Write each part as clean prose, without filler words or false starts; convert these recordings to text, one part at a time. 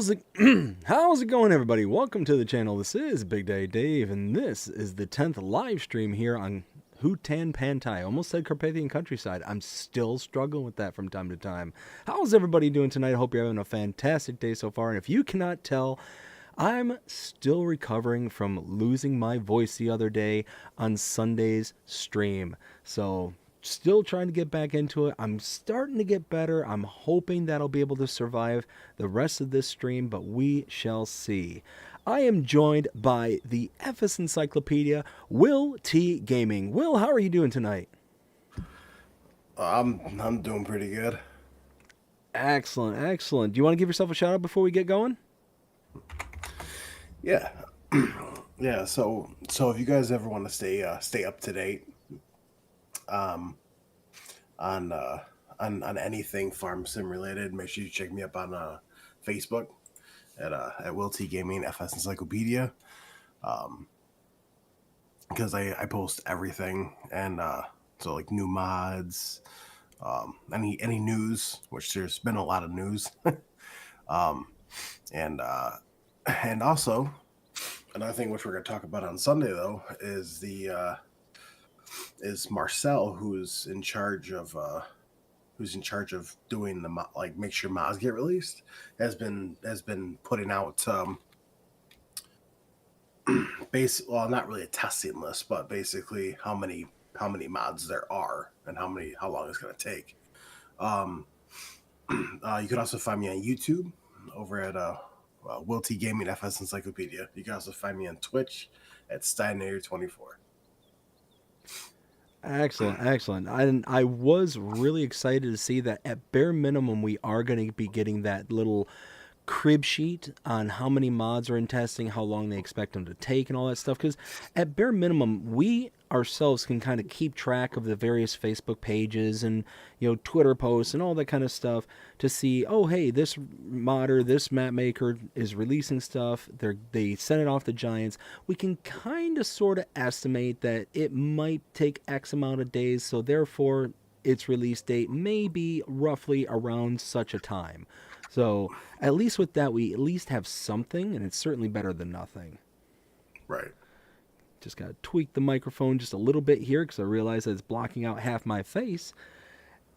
How's it how's it going, everybody? Welcome to the channel. This is Big Day Dave, and this is the 10th live stream here on Hutan Pantai. Almost said Carpathian Countryside. I'm still struggling with that from time to time. How's everybody doing tonight? I hope you're having a fantastic day so far. And if you cannot tell, I'm still recovering from losing my voice the other day on Sunday's stream. So still trying to get back into it. I'm starting to get better. I'm hoping that I'll be able to survive the rest of this stream, but we shall see. I am joined by the FS Encyclopedia, Will T Gaming. Will, how are you doing tonight? I'm doing pretty good. Excellent, excellent. Do you want to give yourself a shout out before we get going? Yeah, yeah. So if you guys ever want to stay up to date, um, on on anything farm sim related, make sure you check me up on Facebook at Will T Gaming FS Encyclopedia. Because I post everything, and so like new mods, any news, which there's been a lot of news. um, and and also another thing which we're going to talk about on Sunday though is Marcel, who's in charge of doing the like make sure mods get released, has been putting out well, not really a testing list, but basically how many mods there are and how long it's going to take. You can also find me on YouTube over at Will T Gaming FS Encyclopedia. You can also find me on Twitch at Steinator24. Excellent, excellent. I was really excited to see that at bare minimum we are going to be getting that little crib sheet on how many mods are in testing, how long they expect them to take, and all that stuff. Because at bare minimum, we ourselves can kind of keep track of the various Facebook pages and Twitter posts and all that kind of stuff to see, oh hey, this modder, this map maker is releasing stuff. They send it off to Giants. We can kind of sort of estimate that it might take X amount of days, so therefore its release date may be roughly around such a time. So at least with that, we at least have something, and it's certainly better than nothing. Right. Just got to tweak the microphone just a little bit here because I realize that it's blocking out half my face,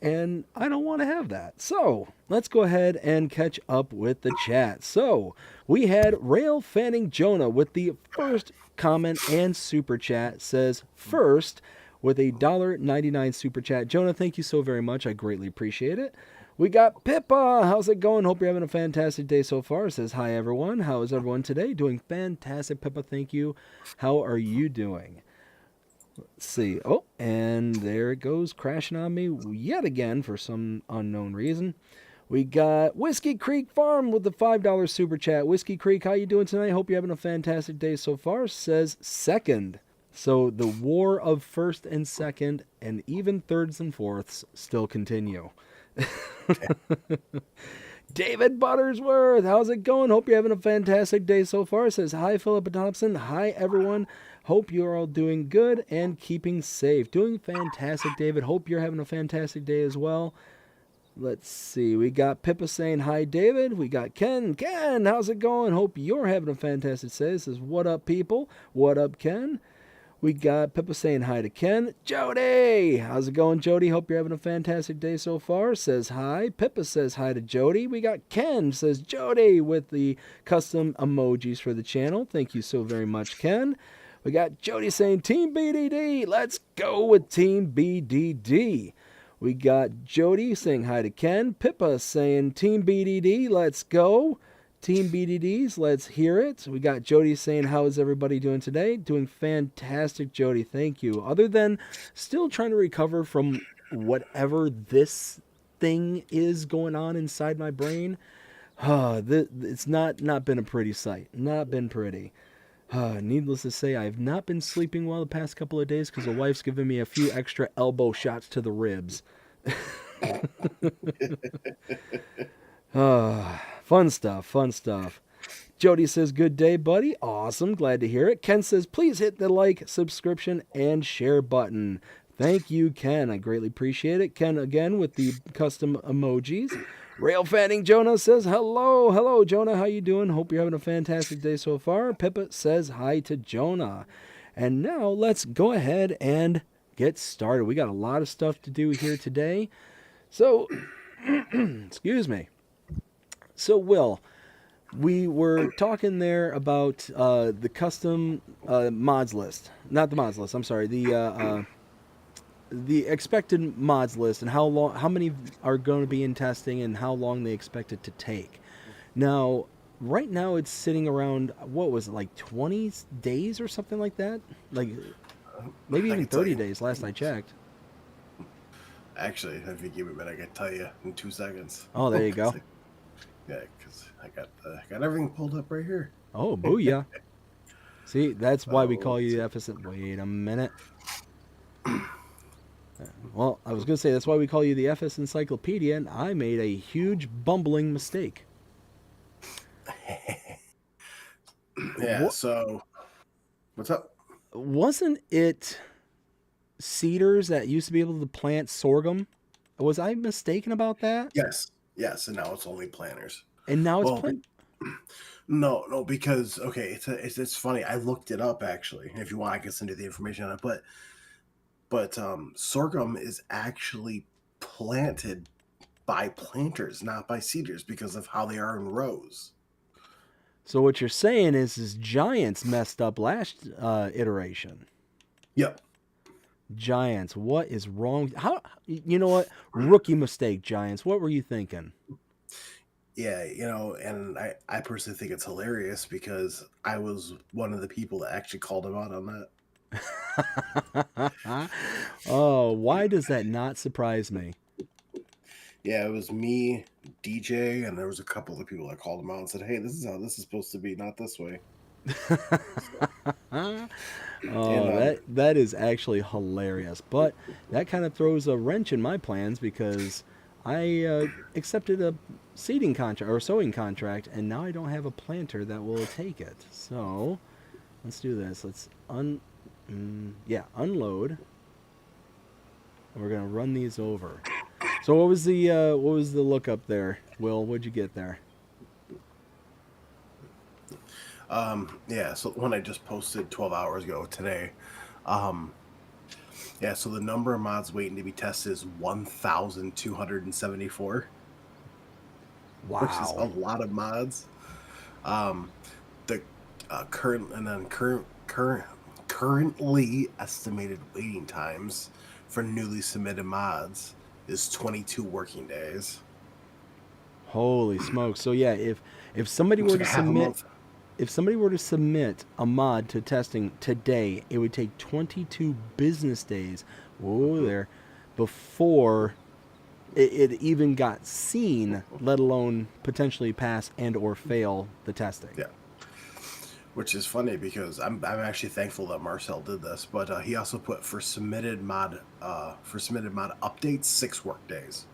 and I don't want to have that. So let's go ahead and catch up with the chat. So we had Rail Fanning Jonah with the first comment and super chat. Says first with a $1.99 super chat. Jonah, thank you so very much. I greatly appreciate it. We got Pippa. How's it going? Hope you're having a fantastic day so far. Says, hi, everyone. How is everyone today? Doing fantastic, Pippa. Thank you. How are you doing? Let's see. Oh, and there it goes, crashing on me yet again for some unknown reason. We got Whiskey Creek Farm with the $5 super chat. Whiskey Creek, how you doing tonight? Hope you're having a fantastic day so far. Says second. So the war of first and second and even thirds and fourths still continue. David Buttersworth, how's it going? Hope you're having a fantastic day so far. Says, hi, Philippa Thompson. Hi, everyone. Hope you're all doing good and keeping safe. Doing fantastic, David. Hope you're having a fantastic day as well. Let's see. We got Pippa saying, hi, David. We got Ken. Ken, how's it going? Hope you're having a fantastic day. Says, what up, people? What up, Ken? We got Pippa saying hi to Ken. Jody! How's it going, Jody? Hope you're having a fantastic day so far. Says hi. Pippa says hi to Jody. We got Ken says Jody with the custom emojis for the channel. Thank you so very much, Ken. We got Jody saying Team BDD. Let's go with Team BDD. We got Jody saying hi to Ken. Pippa saying Team BDD. Let's go. Team BDDs, let's hear it. We got Jody saying, how is everybody doing today? Doing fantastic, Jody. Thank you. Other than still trying to recover from whatever this thing is going on inside my brain. It's not been a pretty sight. Not been pretty. Needless to say, I've not been sleeping well the past couple of days because the wife's given me a few extra elbow shots to the ribs. Fun stuff, fun stuff. Jody says, good day, buddy. Awesome, glad to hear it. Ken says, please hit the like, subscription, and share button. Thank you, Ken. I greatly appreciate it. Ken, again, with the custom emojis. Rail Fanning Jonah says hello. Hello, Jonah. How you doing? Hope you're having a fantastic day so far. Pippa says hi to Jonah. And now let's go ahead and get started. We got a lot of stuff to do here today. So, excuse me. So, Will, we were talking there about the custom mods list. Not the mods list. I'm sorry. The expected mods list and how many are going to be in testing, and how long they expect it to take. Now, right now it's sitting around, what was it, like 20 days or something like that? Like maybe I even can tell 30 you. days last I checked. Actually, if you give me a minute, I can tell you in 2 seconds. Oh, there you go. Yeah, because I got everything pulled up right here. Oh, booyah. See, that's why we call Let's you see. the FS. Wait a minute. Well, I was going to say that's why we call you the FS Encyclopedia, and I made a huge bumbling mistake. Yeah. What So what's up? wasn't it cedars that used to be able to plant sorghum? Was I mistaken about that? Yes. Yes. And now it's only planners. And now it's Well, plant. no, because okay, it's funny. I looked it up actually. If you want, I can send you the information on it. But sorghum is actually planted by planters, not by seeders, because of how they are in rows. So what you're saying is Giants messed up last iteration. Yep. Giants, what is wrong? How you know what? Rookie mistake, Giants. What were you thinking? Yeah, and I personally think it's hilarious because I was one of the people that actually called him out on that. Oh, why does that not surprise me? Yeah, it was me, DJ, and there was a couple of people that called him out and said, "Hey, this is how this is supposed to be, not this way." And Oh, that is actually hilarious. But that kind of throws a wrench in my plans because I accepted a seeding contract or sowing contract, and now I don't have a planter that will take it. So let's do this. Let's unload. We're gonna run these over. So what was the look up there, Will? What'd you get there? yeah, so when I just posted 12 hours ago today, um, yeah, so the number of mods waiting to be tested is 1,274, which is a Wow. lot of mods. Um, the currently estimated waiting times for newly submitted mods is 22 working days. Holy smokes. So yeah, if somebody It's were like to a half a submit month. if somebody were to submit a mod to testing today, it would take 22 business days. Whoa there, before it even got seen, let alone potentially pass and or fail the testing. Yeah, which is funny because I'm actually thankful that Marcel did this, but he also put for submitted mod updates 6 work days.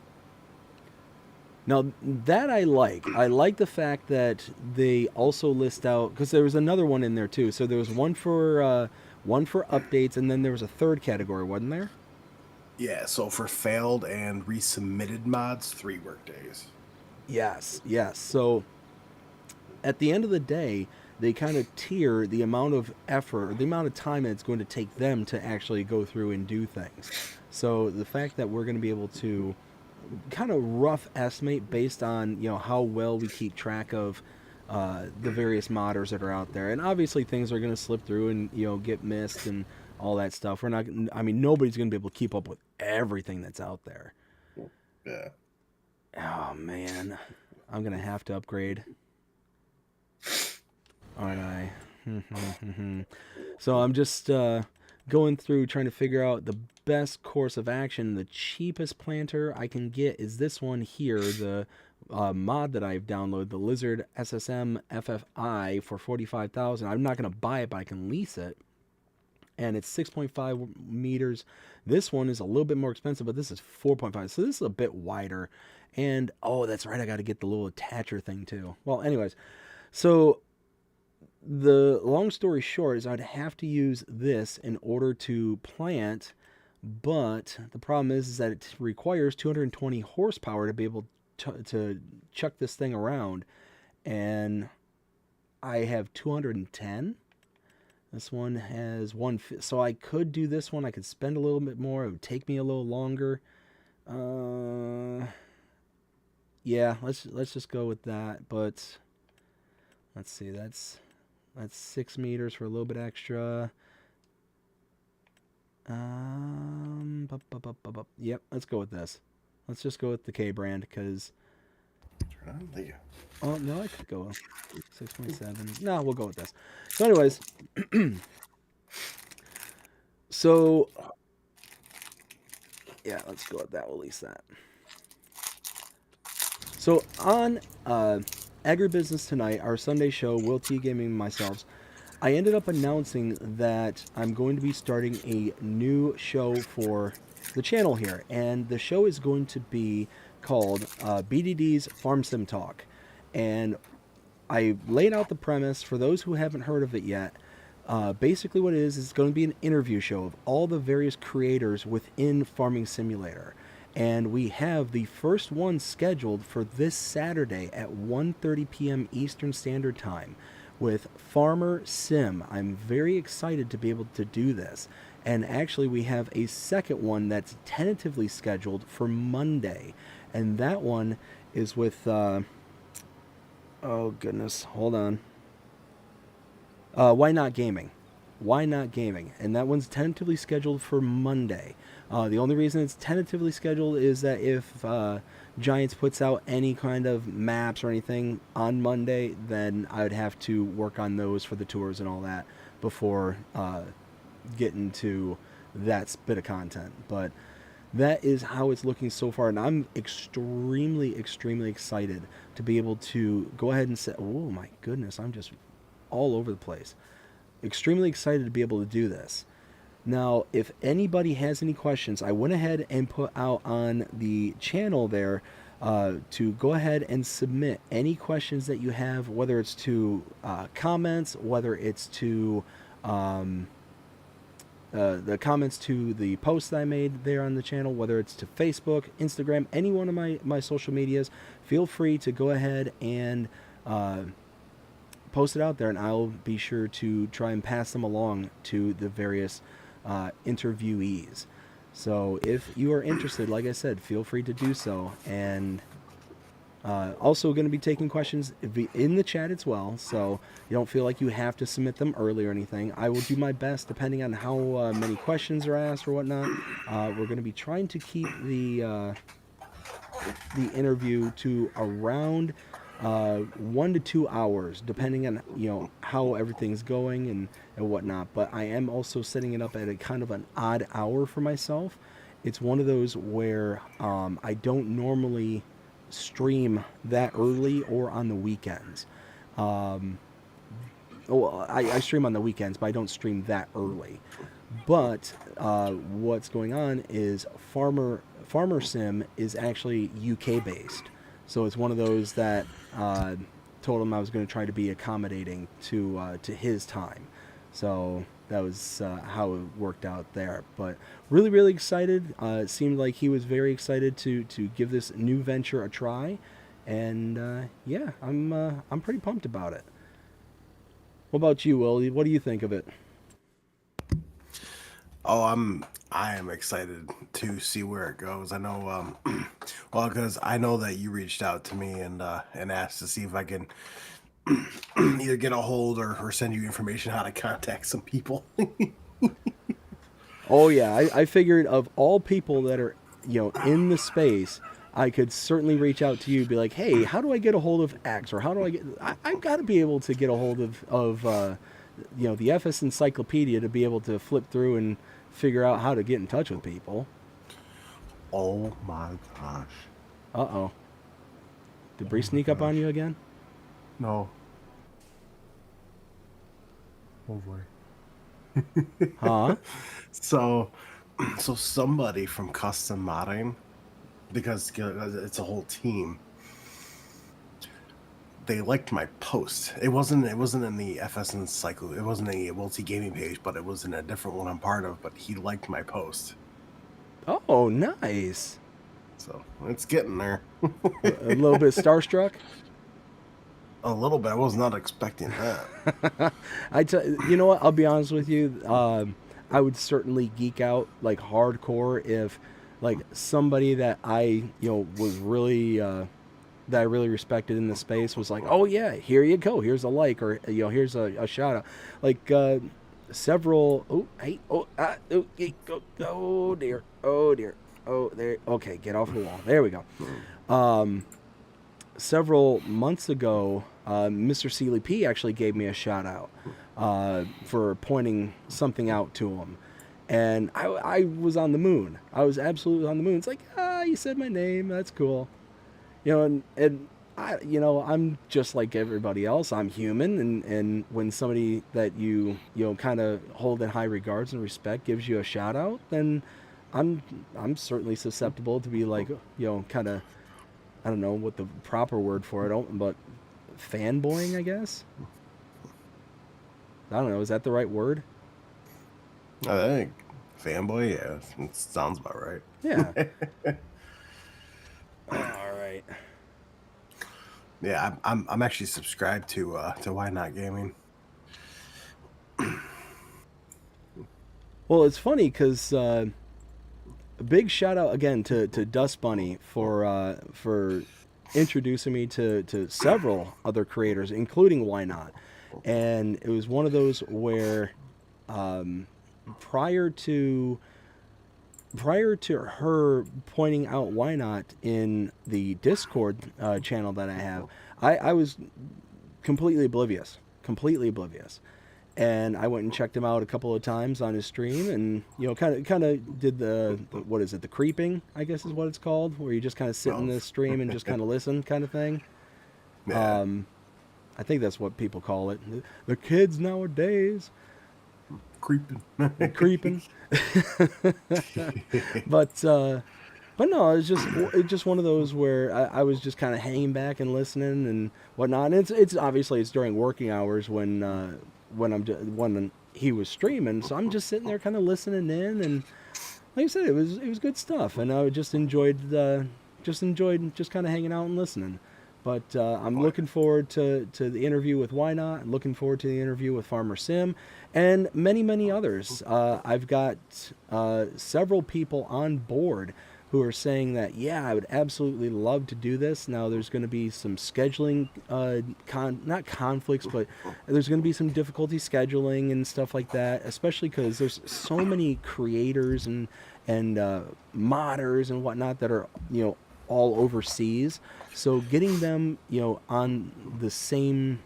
Now that I like. I like the fact that they also list out because there was another one in there too. So there was one for updates, and then there was a third category, wasn't there? Yeah, so for failed and resubmitted mods, 3 work days. Yes, yes. So at the end of the day, they kind of tier the amount of effort, or the amount of time that it's going to take them to actually go through and do things. So the fact that we're going to be able to kind of rough estimate based on how well we keep track of the various modders that are out there, and obviously things are going to slip through and get missed and all that stuff. We're not. I mean, nobody's going to be able to keep up with everything that's out there. Yeah. Oh man, I'm going to have to upgrade, aren't I? So I'm just going through trying to figure out the best course of action. The cheapest planter I can get is this one here, the mod that I've downloaded, the Lizard SSM FFI for 45,000. I'm not going to buy it, but I can lease it. And it's 6.5 meters. This one is a little bit more expensive, but this is 4.5. So this is a bit wider. And oh, that's right, I got to get the little attacher thing too. Well, anyways, so the long story short is I'd have to use this in order to plant, but the problem is that it requires 220 horsepower to be able to chuck this thing around, and I have 210. This one has so I could do this one. I could spend a little bit more. It would take me a little longer. Yeah, let's just go with that. But let's see, that's 6 meters for a little bit extra. Yep, let's go with this. Let's just go with the K brand because. Turn on the. Oh no, I could go 6.7. No, we'll go with this. So, anyways, so yeah, let's go with that. We'll lease that. So on Agribusiness Tonight, our Sunday show, Will T Gaming and myself, I ended up announcing that I'm going to be starting a new show for the channel here, and the show is going to be called BDD's Farm Sim Talk. And I laid out the premise for those who haven't heard of it yet. Basically what it is it's going to be an interview show of all the various creators within Farming Simulator. And we have the first one scheduled for this Saturday at 1:30 p.m. Eastern Standard Time with Farmer Sim. I'm very excited to be able to do this. And actually we have a second one that's tentatively scheduled for Monday. And that one is with, oh goodness, hold on. Why Not Gaming? Why Not Gaming? And that one's tentatively scheduled for Monday. The only reason it's tentatively scheduled is that if Giants puts out any kind of maps or anything on Monday, then I would have to work on those for the tours and all that before getting to that bit of content. But that is how it's looking so far, and I'm extremely excited to be able to go ahead and say, oh my goodness, I'm just all over the place. Extremely excited to be able to do this. Now, if anybody has any questions, I went ahead and put out on the channel there to go ahead and submit any questions that you have, whether it's to comments, whether it's to the comments to the posts that I made there on the channel, whether it's to Facebook, Instagram, any one of my social medias. Feel free to go ahead and post it out there, and I'll be sure to try and pass them along to the various interviewees. So if you are interested, like I said, feel free to do so. And also going to be taking questions in the chat as well, so you don't feel like you have to submit them early or anything. I will do my best, depending on how many questions are asked or whatnot. We're going to be trying to keep the interview to around 1 to 2 hours, depending on how everything's going and whatnot. But I am also setting it up at a kind of an odd hour for myself. It's one of those where I don't normally stream that early or on the weekends. I stream on the weekends, but I don't stream that early. But what's going on is Farmer Sim is actually UK based. So it's one of those that told him I was going to try to be accommodating to his time. So that was how it worked out there. But really excited. It seemed like he was very excited to give this new venture a try. And yeah, I'm pretty pumped about it. What about you, Will? What do you think of it? Oh, I am excited to see where it goes. I know, well, because I know that you reached out to me and asked to see if I can either get a hold or send you information how to contact some people. Oh yeah, I figured of all people that are in the space, I could certainly reach out to you, be like, hey, how do I get a hold of X, or how do I get? I've got to be able to get a hold of the FS Encyclopedia to be able to flip through and figure out how to get in touch with people. Oh my gosh. Uh-oh. Did Bree sneak up on you again? No. Oh boy. Huh? So somebody from Custom Modding, because it's a whole team, they liked my post. It wasn't in the FS Encyclo. It wasn't a multi gaming page, but it was in a different one I'm part of. But he liked my post. Oh, nice. So it's getting there. A little bit starstruck. A little bit. I was not expecting that. You know what? I'll be honest with you. I would certainly geek out like hardcore if like somebody that I was really that I really respected in the space was like, oh yeah, here you go, here's a like, or here's a shout out, like several. Oh hey oh dear oh there. Okay, get off the wall. There we go. Several months ago, Mr. Sealy P actually gave me a shout out for pointing something out to him. And I was on the moon. I was absolutely on the moon. It's like, you said my name. That's cool. And I'm just like everybody else. I'm human. And when somebody that kind of hold in high regards and respect gives you a shout out, then I'm certainly susceptible to be like, kind of, I don't know what the proper word for it, but fanboying, I guess. I don't know. Is that the right word? I think fanboy, yeah, it sounds about right. Yeah. All right. Yeah, I'm actually subscribed to Why Not Gaming. Well, it's funny because a big shout out again to Dust Bunny for introducing me to several other creators, including Why Not. And it was one of those where prior to her pointing out Why Not in the Discord channel that I have, I was completely oblivious. And I went and checked him out a couple of times on his stream, and kind of did the what is it, the creeping, I guess is what it's called, where you just kind of sit in the stream and just kind of listen, kind of thing. Yeah. I think that's what people call it. The kids nowadays Creeping. but no, it's just one of those where I was just kind of hanging back and listening and whatnot. And it's obviously it's during working hours when he was streaming, so I'm just sitting there kind of listening in, and like I said, it was good stuff, and I just enjoyed just kind of hanging out and listening. But I'm looking forward to the interview with Why Not. I'm looking forward to the interview with Farmer Sim, and many others. I've got several people on board who are saying that, yeah, I would absolutely love to do this. Now, there's going to be some scheduling, not conflicts, but there's going to be some difficulty scheduling and stuff like that, especially because there's so many creators and modders and whatnot that are, all overseas. So getting them, on the same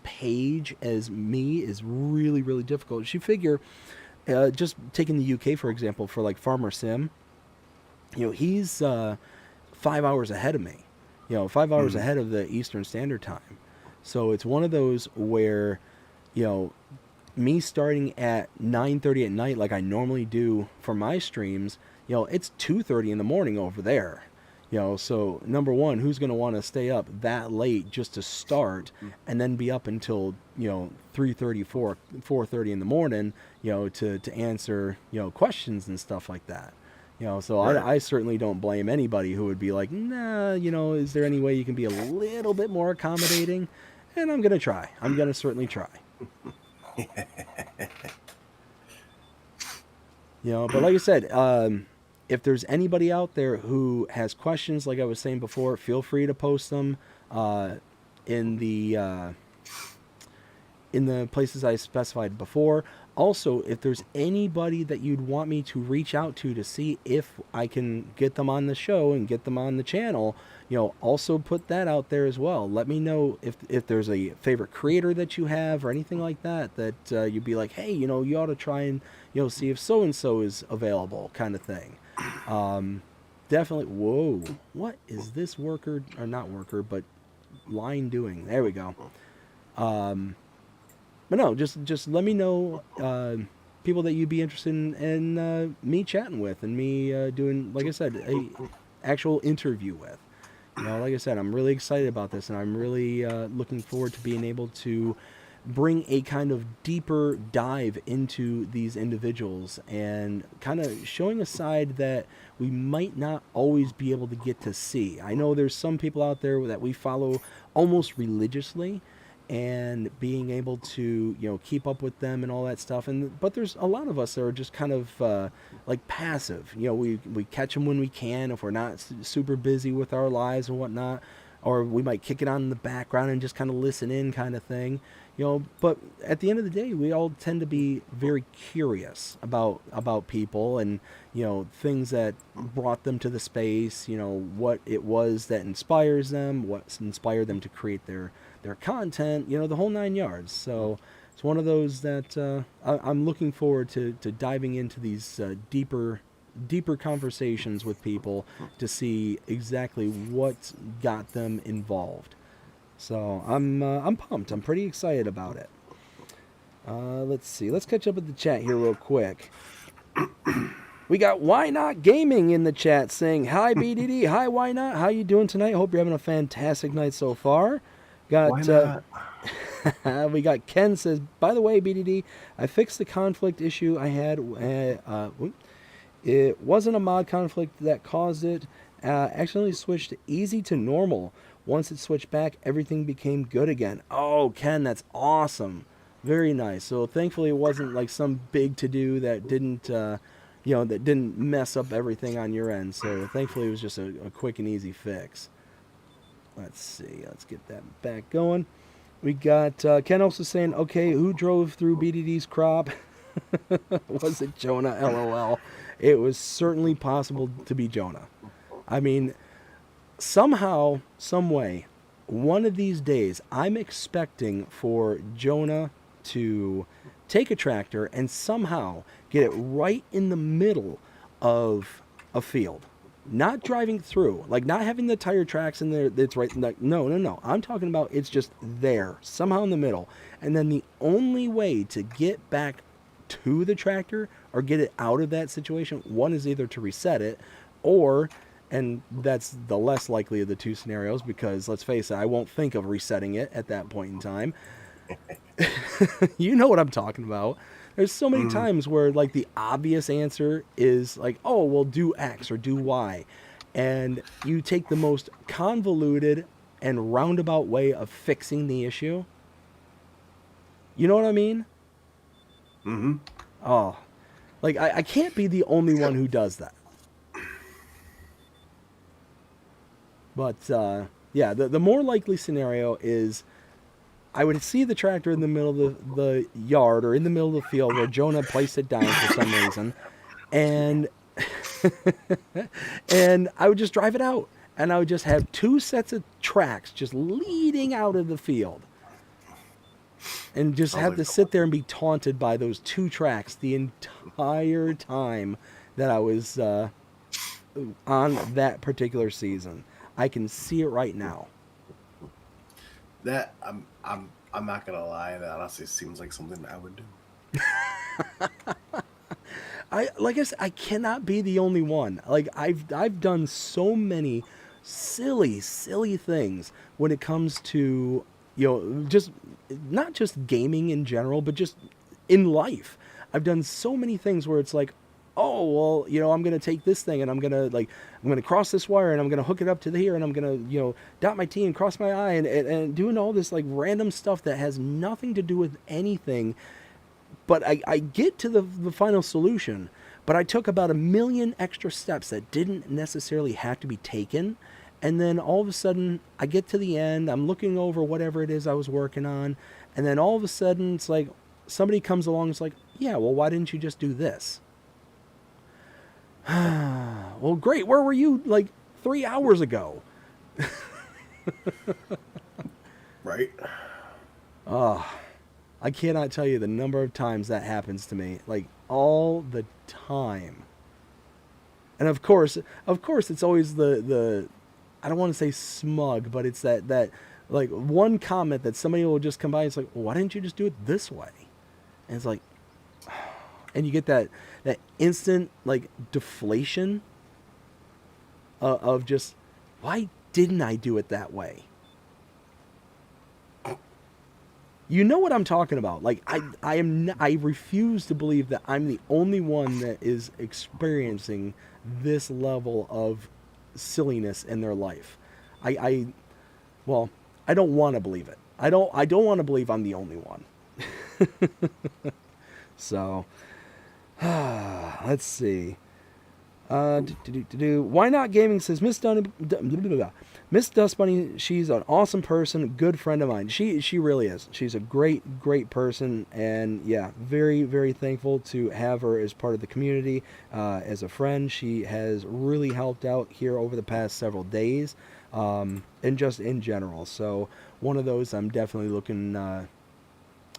page as me is really, really difficult. You figure, just taking the UK, for example, for like Farmer Sim, he's 5 hours ahead of me, 5 hours ahead of the Eastern Standard Time. So it's one of those where, me starting at 9:30 at night like I normally do for my streams, it's 2:30 in the morning over there. So number one, who's going to want to stay up that late just to start and then be up until, 3:30, 4:30 in the morning, to answer, questions and stuff like that. So right. I certainly don't blame anybody who would be like, nah, is there any way you can be a little bit more accommodating? And I'm going to try. I'm going to certainly try. But like I said, if there's anybody out there who has questions, like I was saying before, feel free to post them in the places I specified before. Also, if there's anybody that you'd want me to reach out to see if I can get them on the show and get them on the channel, also put that out there as well. Let me know if there's a favorite creator that you have or anything like that you'd be like, hey, you ought to try and see if so-and-so is available, kind of thing. Definitely. Whoa, what is this worker, or not worker, but line doing? There we go. But no, just let me know people that you'd be interested in me chatting with and me doing, like I said, a actual interview with. Like I said, I'm really excited about this, and I'm really looking forward to being able to bring a kind of deeper dive into these individuals and kind of showing a side that we might not always be able to get to see. I know there's some people out there that we follow almost religiously, and being able to keep up with them and all that stuff, but there's a lot of us that are just kind of like passive. We catch them when we can, if we're not super busy with our lives and whatnot, or we might kick it on in the background and just kind of listen in, kind of thing. But at the end of the day, we all tend to be very curious about people and things that brought them to the space, what it was that inspires them, what inspired them to create their content, the whole 9 yards. So it's one of those that I'm looking forward to diving into these deeper conversations with people to see exactly what got them involved. So I'm pumped. I'm pretty excited about it. Let's see. Let's catch up with the chat here real quick. We got Why Not Gaming in the chat saying, "Hi BDD, hi Why Not, how you doing tonight? Hope you're having a fantastic night so far." Why not? We got Ken says, "By the way, BDD, I fixed the conflict issue I had. It wasn't a mod conflict that caused it. Accidentally switched easy to normal. Once it switched back, everything became good again." Oh, Ken, that's awesome. Very nice. So thankfully it wasn't like some big to-do that didn't mess up everything on your end. So thankfully it was just a quick and easy fix. Let's see. Let's get that back going. We got Ken also saying, "Okay, who drove through BDD's crop?" Was it Jonah? LOL. It was certainly possible to be Jonah. I mean, somehow, some way, one of these days, I'm expecting for Jonah to take a tractor and somehow get it right in the middle of a field. Not driving through, like not having the tire tracks in there. That's right. No. I'm talking about it's just there, somehow in the middle. And then the only way to get back to the tractor or get it out of that situation, one is either to reset it or, and that's the less likely of the two scenarios, because let's face it, I won't think of resetting it at that point in time. You know what I'm talking about. There's so many times where like the obvious answer is like, oh, well, do X or do Y. And you take the most convoluted and roundabout way of fixing the issue. You know what I mean? Mm-hmm. Oh, like I can't be the only one who does that. But yeah, the more likely scenario is I would see the tractor in the middle of the yard or in the middle of the field where Jonah placed it down for some reason, and and I would just drive it out, and I would just have two sets of tracks just leading out of the field, and just have to sit there and be taunted by those two tracks the entire time that I was on that particular season. I can see it right now. That I'm not gonna lie. That honestly seems like something I would do. Like I said, I cannot be the only one. Like I've done so many silly things when it comes to just not just gaming in general, but just in life. I've done so many things where it's like, oh well, I'm gonna take this thing and I'm gonna cross this wire and I'm gonna hook it up to here and I'm gonna dot my T and cross my I and doing all this like random stuff that has nothing to do with anything. But I get to the final solution, but I took about 1 million extra steps that didn't necessarily have to be taken. And then all of a sudden I get to the end, I'm looking over whatever it is I was working on, and then all of a sudden it's like somebody comes along and it's like, yeah, well, why didn't you just do this? Well, great. Where were you like 3 hours ago? Right? I cannot tell you the number of times that happens to me, like all the time. And of course, it's always the I don't want to say smug, but it's that like one comment that somebody will just come by and it's like, well, why didn't you just do it this way? And it's like, and you get that instant like deflation of just, why didn't I do it that way? You know what I'm talking about. Like I refuse to believe that I'm the only one that is experiencing this level of silliness in their life. I well, I don't want to believe it. I don't want to believe I'm the only one. So, let's see. Why not gaming says Miss Dust Bunny. She's an awesome person, good friend of mine. She really is. She's a great person, and yeah, very thankful to have her as part of the community, as a friend. She has really helped out here over the past several days, and just in general. So one of those I'm definitely looking,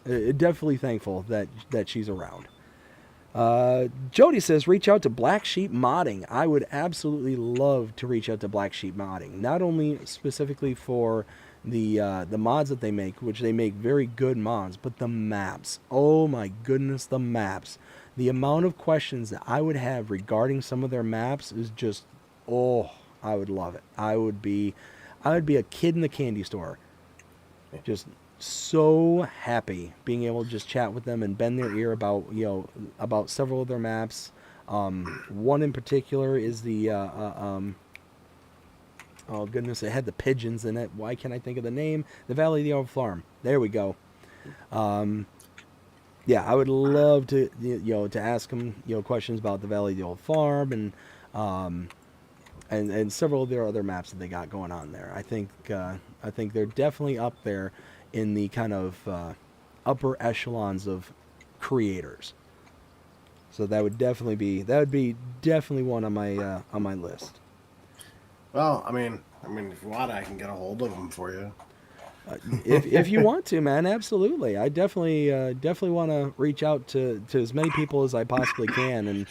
definitely thankful that she's around. Jody says, reach out to Black Sheep Modding. I would absolutely love to reach out to Black Sheep Modding. Not only specifically for the mods that they make, which they make very good mods, but the maps. Oh my goodness, the maps. The amount of questions that I would have regarding some of their maps is just, oh, I would love it. I would be a kid in the candy store. Just so happy being able to just chat with them and bend their ear about about several of their maps. One in particular is the oh goodness, it had the pigeons in it. Why can't I think of the name? The Valley of the Old Farm. There we go. Yeah, I would love to to ask them questions about the Valley of the Old Farm and several of their other maps that they got going on there. I think they're definitely up there in the kind of upper echelons of creators. So that would be definitely one on my list. Well, I mean, if you want, I can get a hold of them for you. If you want to, man, absolutely. I definitely want to reach out to as many people as I possibly can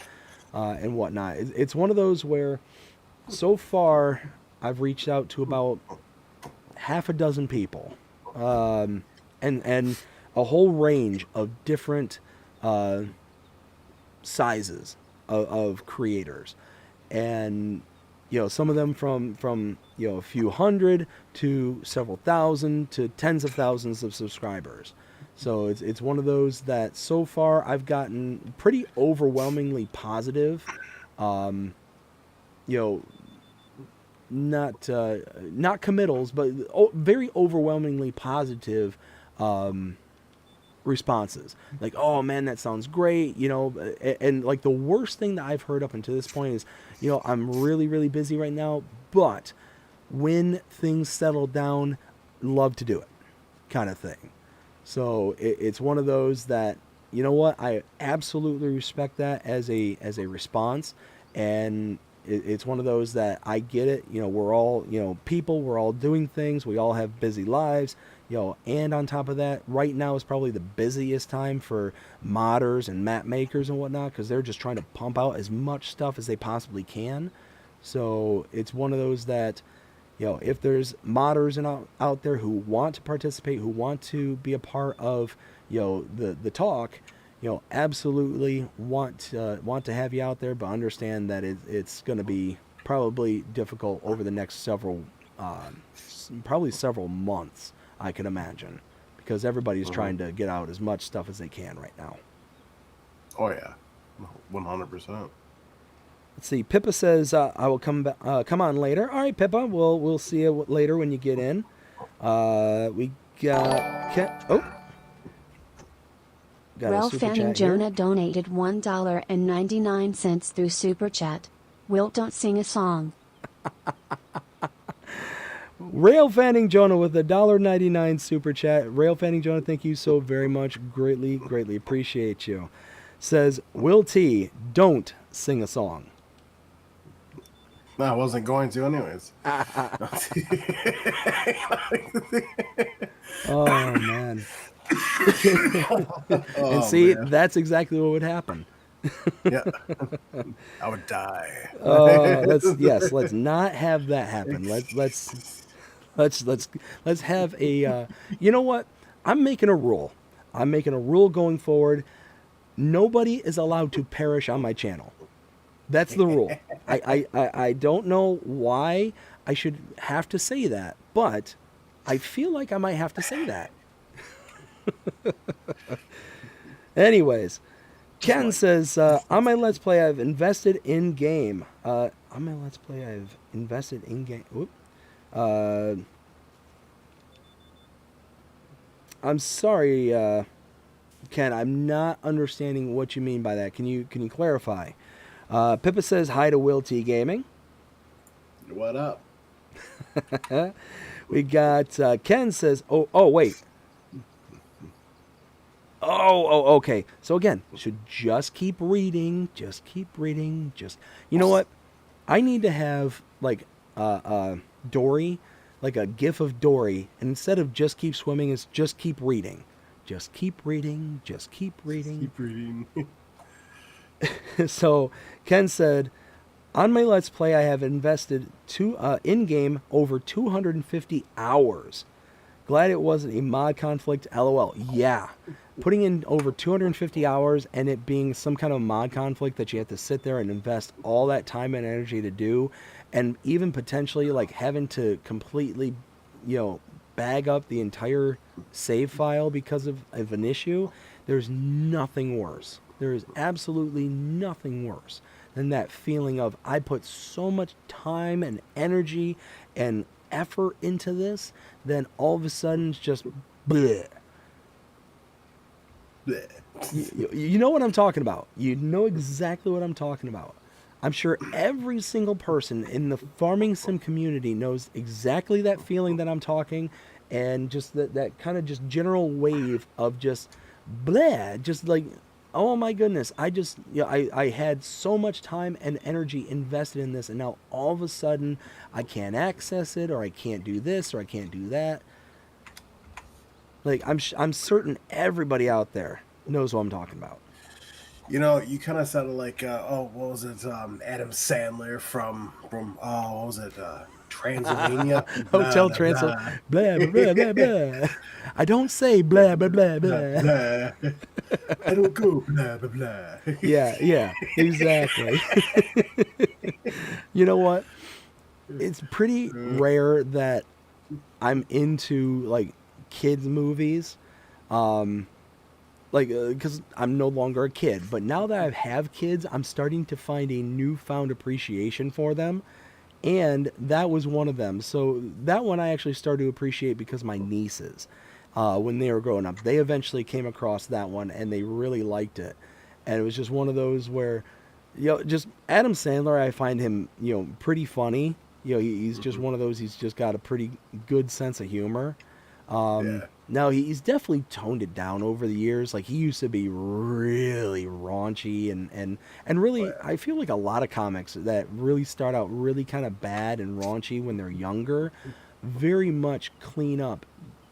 and whatnot. It's one of those where so far I've reached out to about half a dozen people. And a whole range of different sizes of creators, and some of them from a few hundred to several thousand to tens of thousands of subscribers. So it's one of those that so far I've gotten pretty overwhelmingly positive. Not committals, but very overwhelmingly positive responses. Like, oh man, that sounds great, and like the worst thing that I've heard up until this point is, I'm really busy right now, but when things settle down, love to do it, kind of thing. So it's one of those that, what, I absolutely respect that as a response, and it's one of those that I get it. We're all, people, we're all doing things. We all have busy lives, and on top of that, right now is probably the busiest time for modders and map makers and whatnot, because they're just trying to pump out as much stuff as they possibly can. So it's one of those that, if there's modders out there who want to participate, who want to be a part of, the talk, absolutely want to have you out there, but understand that it's going to be probably difficult over the next probably several months, I can imagine, because everybody's trying to get out as much stuff as they can right now. Oh yeah, 100%. Let's see. Pippa says I will come on later. All right, Pippa. We'll see you later when you get in. We got Ralph Fanning Jonah donated $1.99 through Super Chat. Wilt, don't sing a song. Rail Fanning Jonah with a $1.99 Super Chat. Rail Fanning Jonah, thank you so very much. Greatly appreciate you. Says, Will T, don't sing a song. No, I wasn't going to anyways. Oh, man. And see, man, that's exactly what would happen. Yeah, I would die. Let's not have that happen. Let's have a. You know what? I'm making a rule. Going forward. Nobody is allowed to perish on my channel. That's the rule. I don't know why I should have to say that, but I feel like I might have to say that. Anyways, Ken says, on my Let's Play, I've invested in game. On my Let's Play, I've invested in game. Whoop. I'm sorry, Ken. I'm not understanding what you mean by that. Can you clarify? Pippa says hi to Will T Gaming. What up? We got Ken says, oh wait. Oh, okay. So again, should just keep reading. Just keep reading. You know what? I need to have like Dory, like a GIF of Dory, and instead of just keep swimming, it's just keep reading. Just keep reading. Just keep reading. Keep reading. So Ken said, on my Let's Play, I have invested in-game over 250 hours. Glad it wasn't a mod conflict, LOL. Yeah. Putting in over 250 hours and it being some kind of mod conflict that you have to sit there and invest all that time and energy to do, and even potentially like having to completely, bag up the entire save file because of an issue, there's nothing worse. There is absolutely nothing worse than that feeling of, I put so much time and energy and effort into this, then all of a sudden it's just bleh. You know what I'm talking about. You know exactly what I'm talking about. I'm sure every single person in the farming sim community knows exactly that feeling that I'm talking, and just that kind of just general wave of just bleh, just like, oh my goodness, I had so much time and energy invested in this, and now all of a sudden I can't access it, or I can't do this, or I can't do that. Like, I'm certain everybody out there knows what I'm talking about. You kind of sounded like, what was it? Adam Sandler from what was it? Transylvania? Hotel Transylvania. Blah, blah, blah, blah, blah. I don't say blah, blah, blah, blah. Blah. I don't go blah, blah, blah. Yeah, exactly. You know what? It's pretty rare that I'm into, like, kids movies. Because I'm no longer a kid. But now that I have kids, I'm starting to find a newfound appreciation for them. And that was one of them. So that one I actually started to appreciate because my nieces, when they were growing up, they eventually came across that one and they really liked it. And it was just one of those where, just Adam Sandler, I find him, pretty funny. He's just one of those, he's just got a pretty good sense of humor. Yeah. Now, he's definitely toned it down over the years. Like, he used to be really raunchy and really, I feel like a lot of comics that really start out really kind of bad and raunchy when they're younger very much clean up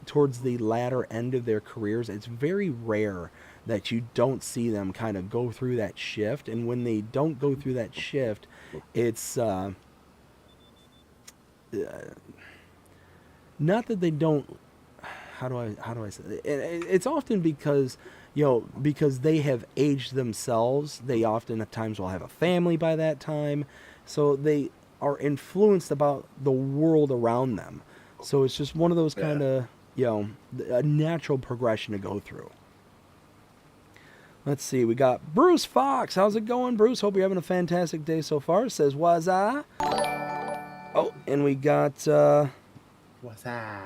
towards the latter end of their careers. It's very rare that you don't see them kind of go through that shift. And when they don't go through that shift, it's not that they don't. How do I say it? It's often because, because they have aged themselves. They often at times will have a family by that time. So they are influenced about the world around them. So it's just one of those kind of, a natural progression to go through. Let's see. We got Bruce Fox. How's it going, Bruce? Hope you're having a fantastic day so far. Says, was I? Oh, and we got... What's that?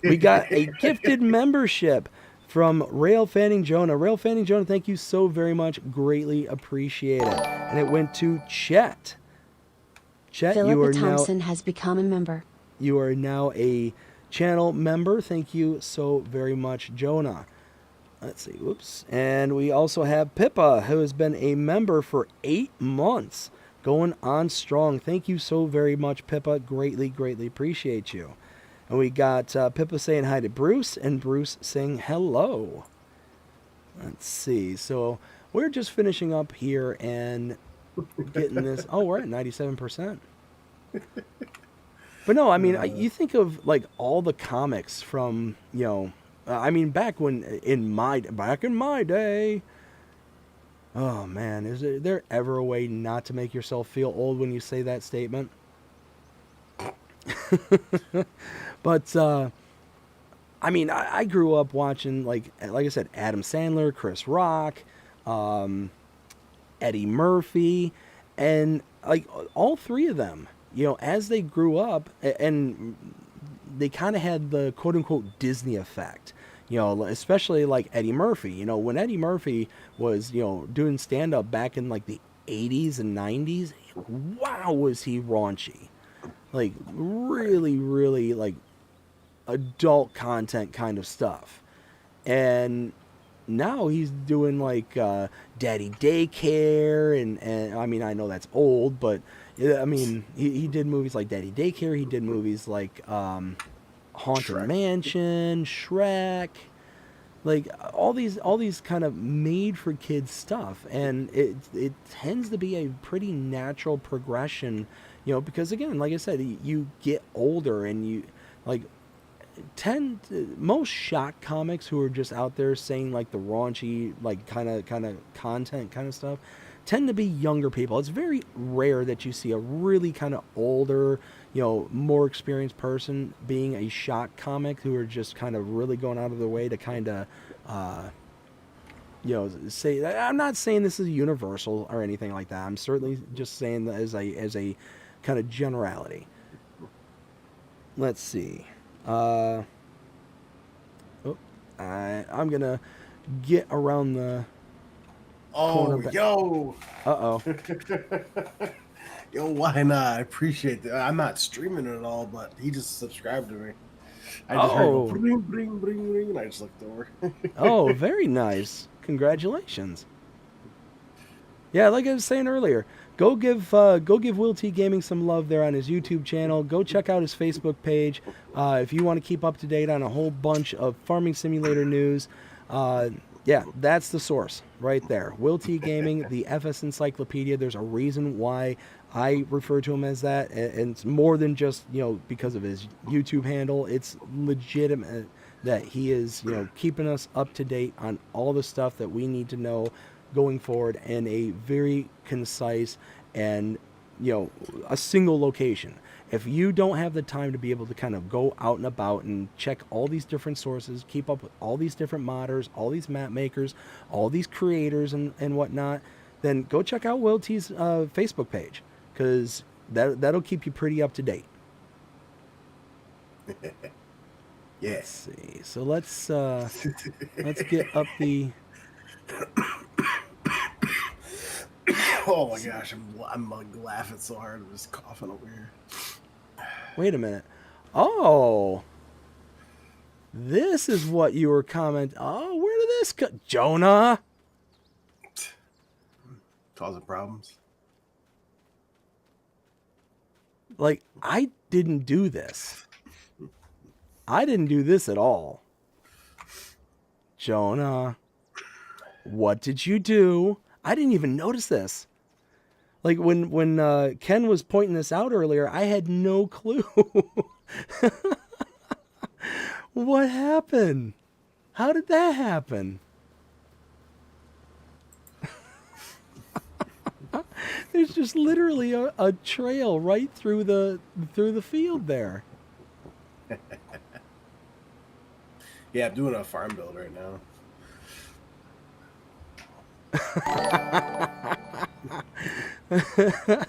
We got a gifted membership from Rail Fanning Jonah. Rail Fanning Jonah, thank you so very much. Greatly appreciate it. And it went to Chet. Chet, Philippa Thompson has become a member. You are now a channel member. Thank you so very much, Jonah. Let's see. Whoops. And we also have Pippa, who has been a member for 8 months. Going on strong. Thank you so very much, Pippa. Greatly, greatly appreciate you. And we got Pippa saying hi to Bruce, and Bruce saying hello. Let's see. So we're just finishing up here and getting this. Oh, we're at 97%. But no, I mean, you think of like all the comics from, I mean, back in my day. Oh man, is there ever a way not to make yourself feel old when you say that statement? But I mean, I grew up watching like I said, Adam Sandler, Chris Rock, Eddie Murphy, and like all three of them. You know, as they grew up, and they kind of had the quote unquote Disney effect. You know, especially like Eddie Murphy. You know, when Eddie Murphy was doing stand up back in like the 80s and 90s, wow, was he raunchy. Like really, really like adult content kind of stuff. And now he's doing like daddy daycare and I mean, I know that's old, but I mean, he did movies like Daddy Daycare. He did movies like Haunted Shrek. Mansion, Shrek, like all these kind of made for kids stuff, and it tends to be a pretty natural progression, because again, like I said, you get older and you like most shock comics who are just out there saying like the raunchy like kind of content kind of stuff tend to be younger people. It's very rare that you see a really kind of older, more experienced person being a shock comic who are just kind of really going out of their way to kind of say. I'm not saying this is universal or anything like that. I'm certainly just saying that as a kind of generality. Let's see. I'm gonna get around the corner. Yo. Uh-oh. Yo, why not? I appreciate that. I'm not streaming it at all, but he just subscribed to me. I just heard go bring, bring, bring, bring, and I just looked over. Oh, very nice. Congratulations. Yeah, like I was saying earlier, go give Will T Gaming some love there on his YouTube channel. Go check out his Facebook page if you want to keep up to date on a whole bunch of Farming Simulator news. Yeah, that's the source right there. Will T Gaming, the FS Encyclopedia. There's a reason why I refer to him as that, and it's more than just because of his YouTube handle. It's legitimate that he is keeping us up to date on all the stuff that we need to know going forward in a very concise and a single location. If you don't have the time to be able to kind of go out and about and check all these different sources, keep up with all these different modders, all these map makers, all these creators and whatnot, then go check out Will T's Facebook page, because that'll keep you pretty up to date. Yeah. Let's see. So let's get up the. Oh my gosh, I'm like laughing so hard. I'm just coughing over here. Wait a minute. Oh, this is what you were commenting. Oh, where did this go? Jonah? Causing problems. Like, I didn't do this. I didn't do this at all. Jonah, what did you do? I didn't even notice this. Like when Ken was pointing this out earlier, I had no clue. What happened? How did that happen? There's just literally a trail right through the field there. Yeah, I'm doing a farm build right now.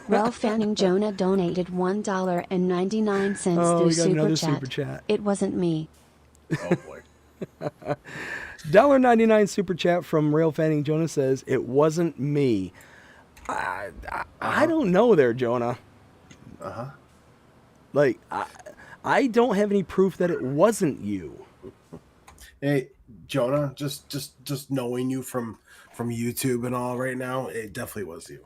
Ralph Fanning Jonah donated $1.99 through super chat. It wasn't me. Oh boy. $1.99 super chat from Rail Fanning Jonah says, it wasn't me. I don't know there, Jonah. Uh-huh. Like, I don't have any proof that it wasn't you. Hey, Jonah, just knowing you from YouTube and all right now, it definitely was you.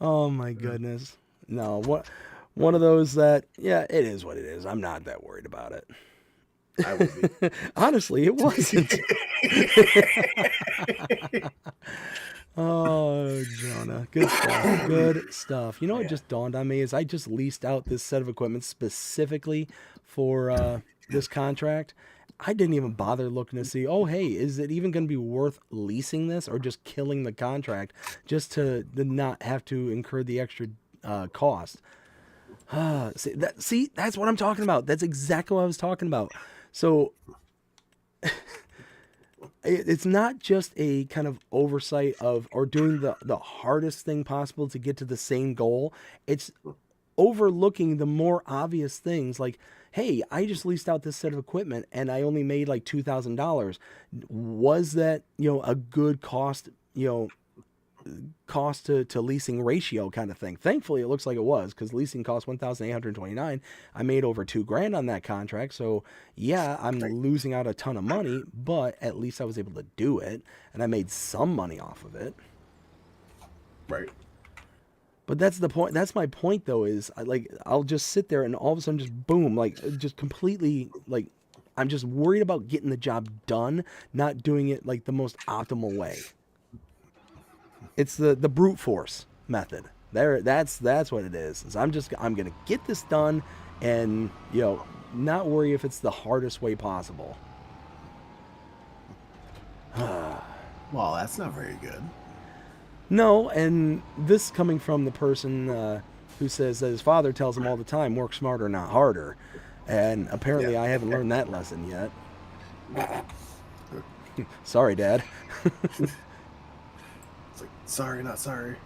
Oh my goodness. No, one of those that, yeah, it is what it is. I'm not that worried about it. I would be. Honestly, it wasn't. Oh, Jonah. Good stuff. Good stuff. You know what just dawned on me is I just leased out this set of equipment specifically for this contract. I didn't even bother looking to see, oh, hey, is it even going to be worth leasing this or just killing the contract just to not have to incur the extra cost? See, that's what I'm talking about. That's exactly what I was talking about. So it's not just a kind of oversight of or doing the hardest thing possible to get to the same goal. It's overlooking the more obvious things like, hey, I just leased out this set of equipment and I only made like $2,000. Was that, a good cost to leasing ratio kind of thing? Thankfully, it looks like it was, because leasing cost $1,829. I made over $2,000 on that contract. So yeah, I'm losing out a ton of money, but at least I was able to do it and I made some money off of it. Right. But that's the point. That's my point, though, is I'll just sit there and all of a sudden just boom, like just completely like I'm just worried about getting the job done, not doing it like the most optimal way. It's the brute force method. That's what it is. I'm gonna get this done, and not worry if it's the hardest way possible. Well, that's not very good. No, and this coming from the person who says that his father tells him all the time, work smarter, not harder. And apparently I haven't learned that lesson yet. Sorry, Dad. It's like, sorry, not sorry.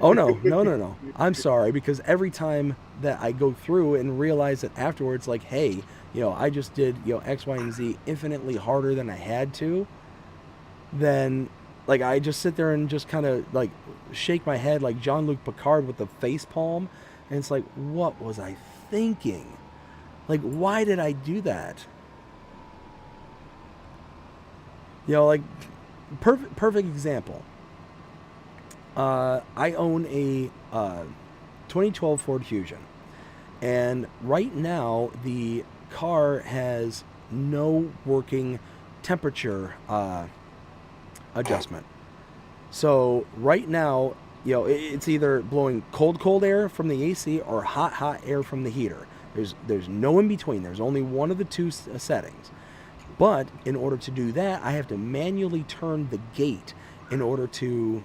Oh, no. I'm sorry, because every time that I go through and realize that afterwards, like, hey, I just did, X, Y, and Z infinitely harder than I had to, then like I just sit there and just kind of like shake my head like Jean-Luc Picard with the face palm, and it's like, what was I thinking? Like, why did I do that? Like perfect example. I own a 2012 Ford Fusion, and right now the car has no working temperature adjustment. So right now, it's either blowing cold air from the AC or hot air from the heater. There's no in between. There's only one of the two settings. But in order to do that, I have to manually turn the gate in order to,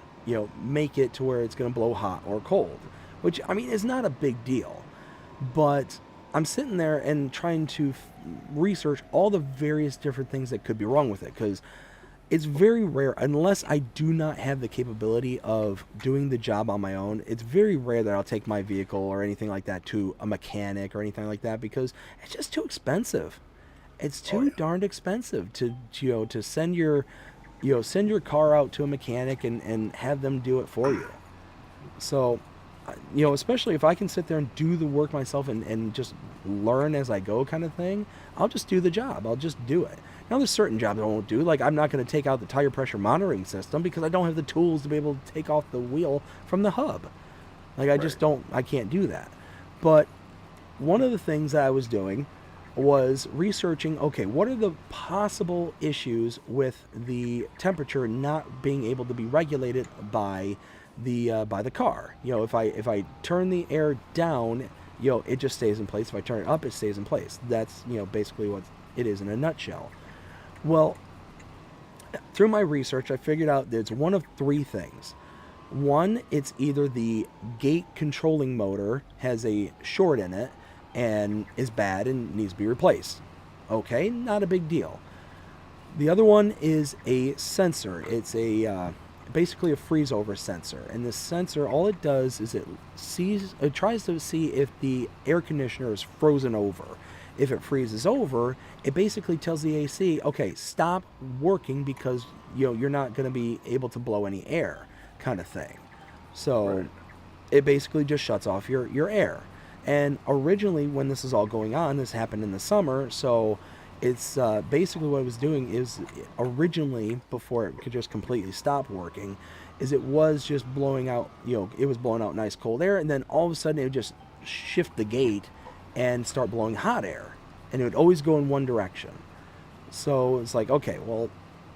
make it to where it's going to blow hot or cold, which, I mean, is not a big deal. But I'm sitting there and trying to research all the various different things that could be wrong with it, because it's very rare, unless I do not have the capability of doing the job on my own, it's very rare that I'll take my vehicle or anything like that to a mechanic or anything like that, because it's just too expensive. It's too darned expensive to send your car out to a mechanic and have them do it for you. So, especially if I can sit there and do the work myself and just learn as I go kind of thing, I'll just do the job. I'll just do it. Now, there's certain jobs I won't do. Like, I'm not going to take out the tire pressure monitoring system because I don't have the tools to be able to take off the wheel from the hub. Like, I can't do that. But one of the things that I was doing was researching, okay, what are the possible issues with the temperature not being able to be regulated by the car? If I turn the air down, it just stays in place. If I turn it up, it stays in place. That's, basically what it is in a nutshell. Well, through my research, I figured out that it's one of three things. One, it's either the gate controlling motor has a short in it and is bad and needs to be replaced. Okay, not a big deal. The other one is a sensor. It's basically a freeze over sensor, and this sensor, all it does is it tries to see if the air conditioner is frozen over. If it freezes over, it basically tells the AC, okay, stop working because you're not going to be able to blow any air, kind of thing. So it basically just shuts off your air. And originally, when this is all going on, this happened in the summer, so it's basically what it was doing is originally, before it could just completely stop working, is it was just blowing out, it was blowing out nice cold air, and then all of a sudden it would just shift the gate and start blowing hot air, and it would always go in one direction. So it's like, okay, well,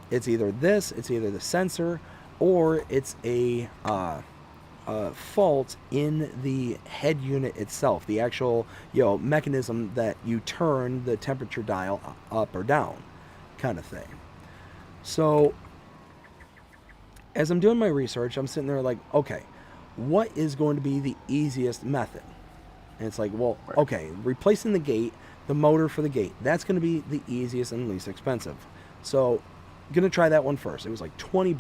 it's either the sensor, or it's a fault in the head unit itself, the actual mechanism that you turn the temperature dial up or down, kind of thing. So as I'm doing my research, I'm sitting there like, okay, what is going to be the easiest method? And it's like, well, okay, replacing the gate, the motor for the gate, that's going to be the easiest and least expensive. So, going to try that one first. It was like $20.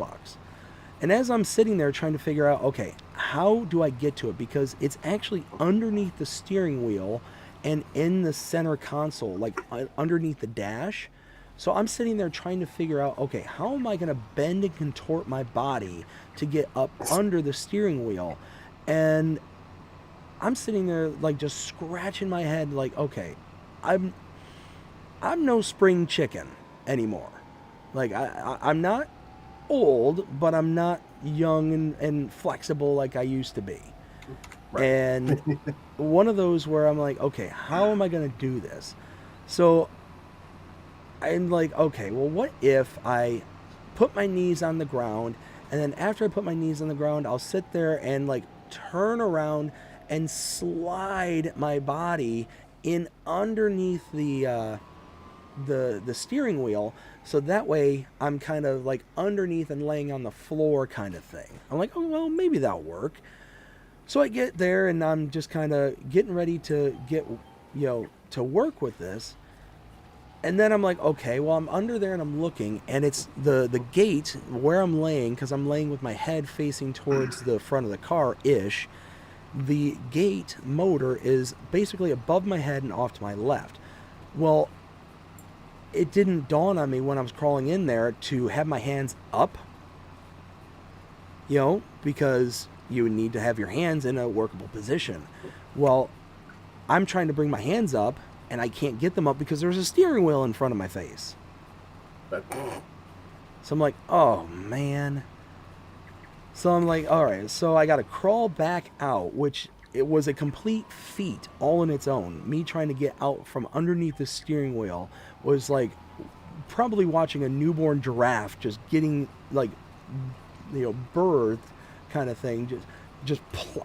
And as I'm sitting there trying to figure out, okay, how do I get to it? Because it's actually underneath the steering wheel and in the center console, like underneath the dash. So I'm sitting there trying to figure out, okay, how am I going to bend and contort my body to get up under the steering wheel? And I'm sitting there like just scratching my head like, okay, I'm no spring chicken anymore. Like I'm not old, but I'm not young and flexible like I used to be. Right. And one of those where I'm like, okay, how am I going to do this? So I'm like, okay, well, what if I put my knees on the ground, and then after I put my knees on the ground, I'll sit there and like turn around and slide my body in underneath the steering wheel, so that way I'm kind of like underneath and laying on the floor kind of thing. I'm like, oh, well, maybe that'll work. So I get there and I'm just kind of getting ready to get, to work with this. And then I'm like, okay, well, I'm under there and I'm looking, and it's the gate where I'm laying, because I'm laying with my head facing towards the front of the car-ish. The gate motor is basically above my head and off to my left. Well, it didn't dawn on me when I was crawling in there to have my hands up, because you would need to have your hands in a workable position. Well, I'm trying to bring my hands up, and I can't get them up because there's a steering wheel in front of my face. So I'm like, oh, man. So I'm like, all right, so I got to crawl back out, which it was a complete feat all on its own. Me trying to get out from underneath the steering wheel was like probably watching a newborn giraffe just getting like, birthed kind of thing.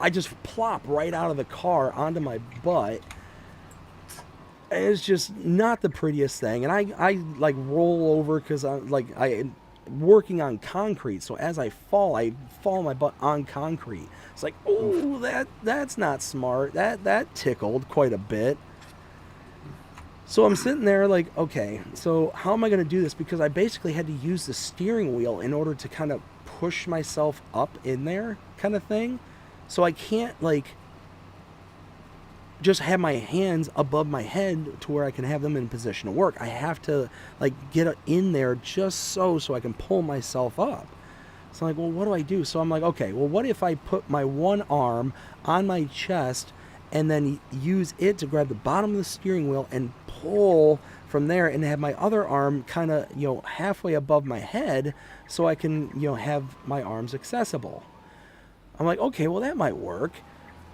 I just plop right out of the car onto my butt. It's just not the prettiest thing. And I like roll over because I'm working on concrete. So as I fall my butt on concrete. It's like, oh, that's not smart. That tickled quite a bit. So I'm sitting there like, okay, so how am I going to do this? Because I basically had to use the steering wheel in order to kind of push myself up in there kind of thing. So I can't like just have my hands above my head to where I can have them in position to work. I have to like get in there just so I can pull myself up. So I'm like, well, what do I do? So I'm like, okay, well, what if I put my one arm on my chest and then use it to grab the bottom of the steering wheel and pull from there, and have my other arm kind of, halfway above my head so I can, have my arms accessible. I'm like, okay, well, that might work.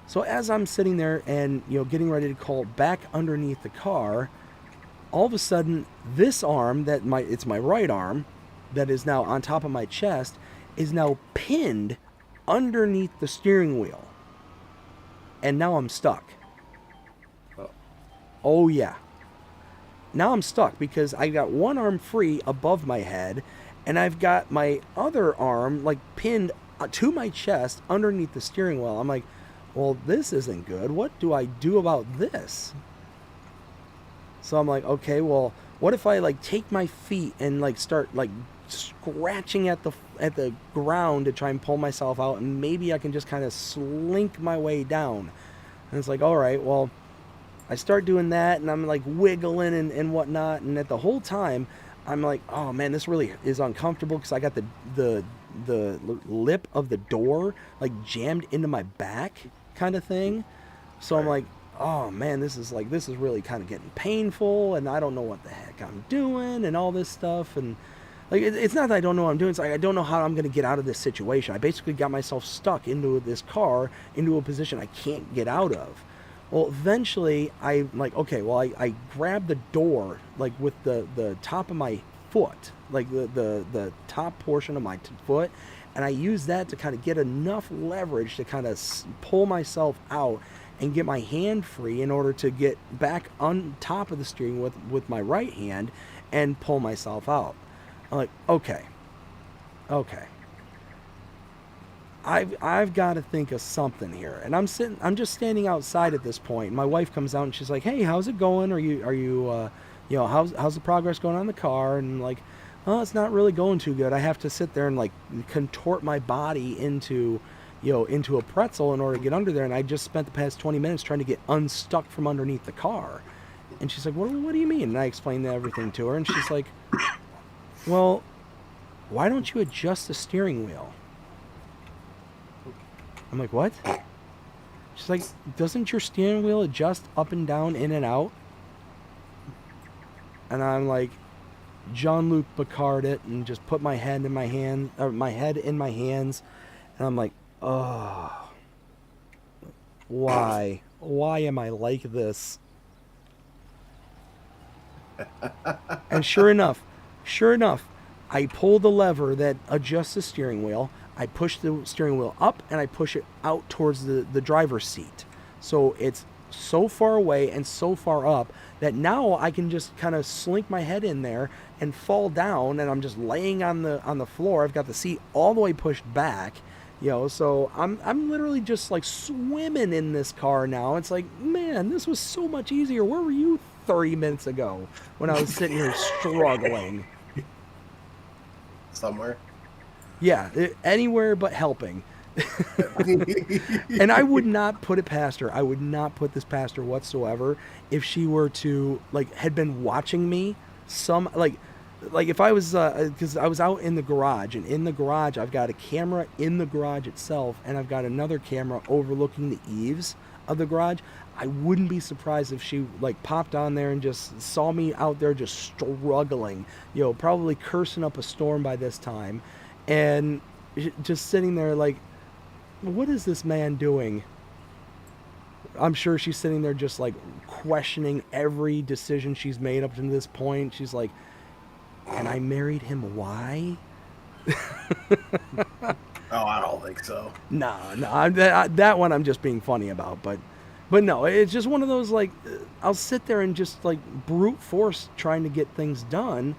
So as I'm sitting there and, getting ready to crawl back underneath the car, all of a sudden, this arm, it's my right arm, that is now on top of my chest, is now pinned underneath the steering wheel. And now I'm stuck. Oh, yeah. Now I'm stuck because I got one arm free above my head, and I've got my other arm, like, pinned to my chest underneath the steering wheel. I'm like, well, this isn't good. What do I do about this? So I'm like, okay, well, what if I like take my feet and like start like scratching at the ground to try and pull myself out, and maybe I can just kind of slink my way down. And it's like, all right, well, I start doing that, and I'm like wiggling and whatnot, and at the whole time I'm like, oh man, this really is uncomfortable because I got the lip of the door like jammed into my back kind of thing. So I'm like, oh man, this is really kind of getting painful, and I don't know what the heck I'm doing and all this stuff. And like, it's not that I don't know what I'm doing, it's like I don't know how I'm going to get out of this situation. I basically got myself stuck into this car, into a position I can't get out of. Well, eventually I'm like, okay, well, I grab the door like with the top of my foot, like the top portion of my foot, and I use that to kind of get enough leverage to kind of pull myself out and get my hand free in order to get back on top of the steering with my right hand and pull myself out. I'm like, okay. I've got to think of something here. And I'm just standing outside at this point. My wife comes out and she's like, "Hey, how's it going? Are you how's the progress going on the car?" And I'm like, "Oh, it's not really going too good. I have to sit there and like contort my body into a pretzel in order to get under there. And I just spent the past 20 minutes trying to get unstuck from underneath the car." And she's like, what do you mean? And I explained everything to her. And she's like, "Well, why don't you adjust the steering wheel?" I'm like, "What?" She's like, "Doesn't your steering wheel adjust up and down, in and out?" And I'm like, Jean-Luc Picard it, and just put my head in my hand, or my head in my hands. And I'm like, oh, why? Why am I like this? And sure enough, I pull the lever that adjusts the steering wheel. I push the steering wheel up and I push it out towards the driver's seat. So it's so far away and so far up that now I can just kind of slink my head in there and fall down, and I'm just laying on the floor. I've got the seat all the way pushed back, so I'm literally just like swimming in this car now. It's like, man, this was so much easier. Where were you 30 minutes ago when I was sitting here struggling? Somewhere. Yeah, anywhere but helping. And I would not put it past her. I would not put this past her whatsoever if she were to had been watching me if I was because I was out in the garage, and in the garage I've got a camera in the garage itself, and I've got another camera overlooking the eaves of the garage. I wouldn't be surprised if she popped on there and just saw me out there just struggling, probably cursing up a storm by this time, and just sitting there like, what is this man doing? I'm sure she's sitting there just questioning every decision she's made up to this point. She's like, and I married him, why? Oh, I don't think so. No, that one I'm just being funny about, but no, it's just one of those I'll sit there and just brute force trying to get things done,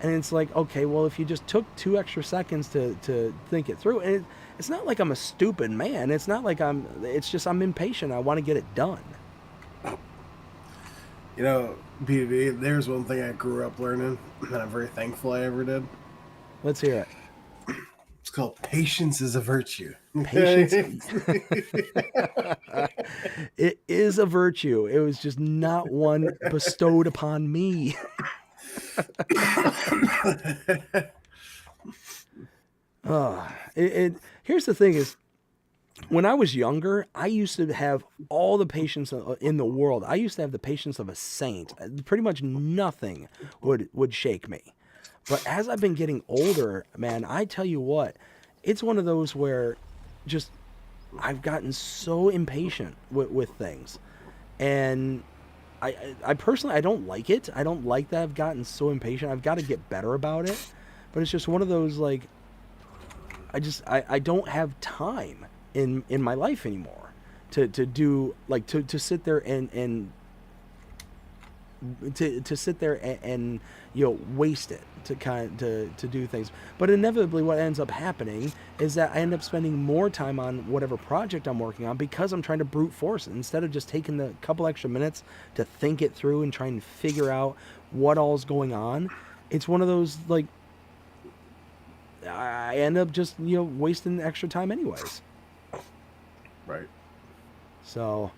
and it's like, okay, well, if you just took 2 extra seconds to think it through, and it's not like I'm a stupid man. It's not like it's just I'm impatient. I want to get it done. BB, there's one thing I grew up learning, and I'm very thankful I ever did. Let's hear it. It's called patience is a virtue. Patience. It is a virtue. It was just not one bestowed upon me. Here's the thing is, when I was younger, I used to have all the patience in the world. I used to have the patience of a saint. Pretty much nothing would shake me. But as I've been getting older, man, I tell you what, it's one of those where just I've gotten so impatient with things. And I personally, I don't like it. I don't like that I've gotten so impatient. I've got to get better about it. But it's just one of those, I don't have time in my life anymore to do to sit there and to sit there and waste it to do things. But inevitably what ends up happening is that I end up spending more time on whatever project I'm working on because I'm trying to brute force it instead of just taking the couple extra minutes to think it through and try and figure out what all's going on. It's one of those I end up just wasting extra time anyways. Right. So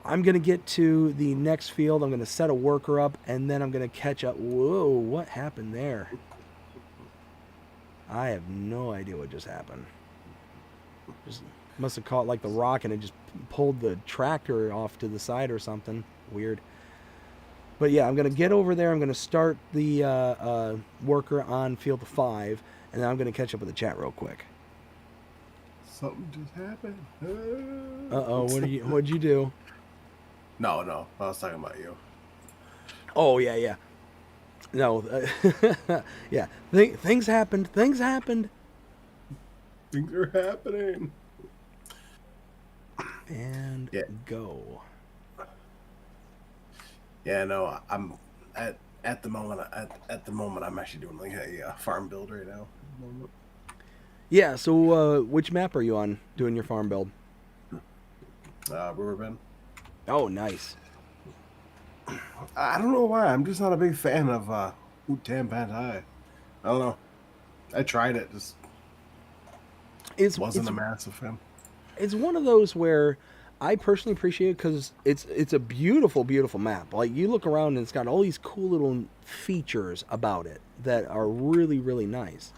I'm going to get to the next field. I'm going to set a worker up, and then I'm going to catch up. Whoa, what happened there? I have no idea what just happened. Just must have caught the rock, and it just pulled the tractor off to the side or something. Weird. But yeah, I'm going to get over there. I'm going to start the worker on field 5, and then I'm going to catch up with the chat real quick. Something just happened. Uh-oh, what'd you do? No, I was talking about you. Oh, yeah. No, yeah. Things happened. Things are happening. And go. Yeah, no, I'm at the moment. At the moment, I'm actually doing a farm build right now. Yeah, so which map are you on doing your farm build? Riverbend. Oh, nice. I don't know why. I'm just not a big fan of Hutan Pantai. I don't know. I tried it. Just wasn't a massive fan. It's one of those where I personally appreciate it because it's a beautiful, beautiful map. Like you look around and it's got all these cool little features about it that are really, really nice.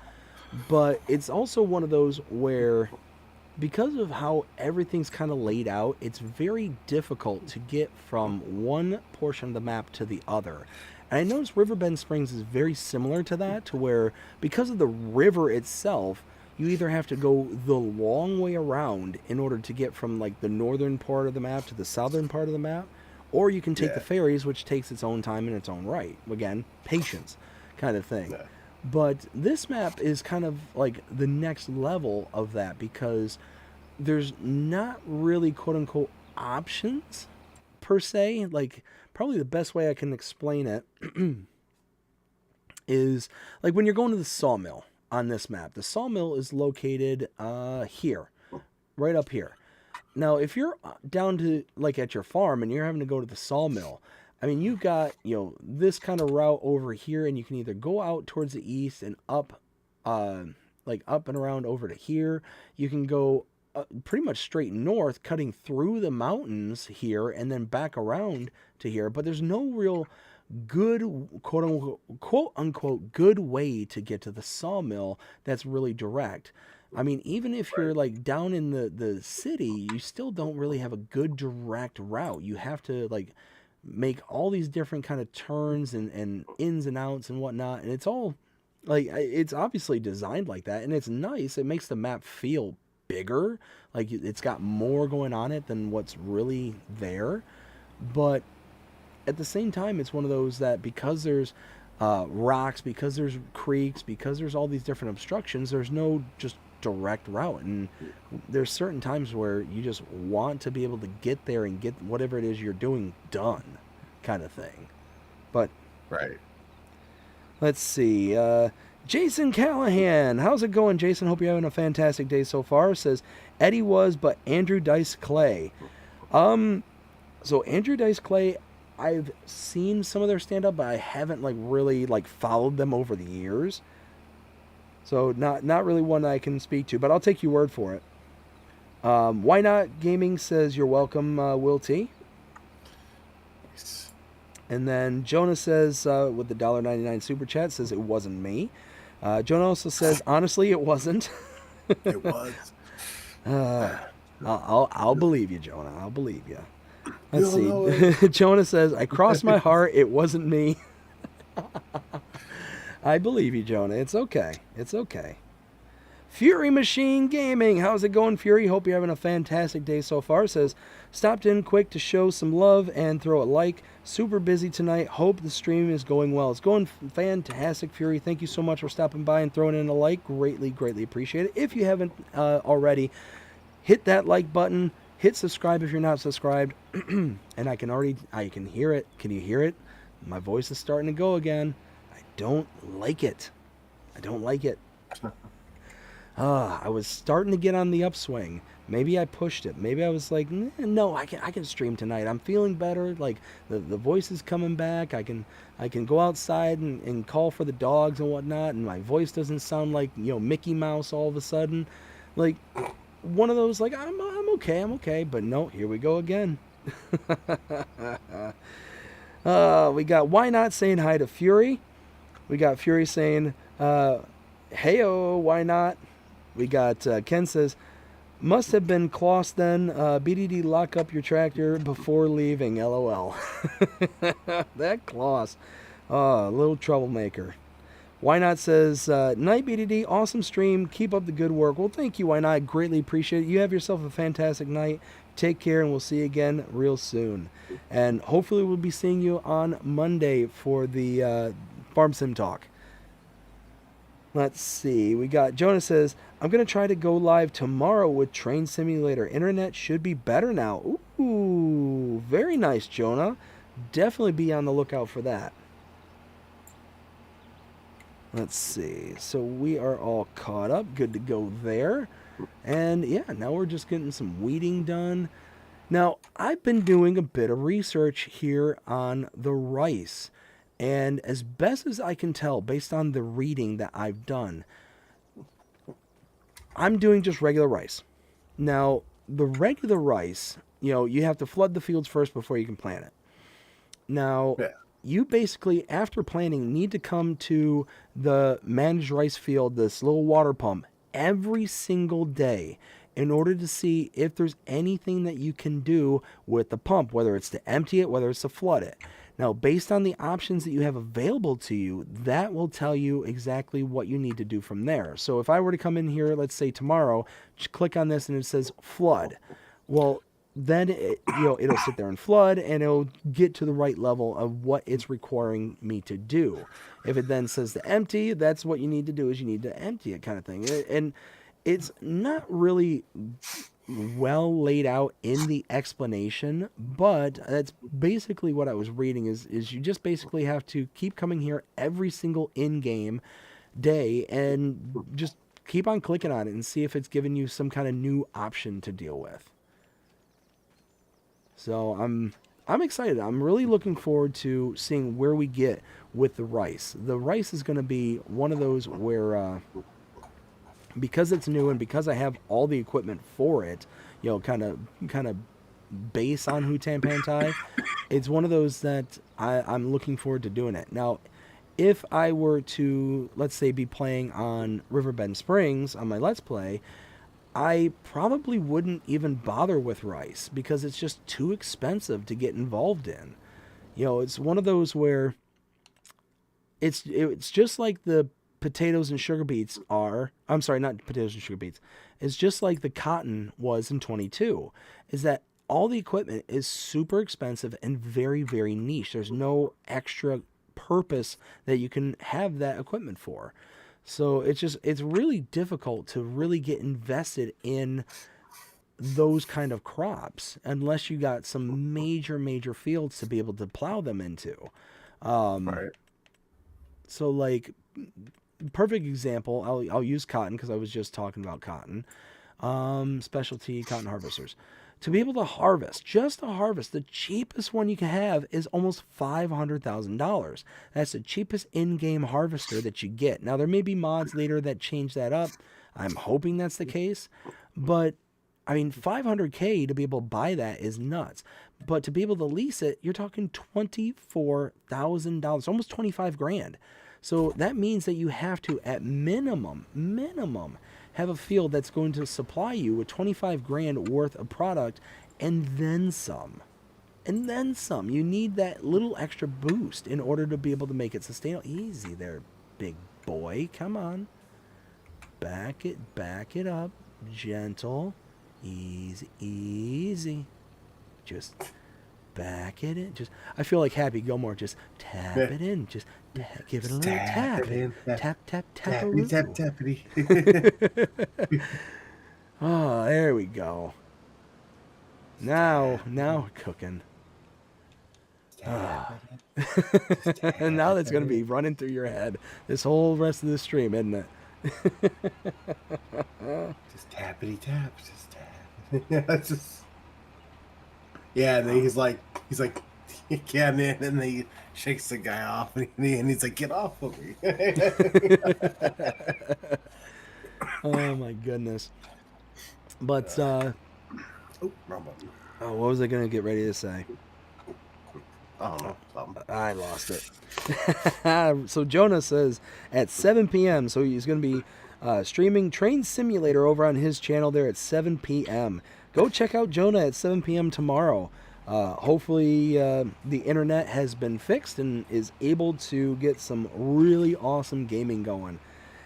But it's also one of those where because of how everything's kind of laid out, it's very difficult to get from one portion of the map to the other. And I noticed Riverbend Springs is very similar to that, to where because of the river itself, you either have to go the long way around in order to get from like the northern part of the map to the southern part of the map, or you can take the ferries, which takes its own time in its own right. Again, patience kind of thing. Yeah. But this map is kind of like the next level of that because there's not really quote unquote options per se. Like probably the best way I can explain it is like when you're going to the sawmill on this map. The sawmill is located here, right up here. Now, if you're down to like at your farm and you're having to go to the sawmill, I mean, you've got, this kind of route over here, and you can either go out towards the east and up, like up and around over to here. You can go pretty much straight north, cutting through the mountains here, and then back around to here. But there's no real good, quote unquote, good way to get to the sawmill that's really direct. I mean, even if you're like down in the city, you still don't really have a good direct route. You have to like make all these different kind of turns and ins and outs and whatnot, and it's all like it's obviously designed like that, and it's nice. It makes the map feel bigger, like it's got more going on it than what's really there. But at the same time, it's one of those that because there's rocks, because there's creeks, because there's all these different obstructions, there's no just direct route, and there's certain times where you just want to be able to get there and get whatever it is you're doing done, kind of thing. But right, let's see. Jason Callahan, how's it going, Jason? Hope you're having a fantastic day so far. Says Eddie was, but Andrew Dice Clay. So Andrew Dice Clay, I've seen some of their stand up, but I haven't like really like followed them over the years. So not really one I can speak to, but I'll take your word for it. Why Not Gaming says you're welcome, Will T. Nice. And then Jonah says with the $1.99 super chat says it wasn't me. Jonah also says honestly it wasn't. It was. I'll believe you, Jonah. I'll believe you. Let's see. Jonah says I crossed my heart. It wasn't me. I believe you, Jonah. It's okay. It's okay. Fury Machine Gaming. How's it going, Fury? Hope you're having a fantastic day so far. Says, stopped in quick to show some love and throw a like. Super busy tonight. Hope the stream is going well. It's going fantastic, Fury. Thank you so much for stopping by and throwing in a like. Greatly, greatly appreciate it. If you haven't already, hit that like button. Hit subscribe if you're not subscribed. And I can hear it. Can you hear it? My voice is starting to go again. Don't like it. I don't like it. I was starting to get on the upswing. Maybe I pushed it. Maybe I was like, no, I can stream tonight. I'm feeling better. Like the voice is coming back. I can go outside and call for the dogs and whatnot, and my voice doesn't sound like Mickey Mouse all of a sudden. Like one of those like I'm okay. But no, here we go again. We got Why Not saying hi to Fury. We got Fury saying, heyo, why not? We got Ken says, must have been Kloss then. BDD, lock up your tractor before leaving, LOL. That Kloss. A little troublemaker. Why Not says, night BDD, awesome stream. Keep up the good work. Well, thank you, Why Not. Greatly appreciate it. You have yourself a fantastic night. Take care, and we'll see you again real soon. And hopefully we'll be seeing you on Monday for the Farm Sim Talk. Let's see. We got Jonah says, I'm going to try to go live tomorrow with Train Simulator. Internet should be better now. Ooh, very nice, Jonah. Definitely be on the lookout for that. Let's see. So we are all caught up. Good to go there. And yeah, now we're just getting some weeding done. Now, I've been doing a bit of research here on the rice. And as best as I can tell, based on the reading that I've done, I'm doing just regular rice. Now, the regular rice, you have to flood the fields first before you can plant it. Now, Yeah. you basically, after planting, need to come to the managed rice field, this little water pump, every single day in order to see if there's anything that you can do with the pump, whether it's to empty it, whether it's to flood it. Now, based on the options that you have available to you, that will tell you exactly what you need to do from there. So if I were to come in here, let's say tomorrow, just click on this and it says flood. Well, then it'll sit there and flood, and it'll get to the right level of what it's requiring me to do. If it then says to empty, that's what you need to do, is you need to empty it, kind of thing. And it's not really well laid out in the explanation, but that's basically what I was reading is you just basically have to keep coming here every single in-game day and just keep on clicking on it and see if it's giving you some kind of new option to deal with. So I'm excited. I'm really looking forward to seeing where we get with the rice. The rice is going to be one of those where, because it's new and because I have all the equipment for it, kind of base on Hutan Pantai, it's one of those that I'm looking forward to doing it. Now, if I were to, let's say, be playing on Riverbend Springs on my Let's Play, I probably wouldn't even bother with rice because it's just too expensive to get involved in. It's one of those where it's just like the potatoes and sugar beets are. I'm sorry, not potatoes and sugar beets. It's just like the cotton was in 22. Is that all the equipment is super expensive and very, very niche. There's no extra purpose that you can have that equipment for. So it's really difficult to really get invested in those kind of crops unless you got some major fields to be able to plow them into. Right. So like, perfect example, I'll use cotton because I was just talking about cotton. Specialty cotton harvesters. To be able to harvest, just to harvest, the cheapest one you can have is almost $500,000. That's the cheapest in-game harvester that you get. Now, there may be mods later that change that up. I'm hoping that's the case. But, I mean, $500K to be able to buy that is nuts. But to be able to lease it, you're talking $24,000, almost $25,000. So that means that you have to, at minimum, have a field that's going to supply you with $25,000 worth of product and then some. And then some. You need that little extra boost in order to be able to make it sustainable. Easy there, big boy. Come on. Back it up. Gentle. Easy. Just back it in. I feel like Happy Gilmore. Just tap it in. Just give it a little tap. Tap. Tappity. Oh, there we go. Now we're cooking. And now that's going to be running through your head this whole rest of the stream, isn't it? Just tappity tap. Just tap. Yeah, and then he's like, yeah, man, and then he shakes the guy off, and he's like, get off of me. Oh my goodness. But wrong button. what was I gonna get ready to say? I don't know. Something. I lost it. So Jonah says at 7 p.m. So he's gonna be streaming Train Simulator over on his channel there at 7 p.m. Go check out Jonah at 7 p.m. tomorrow. Hopefully the internet has been fixed and is able to get some really awesome gaming going.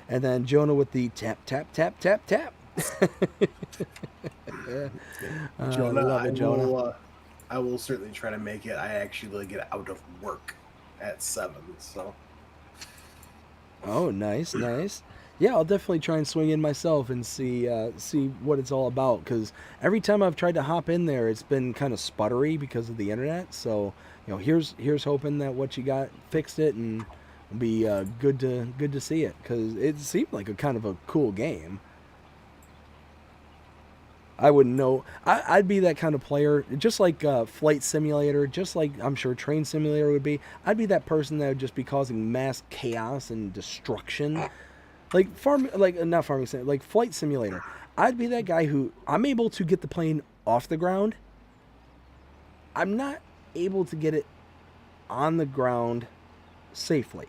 And then Jonah with the tap. Jonah, I will certainly try to make it. I actually get out of work at 7, so. Oh, nice. Yeah, I'll definitely try and swing in myself and see what it's all about. Because every time I've tried to hop in there, it's been kind of sputtery because of the internet. So, here's hoping that what you got fixed it, and be good to see it, because it seemed like a kind of a cool game. I wouldn't know. I'd be that kind of player, just like Flight Simulator, just like I'm sure Train Simulator would be. I'd be that person that would just be causing mass chaos and destruction, like not farming sim, like Flight Simulator. I'd be that guy who I'm able to get the plane off the ground. I'm not able to get it on the ground safely.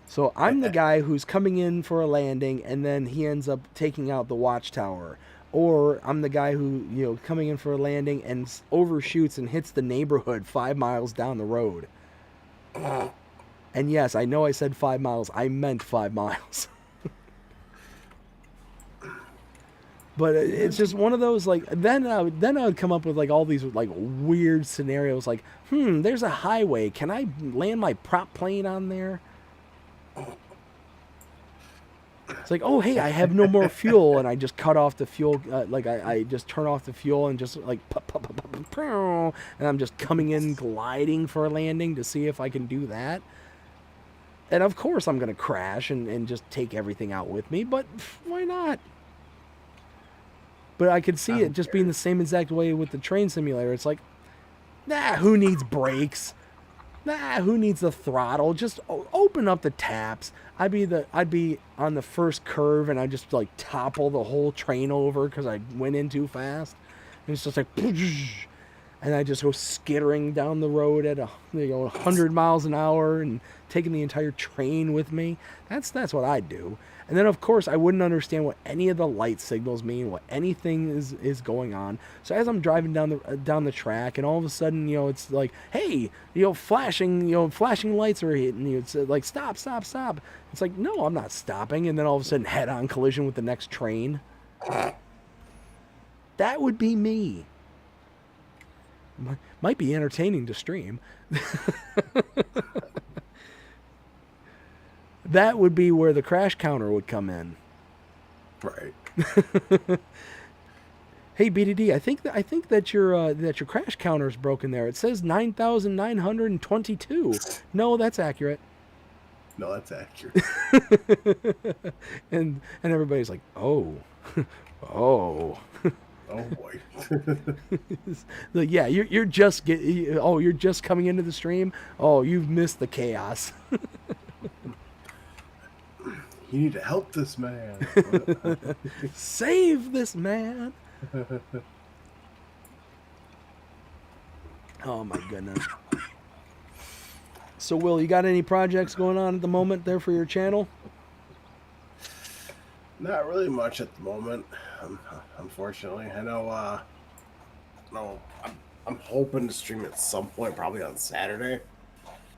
So I'm the guy who's coming in for a landing and then he ends up taking out the watchtower. Or I'm the guy who, coming in for a landing and overshoots and hits the neighborhood 5 miles down the road. And yes, I know I said 5 miles. I meant 5 miles. But it's just one of those, like, then I would come up with, like, all these, like, weird scenarios, like, there's a highway. Can I land my prop plane on there? It's like, oh, hey, I have no more fuel, and I just cut off the fuel, I just turn off the fuel and just, like, and I'm just coming in, gliding for a landing to see if I can do that. And, of course, I'm going to crash and just take everything out with me, but why not? But I could see it just being the same exact way with the Train Simulator. It's like, who needs brakes? Who needs the throttle? Just open up the taps. I'd be on the first curve and I just like topple the whole train over because I went in too fast. And it's just like, and I just go skittering down the road at 100 miles an hour and taking the entire train with me. That's what I'd do. And then, of course, I wouldn't understand what any of the light signals mean, what anything is going on. So as I'm driving down the track, and all of a sudden, it's like, hey, flashing lights are hitting you. It's like, stop. It's like, no, I'm not stopping. And then all of a sudden, head-on collision with the next train. That would be me. Might be entertaining to stream. That would be where the crash counter would come in. Right. Hey BDD, I think that your crash counter is broken there. It says 9,922. No, that's accurate. No, that's accurate. and everybody's like, oh, oh. Oh boy. Like, yeah, you're just you're just coming into the stream. Oh, you've missed the chaos. You need to help this man. Save this man. Oh my goodness. So Will, you got any projects going on at the moment there for your channel? Not really much at the moment, unfortunately. I know. No, I'm hoping to stream at some point, probably on Saturday.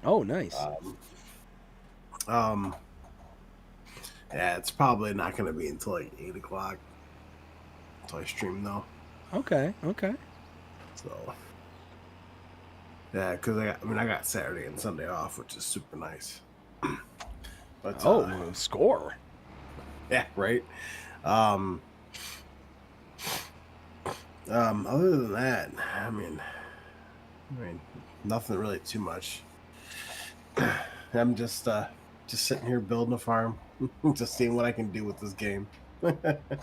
Oh, nice. Yeah, it's probably not going to be until like 8 o'clock until I stream, though. Okay. So, yeah, because I got Saturday and Sunday off, which is super nice. But score. Yeah, right. Other than that, I mean, nothing really too much. I'm just sitting here building a farm, just seeing what I can do with this game.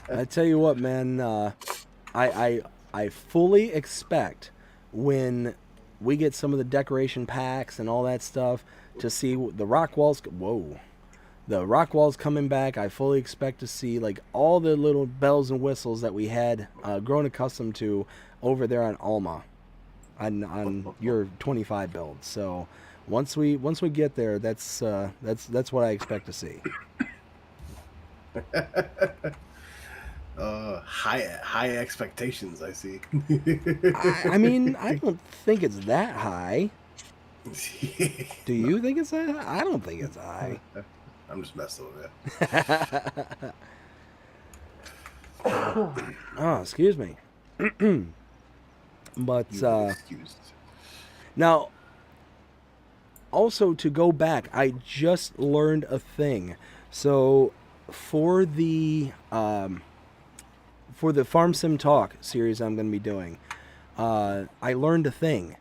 I tell you what, man, I fully expect when we get some of the decoration packs and all that stuff to see the rock walls. The rock walls coming back. I fully expect to see like all the little bells and whistles that we had grown accustomed to over there on Alma, on your 25 build. So once we get there, that's what I expect to see. High expectations, I see. I mean, I don't think it's that high. Do you think it's that high? I don't think it's high. I'm just messing with you. Oh, excuse me. But now, also to go back, I just learned a thing. So for the Farm Sim Talk series I'm going to be doing, I learned a thing.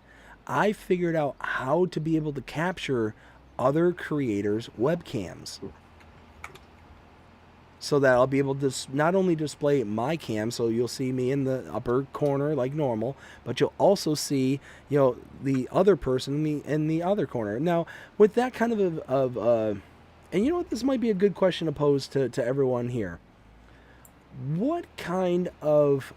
I figured out how to be able to capture other creators' webcams. So that I'll be able to not only display my cam, so you'll see me in the upper corner like normal, but you'll also see, the other person in the other corner. Now, with that kind and you know what, this might be a good question to pose to everyone here. What kind of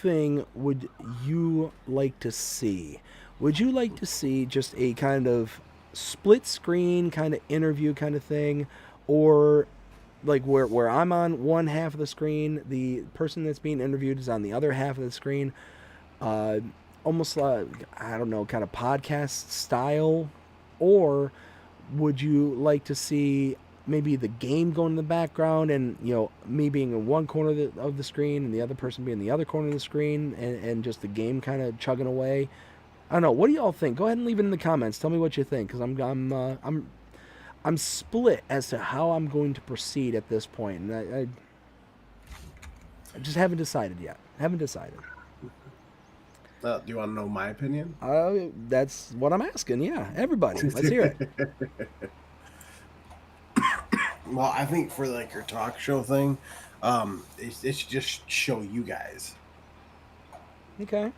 thing would you like to see? Would you like to see just a kind of split screen kind of interview kind of thing, or like where I'm on one half of the screen, the person that's being interviewed is on the other half of the screen, almost like, I don't know, kind of podcast style? Or would you like to see maybe the game going in the background, and me being in one corner of the screen and the other person being in the other corner of the screen, and just the game kind of chugging away? I don't know. What do y'all think? Go ahead and leave it in the comments. Tell me what you think, because I'm split as to how I'm going to proceed at this point, and I just haven't decided yet. Haven't decided. Do you want to know my opinion? That's what I'm asking. Yeah, everybody, let's hear it. Well, I think for like your talk show thing, it should just show you guys. Okay.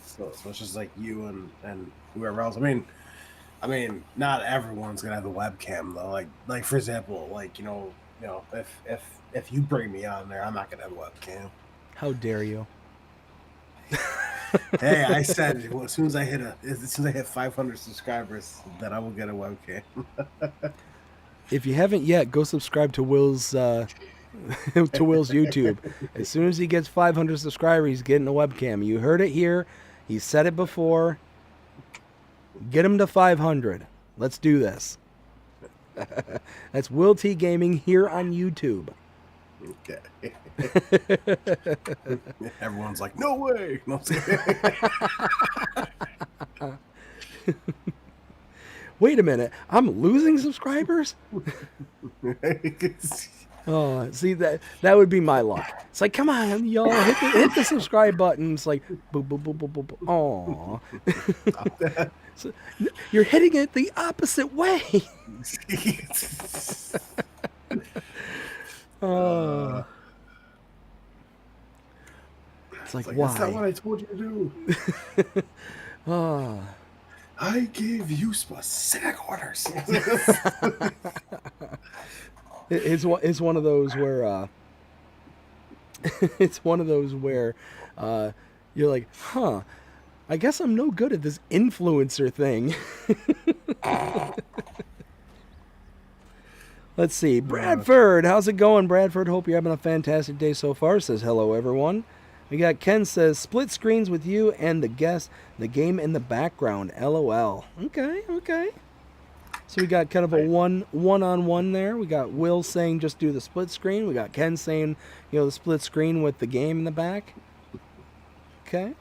So it's just like you and whoever else. I mean, not everyone's gonna have a webcam though. Like for example, like if you bring me on there, I'm not gonna have a webcam. How dare you? Hey, I said as soon as I hit 500 subscribers, that I will get a webcam. If you haven't yet, go subscribe to Will's Will's YouTube. As soon as he gets 500 subscribers, he's getting a webcam. You heard it here. He said it before. Get him to 500. Let's do this. That's Will T Gaming here on YouTube. Okay. Everyone's like, no way. No. Wait a minute. I'm losing subscribers? Oh, see, that would be my luck. It's like, come on, y'all, hit the subscribe button. It's like, boop, boop, boop, boop, boop, boop. Aw. So, you're hitting it the opposite way. It's like, why? That's not what I told you to do. I gave you specific orders. It's one of those where you're like, huh, I guess I'm no good at this influencer thing. Let's see. Bradford, how's it going, Bradford? Hope you're having a fantastic day so far. Says hello, everyone. We got Ken says, split screens with you and the guest, the game in the background. LOL. Okay. So we got kind of a one-on-one there. We got Will saying just do the split screen. We got Ken saying, the split screen with the game in the back. Okay.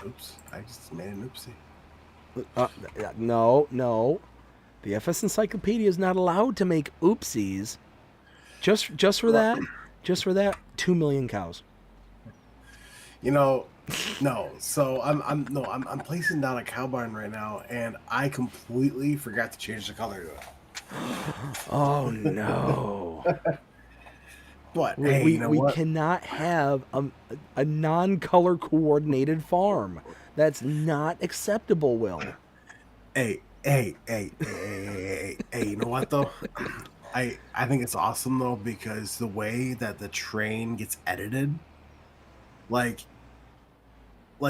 Oops, I just made an oopsie. No. The FS Encyclopedia is not allowed to make oopsies. Just for that, 2 million cows. No. So I'm placing down a cow barn right now, and I completely forgot to change the color to it. Oh no! But we cannot have a non-color coordinated farm. That's not acceptable, Will. Hey! You know what though? I think it's awesome though, because the way that the train gets edited, like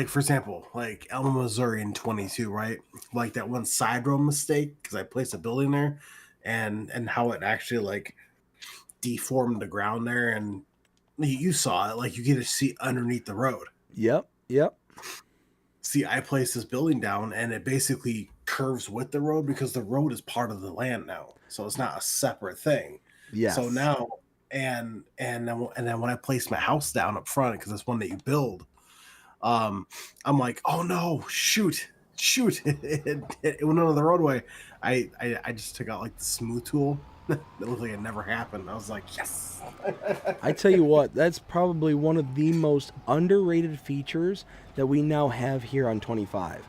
for example, like Elma, Missouri in 22, right? Like that one side road mistake, because I placed a building there, and how it actually like deformed the ground there, and you saw it, like you get to see underneath the road. Yep. See, I placed this building down, and it basically curves with the road because the road is part of the land now, so it's not a separate thing. Yes. So now, and then when I place my house down up front, because it's one that you build, I'm like, oh no, shoot, it went under the roadway. I just took out like the smooth tool, It looked like it never happened. I was like, yes. I tell you what, that's probably one of the most underrated features that we now have here on 25.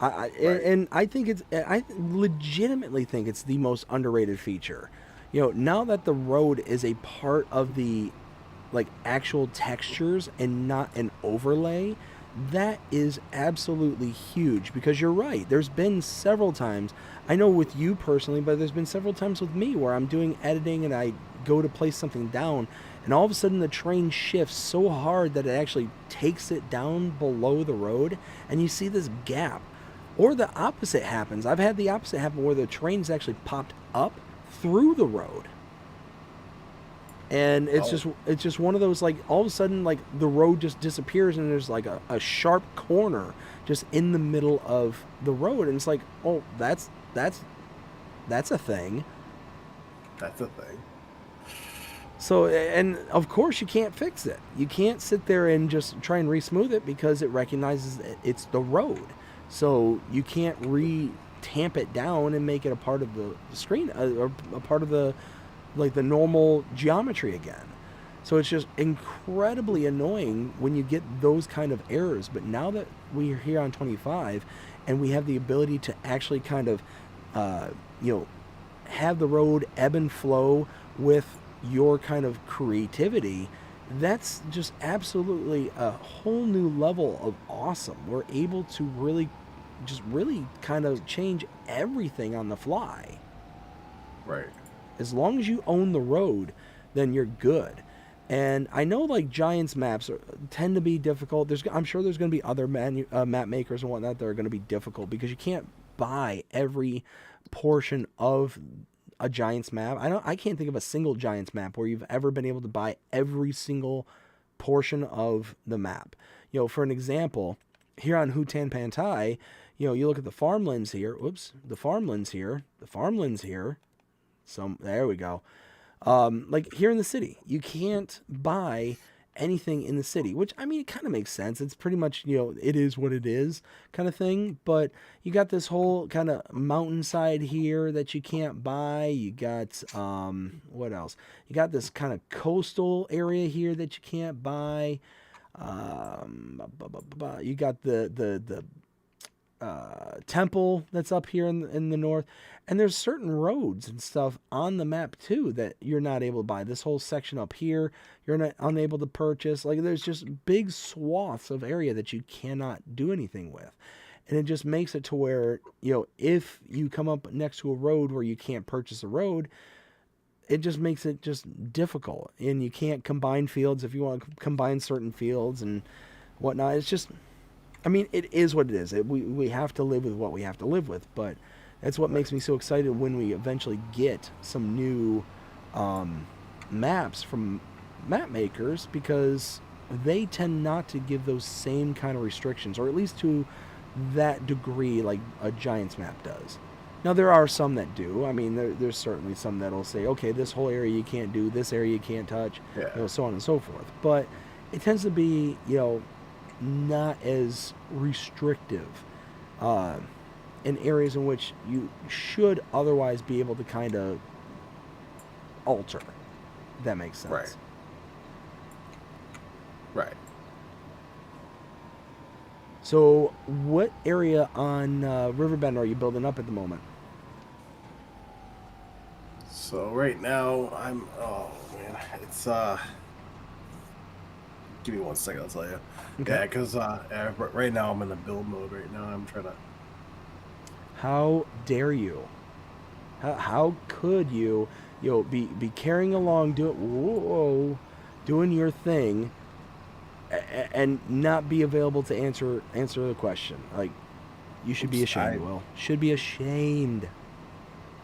Right. And I think I legitimately think it's the most underrated feature. Now that the road is a part of the like actual textures and not an overlay, that is absolutely huge, because you're right. There's been several times, I know with you personally, but there's been several times with me where I'm doing editing and I go to place something down, and all of a sudden the train shifts so hard that it actually takes it down below the road, and you see this gap. Or the opposite happens. I've had the opposite happen where the train's actually popped up through the road. And it's just one of those, like, all of a sudden, like, the road just disappears and there's like a sharp corner just in the middle of the road, and it's like, oh, that's a thing. That's a thing. So, and of course you can't fix it. You can't sit there and just try and re-smooth it, because it recognizes that it's the road. So you can't re-tamp it down and make it a part of the screen, or a part of the normal geometry again. So it's just incredibly annoying when you get those kind of errors. But now that we're here on 25 and we have the ability to actually kind of, have the road ebb and flow with your kind of creativity, that's just absolutely a whole new level of awesome. We're able to really kind of change everything on the fly. Right. As long as you own the road, then you're good. And I know, like, Giants maps tend to be difficult. I'm sure there's going to be other map makers and whatnot that are going to be difficult, because you can't buy every portion of a Giants map. I can't think of a single Giants map where you've ever been able to buy every single portion of the map. For an example, here on Hutan Pantai, you look at the farmlands here. Whoops, the farmlands here. So there we go. Like here in the city, you can't buy anything in the city, which, I mean, it kind of makes sense. It's pretty much, it is what it is kind of thing. But you got this whole kind of mountainside here that you can't buy. You got, what else? You got this kind of coastal area here that you can't buy. You got the temple that's up here in the north, and there's certain roads and stuff on the map too that you're not able to buy. This whole section up here, you're not unable to purchase. Like, there's just big swaths of area that you cannot do anything with, and it just makes it to where, if you come up next to a road where you can't purchase a road, it just makes it just difficult, and you can't combine fields if you want to combine certain fields and whatnot. It's just, I mean, it is what it is. We have to live with what we have to live with, but that's what makes me so excited when we eventually get some new maps from map makers, because they tend not to give those same kind of restrictions, or at least to that degree like a Giants map does. Now, there are some that do. I mean, there's certainly some that'll say, okay, this whole area you can't do, this area you can't touch, so on and so forth. But it tends to be, not as restrictive in areas in which you should otherwise be able to kind of alter. If that makes sense. Right. So what area on Riverbend are you building up at the moment? So right now it's give me 1 second, I'll tell you. Okay. Yeah, because right now I'm in a build mode right now. I'm trying to... How dare you? How could you, be carrying along, doing your thing, and not be available to answer the question? Like, you should be ashamed, Will. Should be ashamed.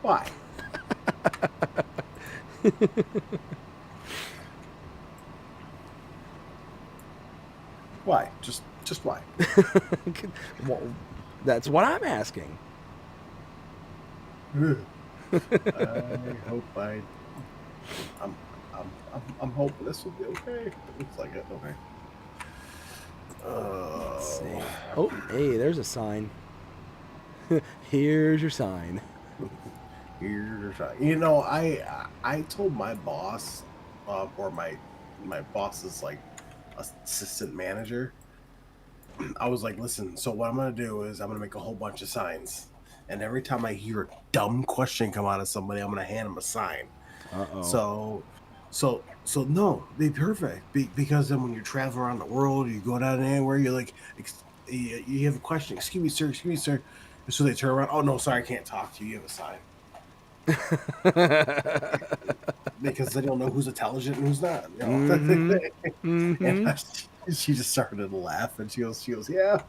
Why? Why? Just why? Well, that's what I'm asking. I hope I'm hoping this will be okay. It looks like it. Okay. Let's see. Oh, hey, there's a sign. Here's your sign. You know, I told my boss, or my boss's like assistant manager, I was like, listen, so what I'm gonna do is I'm gonna make a whole bunch of signs, and every time I hear a dumb question come out of somebody, I'm gonna hand them a sign. Uh-oh. So no, be perfect. Because then when you travel around the world, you go down anywhere, you're like, you have a question. Excuse me, sir. Excuse me, sir. And so they turn around. Oh no, sorry, I can't talk to you. You have a sign. Because they don't know who's intelligent and who's not. You know? Mm-hmm. And Mm-hmm. she just started to laugh, and she goes, yeah,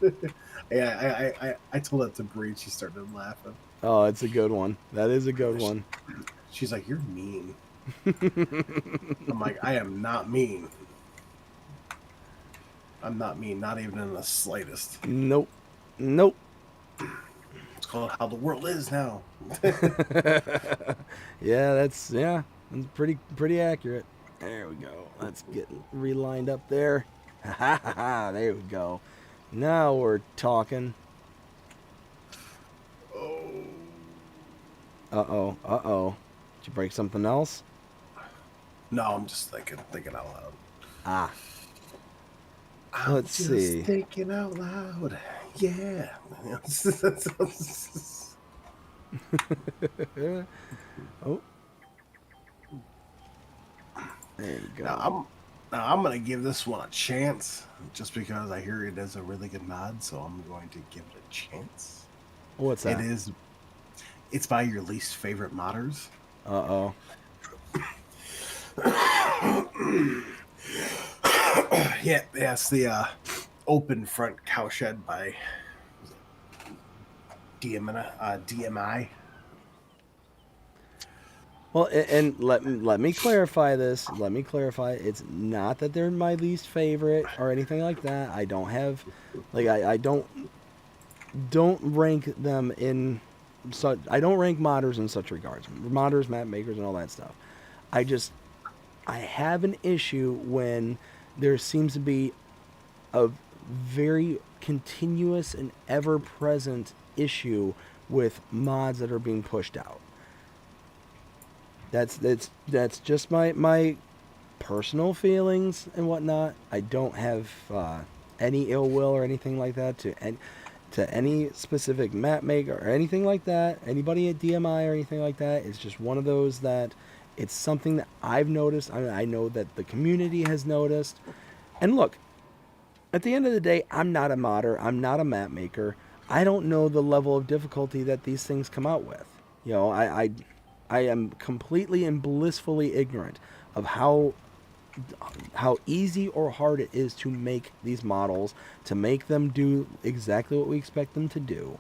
yeah. I told that to Bree. She started laughing. Oh, it's a good one. That is a good She, one. she's like, you're mean. I'm like, I am not mean. I'm not mean, not even in the slightest. Nope. Nope. It's called how the world is now. That's pretty accurate. There we go. Let's get relined up there. Ha ha ha ha. There we go. Now we're talking. Oh. Uh-oh. Uh-oh. Did you break something else? No, I'm just thinking out loud. Ah. I'm Let's just see. thinking out loud. Yeah. Oh. There you go. Now I'm gonna give this one a chance, just because I hear it is a really good mod, so I'm going to give it a chance. What's that? It's by your least favorite modders. Uh-oh. Yeah, it's the open front cowshed by DMI. Well, and let me clarify this. Let me clarify. It's not that they're my least favorite or anything like that. I don't have, like, I don't rank them in such. I don't rank modders in such regards. Modders, map makers, and all that stuff. I have an issue when there seems to be a very continuous and ever-present issue with mods that are being pushed out. That's just my personal feelings and whatnot. I don't have any ill will or anything like that to any specific map maker or anything like that. Anybody at DMI or anything like that. It's just one of those that it's something that I've noticed. I know that the community has noticed. And look, at the end of the day, I'm not a modder. I'm not a map maker. I don't know the level of difficulty that these things come out with. You know, I am completely and blissfully ignorant of how easy or hard it is to make these models, to make them do exactly what we expect them to do.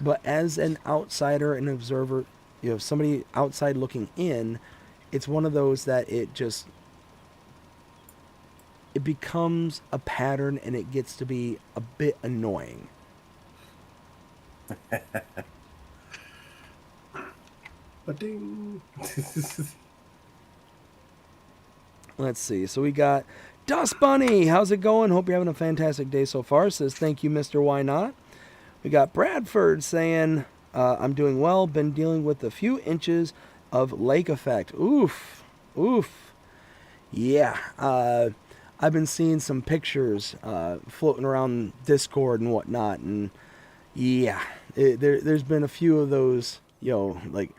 But as an outsider, an observer, you know, somebody outside looking in, it's one of those that it becomes a pattern and it gets to be a bit annoying. Ba-ding. Let's see. So we got Dust Bunny. How's it going? Hope you're having a fantastic day so far. Says, thank you, Mr. Why Not. We got Bradford saying, I'm doing well. Been dealing with a few inches of lake effect. Oof. Oof. Yeah. I've been seeing some pictures floating around Discord and whatnot. And yeah, there's been a few of those, you know, like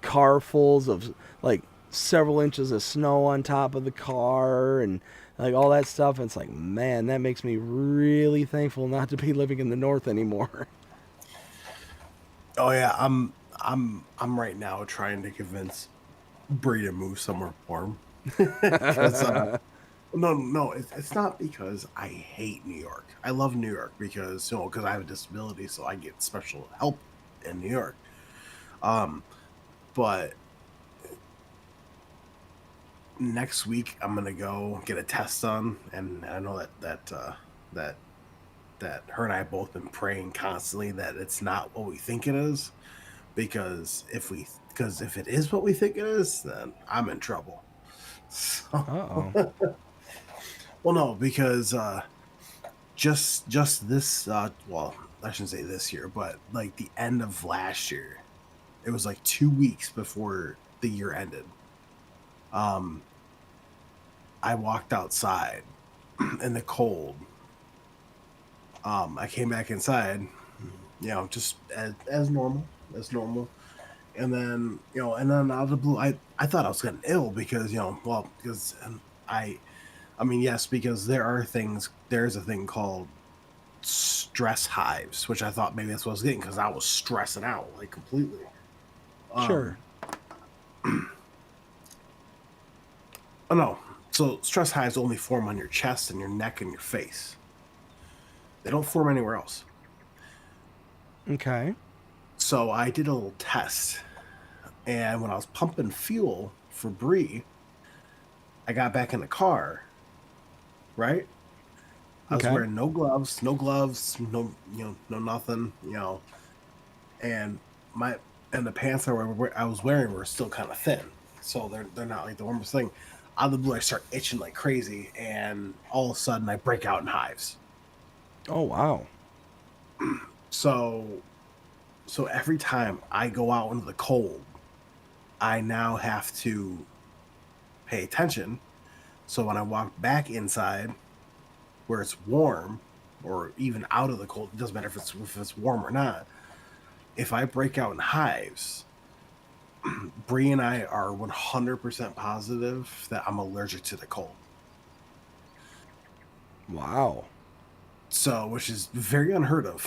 carfuls of like several inches of snow on top of the car and like all that stuff. And it's like, man, that makes me really thankful not to be living in the north anymore. Oh yeah, I'm right now trying to convince Bree to move somewhere warm. Because no, it's not because I hate New York. I love New York because because I have a disability, so I get special help in New York. But next week I'm gonna go get a test done, and I know that her and I have both been praying constantly that it's not what we think it is, because if it is what we think it is, then I'm in trouble. So, Uh-oh. well, no, because just this well, I shouldn't say this year, but like the end of last year, it was like 2 weeks before the year ended. I walked outside in the cold. I came back inside, just as normal, And then, out of the blue, I thought I was getting ill because, because I mean, yes, because there's a thing called stress hives, which I thought maybe that's what I was getting because I was stressing out like completely. Sure. Oh no. So stress hives only form on your chest and your neck and your face. They don't form anywhere else. Okay. So I did a little test, and when I was pumping fuel for Bree, I got back in the car. Right? I was Okay. wearing no gloves, no no nothing, and my and the pants I was wearing were still kind of thin, so they're not like the warmest thing. Out of the blue, I start itching like crazy, and all of a sudden, I break out in hives. Oh wow. So every time I go out into the cold, I now have to pay attention. So when I walk back inside, where it's warm, or even out of the cold, it doesn't matter if it's warm or not. If I break out in hives, Bree and I are 100% positive that I'm allergic to the cold. Wow. So, which is very unheard of.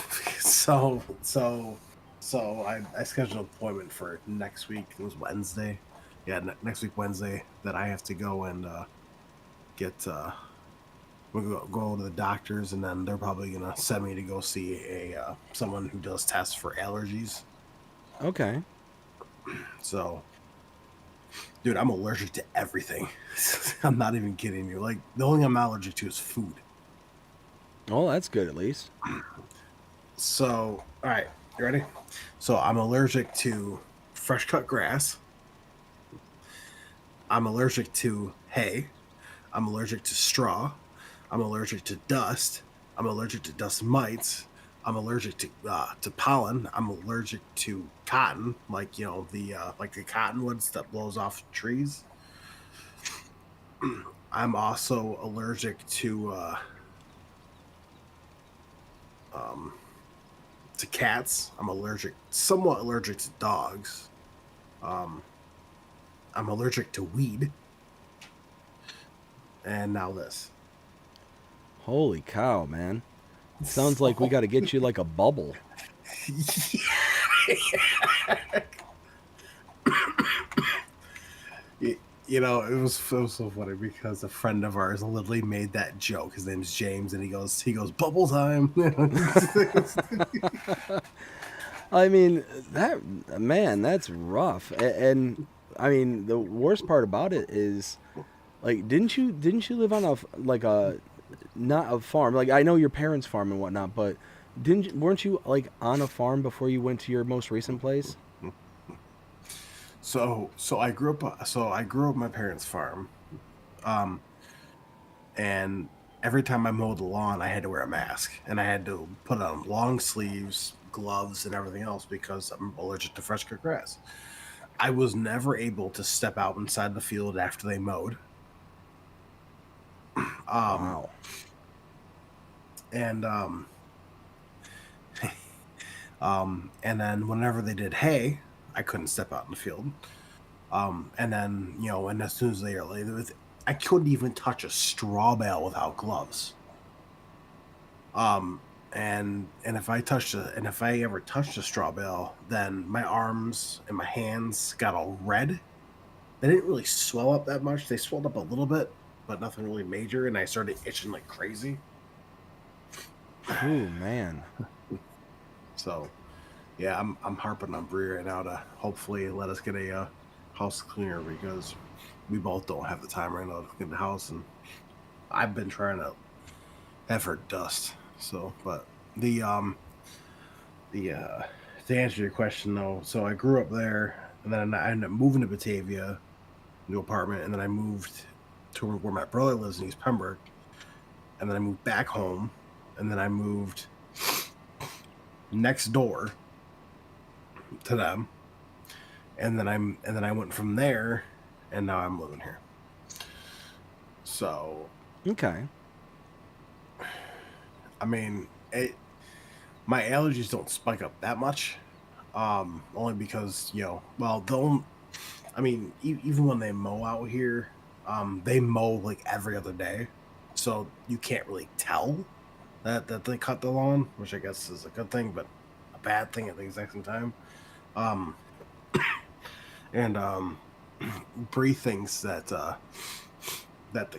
I scheduled an appointment for next week. It was Wednesday. Yeah, next week Wednesday that I have to go and get. We'll go to the doctors, and then they're probably gonna send me to go see a someone who does tests for allergies. Okay. So, dude, I'm allergic to everything. I'm not even kidding you. Like, the only thing I'm not allergic to is food. Oh, that's good at least. So, all right, you ready? So, I'm allergic to fresh cut grass. I'm allergic to hay. I'm allergic to straw. I'm allergic to dust. I'm allergic to dust mites. I'm allergic to pollen. I'm allergic to cotton, like the cottonwoods that blows off trees. I'm also allergic um, to cats. I'm somewhat allergic to dogs. Um, I'm allergic to weed. And now this. Holy cow, man. It sounds like we So, got to get you like a bubble. it was so funny because a friend of ours literally made that joke. His name's James, and he goes bubble time. I mean, that's rough. And I mean, the worst part about it is like didn't you live on a not a farm? Like I know your parents' farm and whatnot, but weren't you like on a farm before you went to your most recent place? So I grew up. So I grew up on my parents' farm, um, and every time I mowed the lawn, I had to wear a mask, and I had to put on long sleeves, gloves, and everything else because I'm allergic to fresh cut grass. I was never able to step out inside the field after they mowed. Um, Wow. and and then whenever they did hay, I couldn't step out in the field. And then and as soon as they are like, I couldn't even touch a straw bale without gloves. Um, and if I ever touched a straw bale, then my arms and my hands got all red. They didn't really swell up that much. They swelled up a little bit, but nothing really major. And I started itching like crazy. Ooh, man. So, yeah, I'm harping on Brie right now to hopefully let us get a house cleaner because we both don't have the time right now to clean the house, and I've been trying to have her dust. So, but the to answer your question though, so I grew up there, and then I ended up moving to Batavia, new apartment, and then I moved to where my brother lives in East Pembroke, and then I moved back home, and then I moved next door to them, and then I went from there, and now I'm living here. So, okay. I mean, my allergies don't spike up that much, only because even when they mow out here, they mow like every other day, so you can't really tell that they cut the lawn, which I guess is a good thing, but a bad thing at the exact same time. Um, and Bree thinks that the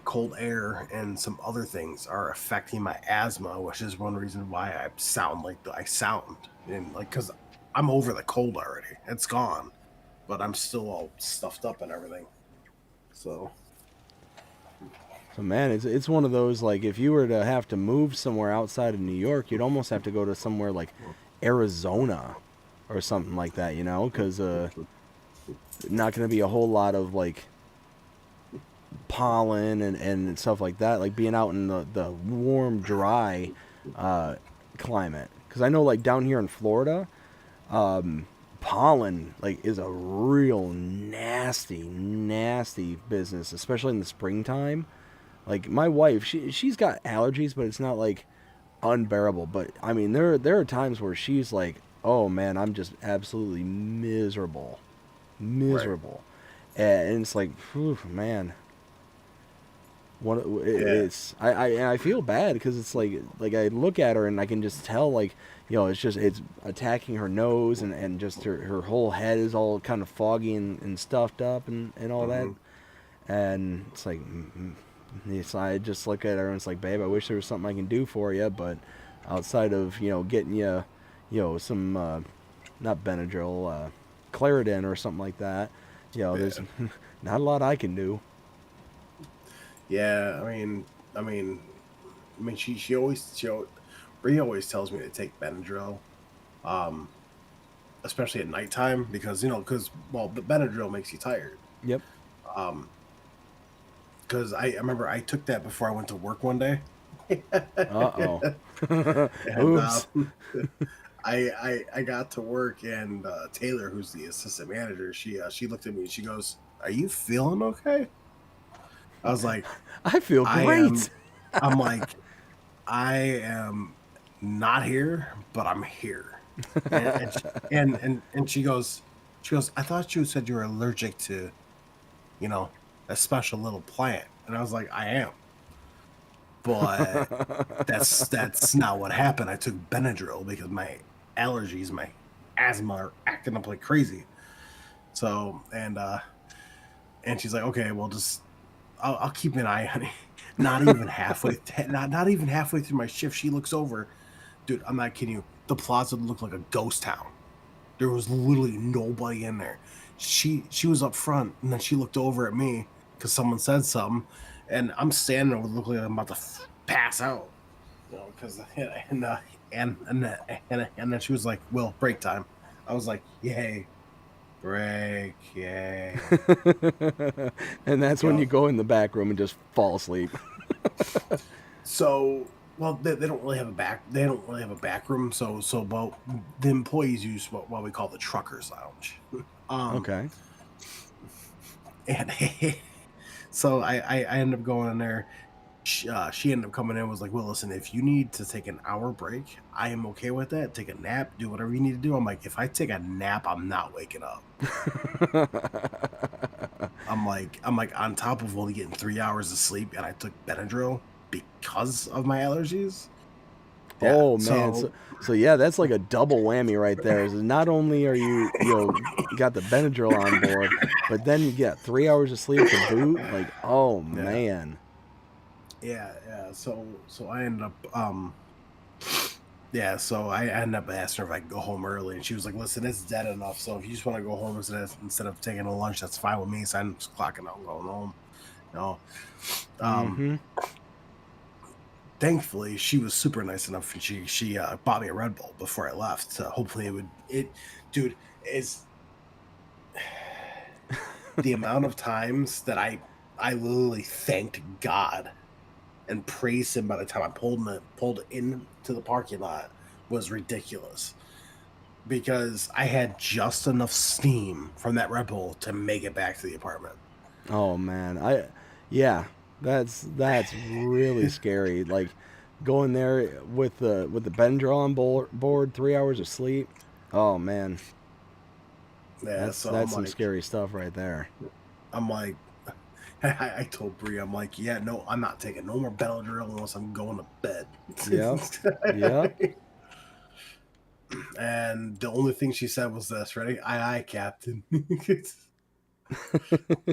cold air and some other things are affecting my asthma, which is one reason why I sound like I sound, and like because I'm over the cold already, it's gone, but I'm still all stuffed up and everything. So man, it's one of those, like, if you were to have to move somewhere outside of New York, you'd almost have to go to somewhere like Arizona or something like that, because not going to be a whole lot of like pollen and stuff like that, like being out in the warm, dry climate. Because I know, like, down here in Florida, pollen like is a real nasty business, especially in the springtime. Like, my wife, she's got allergies, but it's not like unbearable. But I mean, there are times where she's like, "Oh man, I'm just absolutely miserable." right. And it's like, whew, man, Yeah. it's I feel bad because it's like I look at her and I can just tell, like, it's attacking her nose, and just her whole head is all kind of foggy and stuffed up and all that. Mm-hmm. And it's like, I just look at her and it's like, babe, I wish there was something I can do for you, but outside of getting you some not Benadryl, Claritin or something like that, there's Yeah. not a lot I can do. Yeah. I mean, Bree always tells me to take Benadryl, um, especially at nighttime because the Benadryl makes you tired. Yep. Um, because I remember I took that before I went to work one day, Uh-oh. and Oops. I got to work, and Taylor, who's the assistant manager, she looked at me and she goes, "Are you feeling okay?" I was like, I feel "I am." great. I'm like, "I am not here, but I'm here." And she goes, "I thought you said you were allergic to, you know, a special little plant," and I was like, "I am." But that's not what happened. I took Benadryl because my allergies, my asthma are acting up like crazy. So and she's like, okay, well, just I'll keep an eye on it. Not even halfway through my shift, she looks over, dude. I'm not kidding you. The plaza looked like a ghost town. There was literally nobody in there. She was up front, and then she looked over at me because someone said something, and I'm standing there looking like I'm about to pass out. Because and then she was like, "Will, break time." I was like, "Yay, break, yay." And that's You when you know, go in the back room and just fall asleep. so well, they don't really have a back. They don't really have a back room. But the employees use what we call the truckers lounge. Um, Okay. and so I ended up going in there. She ended up coming in and was like, "Well, listen, if you need to take an hour break, I am okay with that. Take a nap, do whatever you need to do." I'm like, "If I take a nap, I'm not waking up." I'm like on top of only getting 3 hours of sleep, and I took Benadryl because of my allergies. Yeah, Oh man, so so yeah, that's like a double whammy right there. Is not only are you got the Benadryl on board, but then you get 3 hours of sleep to boot. Like, oh yeah, man. yeah. So I ended up yeah, so I ended up asking her if I could go home early, and she was like, "Listen, it's dead enough. So if you just want to go home instead of taking a lunch, that's fine with me." So I'm just clocking out and going home. You know, um, Mm-hmm. thankfully she was super nice enough, and she bought me a Red Bull before I left. So hopefully dude, is the amount of times that I literally thanked God and praised him by the time I pulled into the parking lot was ridiculous. because I had just enough steam from that Red Bull to make it back to the apartment. Oh man, yeah, that's really scary. Like going there with the Benadryl on board, 3 hours of sleep. Oh man, Yeah, that's so I'm some like, scary stuff right there. I'm like, I told Bree, I'm like, yeah, no, I'm not taking no more Benadryl unless I'm going to bed. Yep, yep. And the only thing she said was this, ready? Aye, aye, Captain.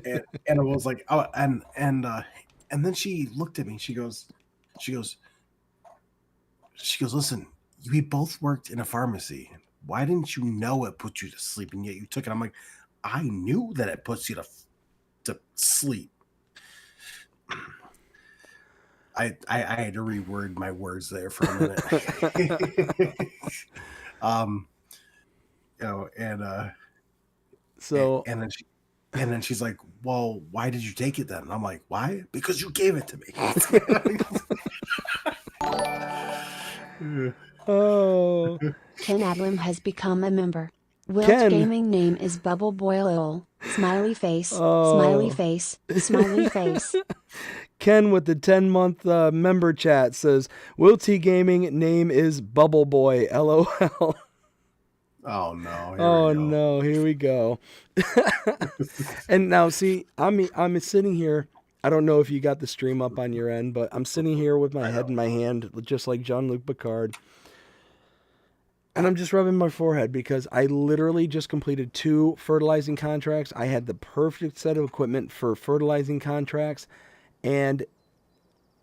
and I was like, oh, and then she looked at me. She goes, listen, we both worked in a pharmacy. Why didn't you know it put you to sleep and yet you took it? I'm like, I knew that it puts you to sleep. I had to reword my words there for a minute. You know, So and then she's like, well, why did you take it then? And I'm like, why? Because you gave it to me. oh, Ken Adlam has become a member. Will's Ken. gaming name is Bubble Boil. Smiley face, Oh. smiley face, smiley face. Ken with the 10-month member chat says, Will T Gaming name is Bubble Boy, LOL. Oh no! No! Here we go. And now, see, I'm sitting here. I don't know if you got the stream up on your end, but I'm sitting here with my head in my hand, just like Jean-Luc Picard, and I'm just rubbing my forehead because I literally just completed 2 fertilizing contracts. I had the perfect set of equipment for fertilizing contracts, and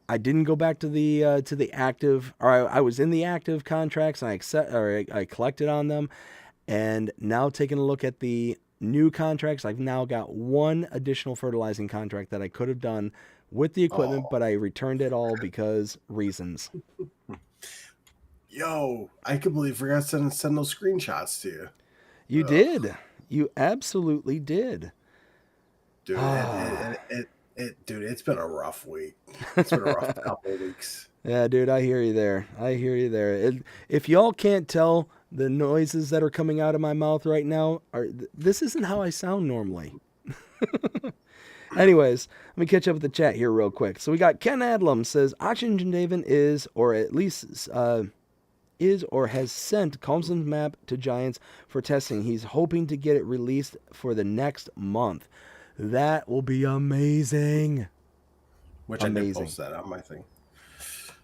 I didn't go back to the active, or I was in the active contracts and I collected on them, and now taking a look at the new contracts, I've now got 1 additional fertilizing contract that I could have done with the equipment, but I returned it all because reasons. Yo, I completely forgot to send those screenshots to you. You did. You absolutely did. Dude, dude, it's been a rough week. It's been a rough couple of weeks. Yeah, dude, I hear you there. If y'all can't tell, the noises that are coming out of my mouth right now this isn't how I sound normally. Anyways, let me catch up with the chat here real quick. So we got Ken Adlam says Oxygen Daven is, or at least is or has sent Calmson's map to Giants for testing. He's hoping to get it released for the next month. That will be amazing. Which I did post that on my thing.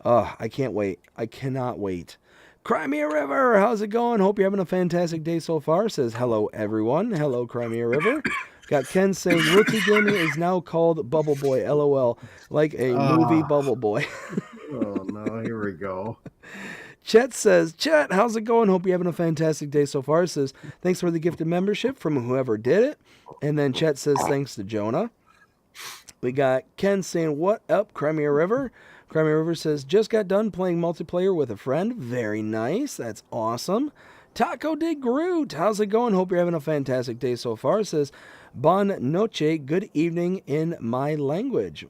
Oh, I can't wait. I cannot wait. Crimea River, how's it going? Hope you're having a fantastic day so far. Says hello, everyone. Hello, Crimea River. Got Ken saying Wilty Gaming is now called Bubble Boy, LOL, like a movie Bubble Boy. Oh no, here we go. Chet says, Chet, how's it going? Hope you're having a fantastic day so far. Says, thanks for the gifted membership from whoever did it. And then Chet says, thanks to Jonah. We got Ken saying, what up, Crimea River? Crimea River says, just got done playing multiplayer with a friend. Very nice. That's awesome. Taco de Groot, how's it going? Hope you're having a fantastic day so far. Says, bon noche, good evening in my language.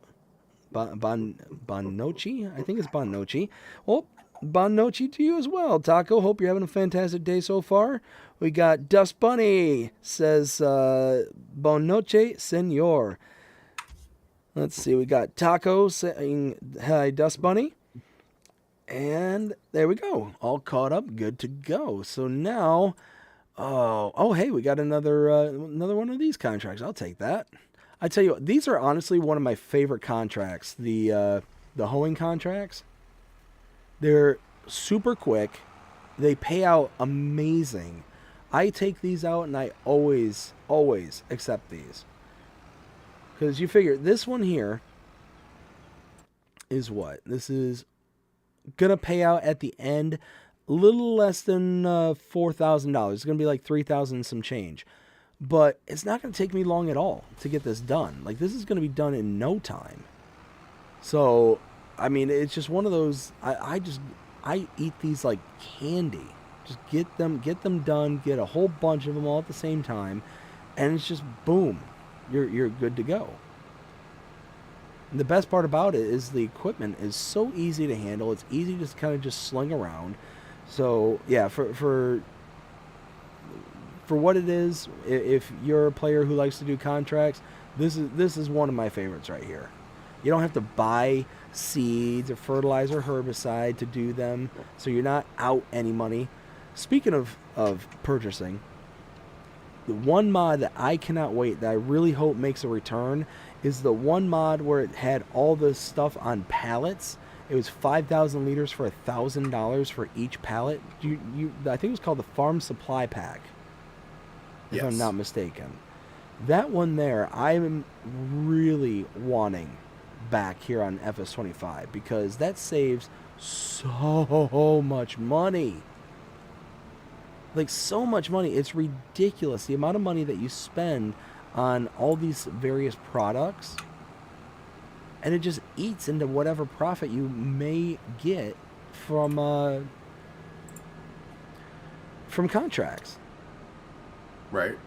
Bon noche? I think it's bon noche. Well, bon noche to you as well, Taco. Hope you're having a fantastic day so far. We got Dust Bunny says, bon noche, senor. Let's see, we got Taco saying, hi, Dust Bunny. And there we go. All caught up, good to go. So now, hey, we got another one of these contracts. I'll take that. I tell you what, these are honestly one of my favorite contracts. The hoeing contracts. They're super quick. They pay out amazing. I take these out and I always accept these. Because you figure this one here is what? This is going to pay out at the end a little less than $4,000. It's going to be like $3,000 some change. But it's not going to take me long at all to get this done. Like, this is going to be done in no time. So, I mean, it's just one of those, I eat these like candy. Just get them done, get a whole bunch of them all at the same time, and it's just boom. You're good to go. And the best part about it is the equipment is so easy to handle. It's easy to kind of just sling around. So yeah, for for what it is, if you're a player who likes to do contracts, this is one of my favorites right here. You don't have to buy seeds or fertilizer, herbicide to do them, so you're not out any money. Speaking of purchasing, the one mod that I cannot wait, that I really hope makes a return, is the one mod where it had all the stuff on pallets. It was 5,000 liters for $1,000 for each pallet. I think it was called the Farm Supply Pack, if I'm not mistaken. That one there, I'm really wanting back here on FS25 because that saves so much money. Like, so much money. It's ridiculous. The amount of money that you spend on all these various products, and it just eats into whatever profit you may get from contracts. Right.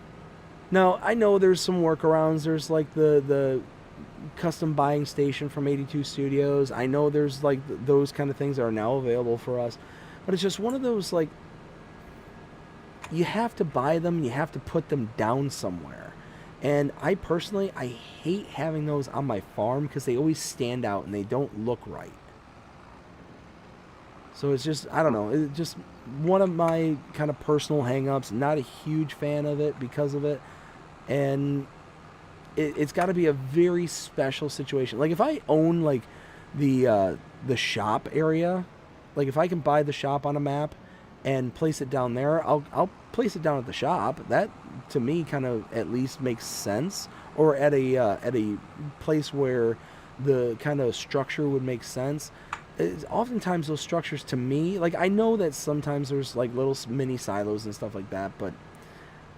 Now, I know there's some workarounds. There's like the custom buying station from 82 Studios. I know there's like those kind of things that are now available for us. But it's just one of those, like, you have to buy them, you have to put them down somewhere. And I personally, I hate having those on my farm because they always stand out and they don't look right. So it's just, I don't know, it's just one of my kind of personal hang-ups. Not a huge fan of it because of it. And it's got to be a very special situation. Like, if I own, like, the shop area, like, if I can buy the shop on a map and place it down there, I'll place it down at the shop. That, to me, kind of at least makes sense. Or at a place where the kind of structure would make sense. Oftentimes those structures, to me, like, I know that sometimes there's like little mini silos and stuff like that, but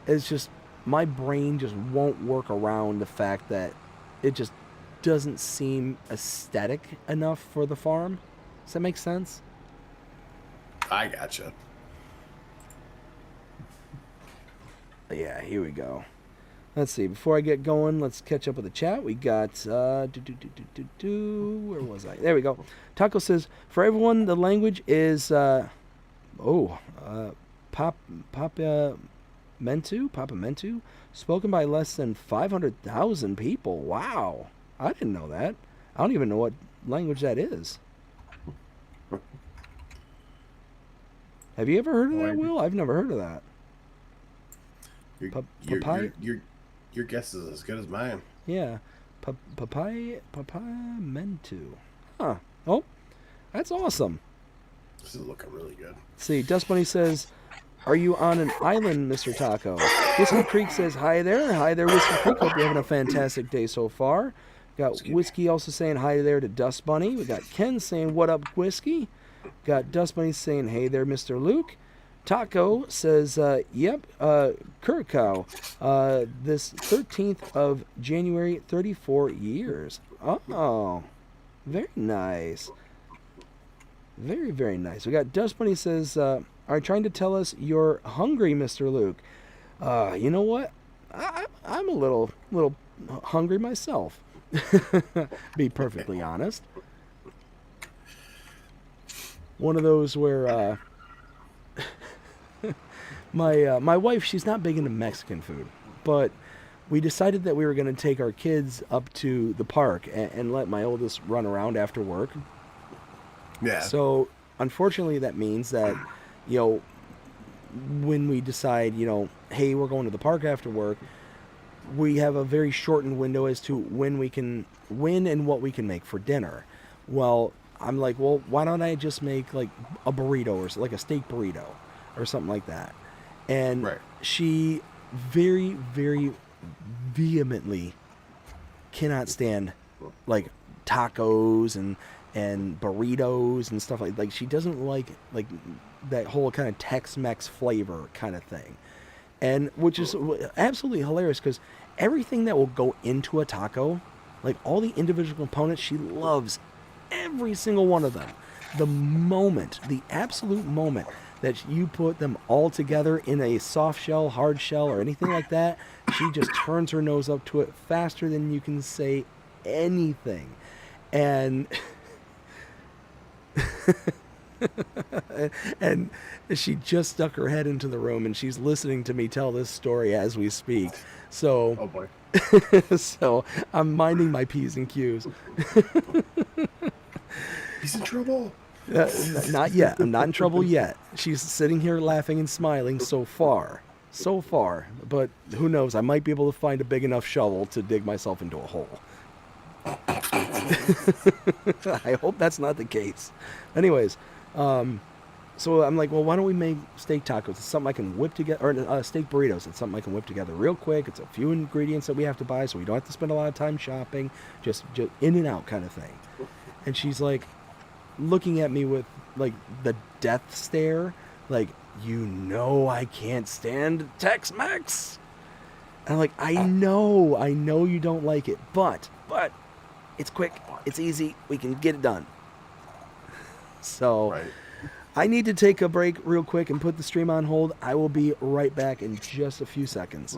it's just, my brain just won't work around the fact that it just doesn't seem aesthetic enough for the farm. Does that make sense? I gotcha. Yeah, here we go. Let's see. Before I get going, let's catch up with the chat. We got where was I? There we go. Taco says, for everyone, the language is Papamentu, spoken by less than 500,000 people. Wow, I didn't know that. I don't even know what language that is. Have you ever heard of that, Will? I've never heard of that. Your guess is as good as mine. Yeah. Papamentu. Huh. Oh, that's awesome. This is looking really good. Let's see, Dust Bunny says, are you on an island, Mr. Taco? Whiskey Creek says, hi there. Hi there, Whiskey Creek. Hope you're having a fantastic day so far. Got Whiskey also saying hi there to Dust Bunny. We got Ken saying, what up, Whiskey? Got Dust Bunny saying, hey there, Mr. Luke. Taco says, yep, Kurkow, this 13th of January, 34 years. Oh, very nice. Very, very nice. We got Dust Bunny says, are you trying to tell us you're hungry, Mr. Luke? You know what? I'm a little hungry myself. Be perfectly honest. One of those where my wife, she's not big into Mexican food, but we decided that we were going to take our kids up to the park and let my oldest run around after work. Yeah. So unfortunately, that means that, you know, when we decide, you know, hey, we're going to the park after work, we have a very shortened window as to when and what we can make for dinner. Well, I'm like, well, why don't I just make like a burrito or like a steak burrito or something like that? And right. She very, very vehemently cannot stand like tacos and burritos and stuff like she doesn't like that whole kind of Tex-Mex flavor kind of thing. And which is absolutely hilarious because everything that will go into a taco, like all the individual components, she loves every single one of them. The absolute moment that you put them all together in a soft shell, hard shell, or anything like that, she just turns her nose up to it faster than you can say anything. And And she just stuck her head into the room, and she's listening to me tell this story as we speak. So, Oh boy. so I'm minding my P's and Q's. He's in trouble. Not yet. I'm not in trouble yet. She's sitting here laughing and smiling so far. So far. But who knows? I might be able to find a big enough shovel to dig myself into a hole. I hope that's not the case. Anyways, so I'm like, well, why don't we make steak tacos? It's something I can whip together, or steak burritos. It's something I can whip together real quick. It's a few ingredients that we have to buy, so we don't have to spend a lot of time shopping. Just in and out kind of thing. And she's like, looking at me with like the death stare, like, you know I can't stand Tex-Mex. And I'm like, I know you don't like it, but it's quick, it's easy, we can get it done. So, right. I need to take a break real quick and put the stream on hold. I will be right back in just a few seconds.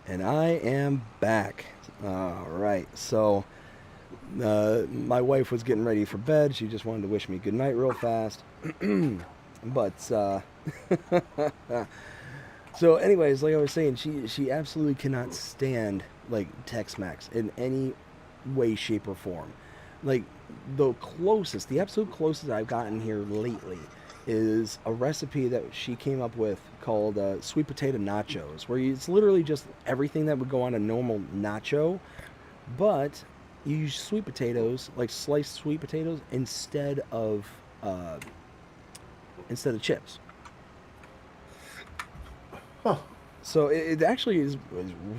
And I am back. All right. So my wife was getting ready for bed. She just wanted to wish me good night real fast. But so anyways, like I was saying, she absolutely cannot stand like Tex-Mex in any way, shape, or form. Like the absolute closest I've gotten here lately is a recipe that she came up with called sweet potato nachos, where it's literally just everything that would go on a normal nacho, but you use sweet potatoes, like sliced sweet potatoes, instead of chips. Huh. So it actually is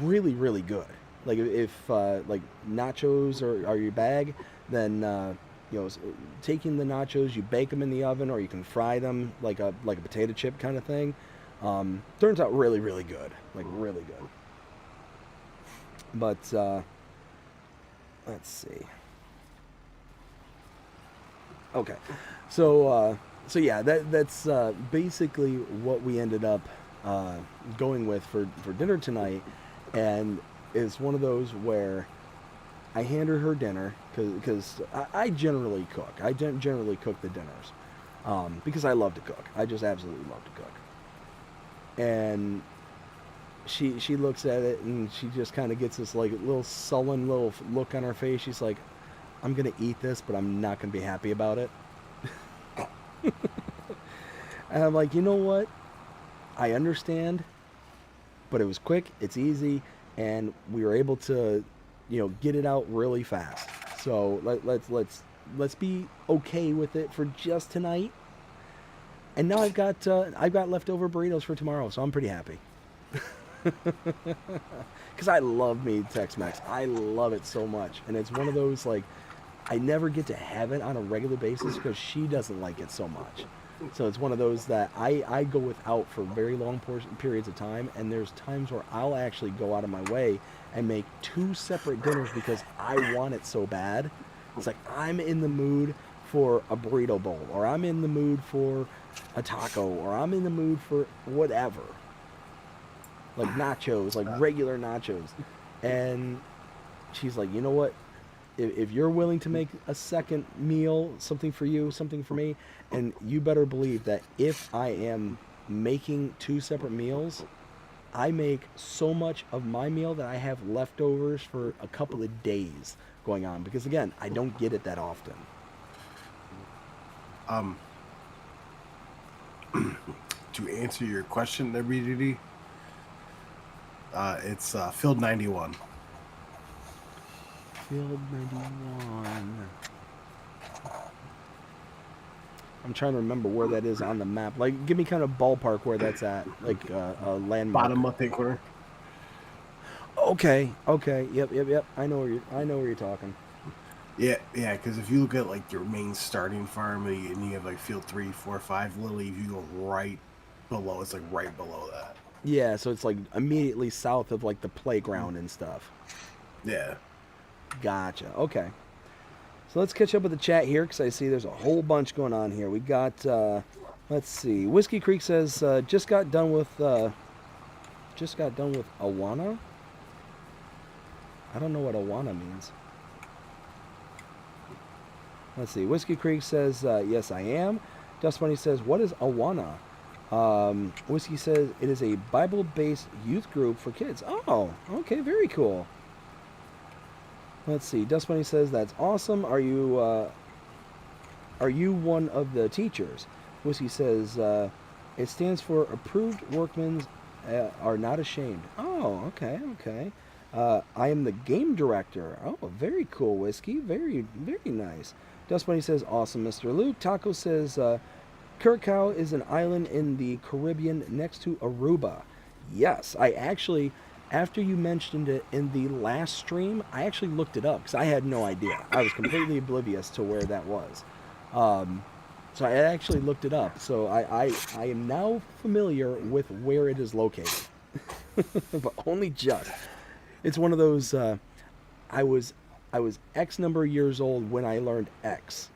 really, really good. Like if like nachos are your bag, then taking the nachos, you bake them in the oven, or you can fry them like a potato chip kind of thing. Turns out really, really good, like really good. But let's see. Okay, so yeah, that's basically what we ended up going with for dinner tonight, and it's one of those where I handed her dinner because I generally cook. I generally cook the dinners because I love to cook. I just absolutely love to cook. And she looks at it and she just kind of gets this like little sullen little look on her face. She's like, I'm gonna eat this, but I'm not gonna be happy about it. And I'm like, you know what? I understand, but it was quick, it's easy, and we were able to, get it out really fast. So let's be okay with it for just tonight. And now I've got leftover burritos for tomorrow, so I'm pretty happy. Because I love me Tex-Mex. I love it so much, and it's one of those like I never get to have it on a regular basis because she doesn't like it so much. So it's one of those that I go without for very long periods of time, and there's times where I'll actually go out of my way and make 2 separate dinners because I want it so bad. It's like I'm in the mood for a burrito bowl, or I'm in the mood for a taco, or I'm in the mood for whatever. Like nachos, like regular nachos. And she's like, you know what? if you're willing to make a second meal, something for you, something for me, and you better believe that if I am making 2 separate meals, I make so much of my meal that I have leftovers for a couple of days going on, because again, I don't get it that often. To answer your question there, BDD, it's Field 91. Field 91. I'm trying to remember where that is on the map. Like, give me kind of ballpark where that's at, like a landmark. Bottom left-hand corner. Okay. Yep. I know where you're talking. Yeah. Because if you look at like your main starting farm and you have like Field 3, 4, 5, literally, if you go right below, it's like right below that. Yeah, so it's like immediately south of like the playground and stuff. Yeah. Gotcha. Okay. So let's catch up with the chat here, because I see there's a whole bunch going on here. We got, let's see. Whiskey Creek says, just got done with Awana. I don't know what Awana means. Let's see. Whiskey Creek says, yes, I am. Dust Bunny says, what is Awana? Whiskey says, it is a Bible-based youth group for kids. Oh, okay, very cool. Let's see. Dust Bunny says, that's awesome. Are you one of the teachers? Whiskey says, it stands for Approved Workmen Are Not Ashamed. Oh, okay. I am the game director. Oh, very cool, Whiskey. Very, very nice. Dust Bunny says, awesome, Mr. Luke. Taco says, Curacao is an island in the Caribbean next to Aruba. Yes, I actually... After you mentioned it in the last stream, I actually looked it up because I had no idea. I was completely oblivious to where that was. So I actually looked it up. So I am now familiar with where it is located. But only just. It's one of those, I was X number of years old when I learned X.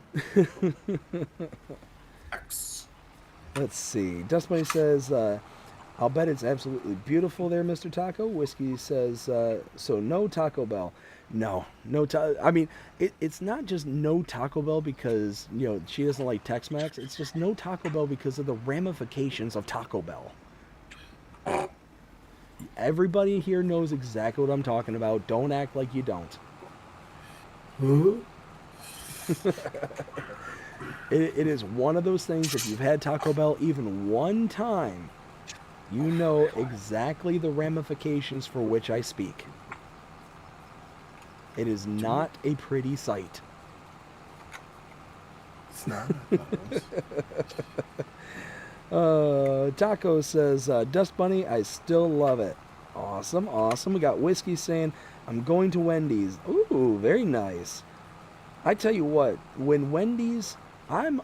X. Let's see. Dust Bunny says... I'll bet it's absolutely beautiful there, Mr. Taco. Whiskey says, so no Taco Bell. No. I mean, it's not just no Taco Bell because, she doesn't like Tex-Mex. It's just no Taco Bell because of the ramifications of Taco Bell. Everybody here knows exactly what I'm talking about. Don't act like you don't. It is one of those things, if you've had Taco Bell even one time... You know exactly the ramifications for which I speak. It is not a pretty sight. It's not. Taco says, Dust Bunny, I still love it. Awesome. We got Whiskey saying, I'm going to Wendy's. Ooh, very nice. I tell you what, when Wendy's... I'm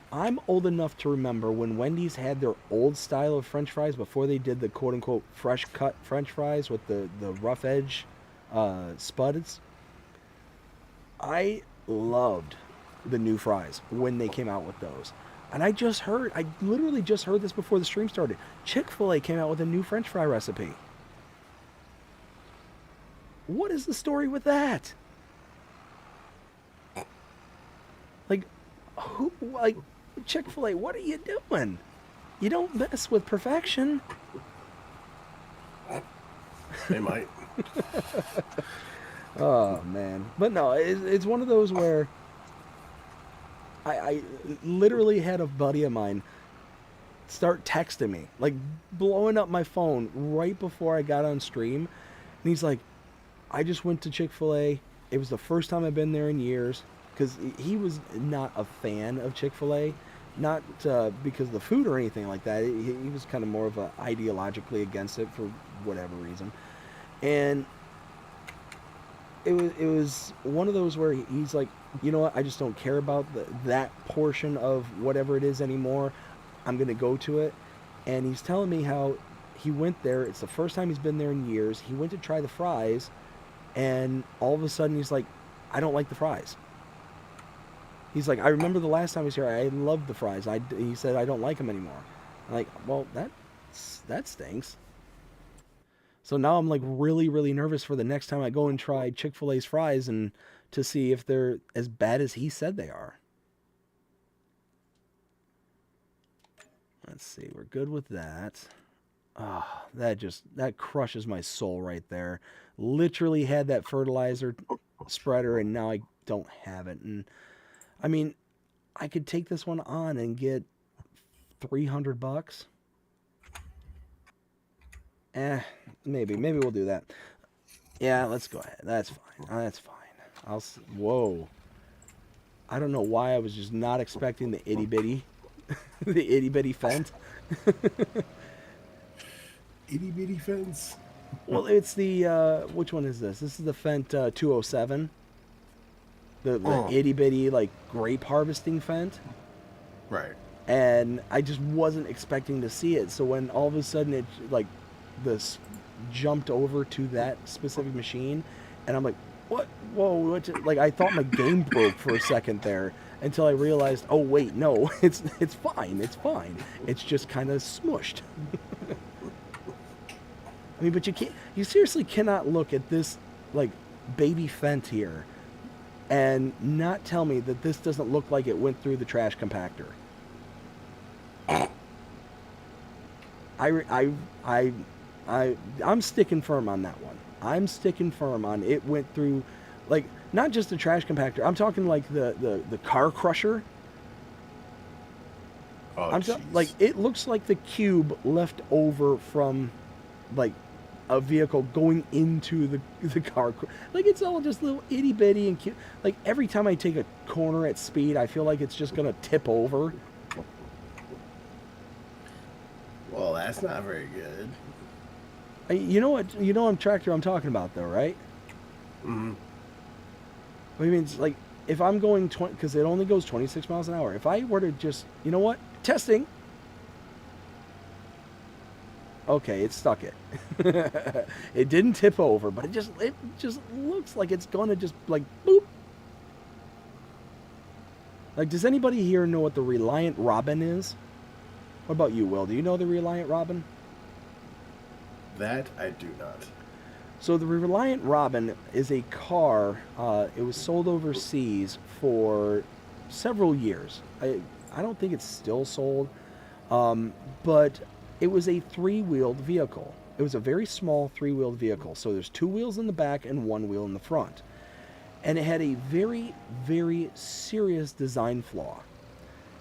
old enough to remember when Wendy's had their old style of French fries before they did the quote-unquote fresh cut French fries with the rough edge spuds. I loved the new fries when they came out with those. And I literally just heard this before the stream started. Chick-fil-A came out with a new French fry recipe. What is the story with that? Chick-fil-A, what are you doing? You don't mess with perfection. They might. Oh, man. But no, it's one of those where I literally had a buddy of mine start texting me, like blowing up my phone right before I got on stream. And he's like, I just went to Chick-fil-A. It was the first time I've been there in years. Because he was not a fan of Chick-fil-A, not because of the food or anything like that. He was kind of more of ideologically against it for whatever reason. And it was one of those where he's like, you know what, I just don't care about that portion of whatever it is anymore. I'm going to go to it. And he's telling me how he went there. It's the first time he's been there in years. He went to try the fries, and all of a sudden he's like, I don't like the fries. He's like, I remember the last time he was here, I loved the fries. He said, I don't like them anymore. I'm like, well, that stinks. So now I'm like really, really nervous for the next time I go and try Chick-fil-A's fries and to see if they're as bad as he said they are. Let's see. We're good with that. Ah, that crushes my soul right there. Literally had that fertilizer spreader, and now I don't have it. And I mean, I could take this one on and get $300. Maybe we'll do that. Yeah, let's go ahead. That's fine. That's fine. Whoa. I don't know why I was just not expecting the itty bitty, the itty bitty fence. Itty bitty fence. Well, it's the which one is this? This is the Fent 207. The itty bitty like grape harvesting Fent. Right. And I just wasn't expecting to see it. So when all of a sudden it like this jumped over to that specific machine, and I'm like, what? Whoa! What? Like I thought my game broke for a second there until I realized, oh wait, no, it's fine. It's fine. It's just kind of smushed. I mean, but you seriously cannot look at this like baby Fent here and not tell me that this doesn't look like it went through the trash compactor. I'm sticking firm on that one. I'm sticking firm on it went through, like, not just the trash compactor. I'm talking like the car crusher. Oh, like it looks like the cube left over from, like, a vehicle going into the car. Like it's all just little itty bitty and cute. Like every time I take a corner at speed, I feel like it's just gonna tip over. Well, that's not very good. You know what tractor I'm talking about though, right? Mm-hmm. I mean, it's like if I'm going 20, because it only goes 26 miles an hour. If I were to just, you know what, testing. Okay, it stuck it. It didn't tip over, but it just looks like it's gonna just like boop. Like, does anybody here know what the Reliant Robin is? What about you, Will? Do you know the Reliant Robin? That I do not. So the Reliant Robin is a car. It was sold overseas for several years. I don't think it's still sold, but it was a three-wheeled vehicle. It was a very small three-wheeled vehicle. So there's two wheels in the back and one wheel in the front. And it had a very, very serious design flaw.